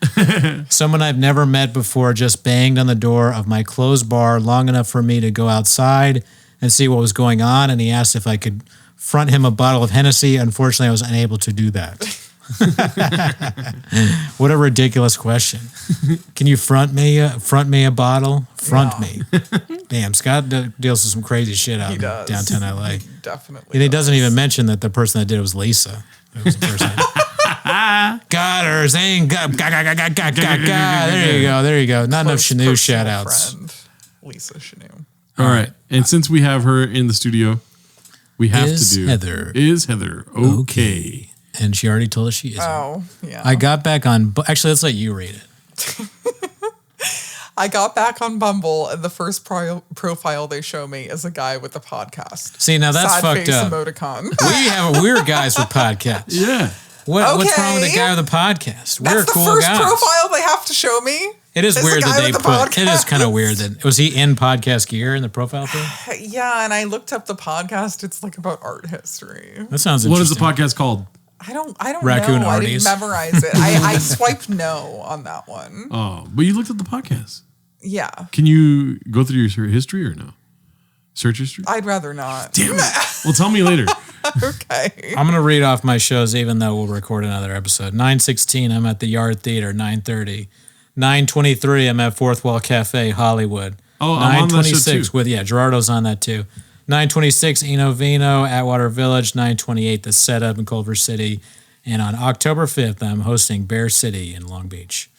Speaker 2: Someone I've never met before just banged on the door of my closed bar long enough for me to go outside and see what was going on, and he asked if I could front him a bottle of Hennessy. Unfortunately, I was unable to do that. What a ridiculous question. Can you front me a bottle? Front me. Damn, Scott deals with some crazy shit out in downtown LA.
Speaker 3: Definitely.
Speaker 2: And he doesn't even mention that the person that did it was Lisa. It was the person. Got her. Zane. Got. There you go. Not enough
Speaker 3: Close
Speaker 2: Shanu
Speaker 3: personal
Speaker 2: shout outs.
Speaker 3: friend, Lisa Shanu.
Speaker 4: All right. And since we have her in the studio, we have
Speaker 2: Is
Speaker 4: to do
Speaker 2: Heather
Speaker 4: Is Heather okay?
Speaker 2: And she already told us she isn't.
Speaker 3: Oh, yeah.
Speaker 2: I got back on. Actually, let's let you read it.
Speaker 3: I got back on Bumble, and the first profile they show me is a guy with a podcast.
Speaker 2: See, now that's
Speaker 3: Sad
Speaker 2: fucked
Speaker 3: face
Speaker 2: up.
Speaker 3: emoticon.
Speaker 2: We're guys with podcasts.
Speaker 4: Yeah.
Speaker 2: What's wrong with the
Speaker 3: Okay.
Speaker 2: guy with the podcast? We're
Speaker 3: That's
Speaker 2: cool
Speaker 3: the first
Speaker 2: guys.
Speaker 3: profile they have to show me.
Speaker 2: It is
Speaker 3: the
Speaker 2: weird that
Speaker 3: guy
Speaker 2: they
Speaker 3: with the
Speaker 2: put. It is
Speaker 3: podcast.
Speaker 2: kind of weird that was he in podcast gear in the profile thing.
Speaker 3: Yeah, and I looked up the podcast. It's like about art history.
Speaker 2: That sounds
Speaker 4: What is the
Speaker 2: interesting.
Speaker 4: podcast called?
Speaker 3: I don't
Speaker 2: Raccoon
Speaker 3: know. I
Speaker 2: Arties.
Speaker 3: didn't memorize it. I swiped no on that one.
Speaker 4: Oh, but you looked at the podcast.
Speaker 3: Yeah,
Speaker 4: Can you go through your history or no? Search history?
Speaker 3: I'd rather not.
Speaker 4: Damn it. Well, tell me later.
Speaker 3: Okay.
Speaker 2: I'm gonna read off my shows, even though we'll record another episode. 9:16, I'm at the Yard Theater. 9:30, 9:23, I'm at Fourth Wall Cafe, Hollywood.
Speaker 4: Oh, I'm on that show
Speaker 2: 9:26
Speaker 4: too.
Speaker 2: with Gerardo's on that too. 9:26, Eno Vino, Atwater Village. 9:28, The Setup in Culver City, and on October 5th, I'm hosting Bear City in Long Beach.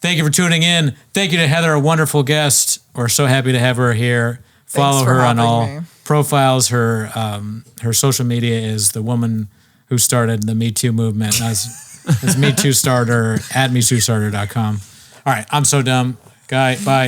Speaker 2: Thank you for tuning in. Thank you to Heather, a wonderful guest. We're so happy to have her here. Follow
Speaker 3: for
Speaker 2: her on
Speaker 3: having
Speaker 2: all
Speaker 3: me.
Speaker 2: profiles. Her social media is the woman who started the Me Too movement. It's Me Too Starter at MeTooStarter.com. All right, I'm so dumb. Guy, bye.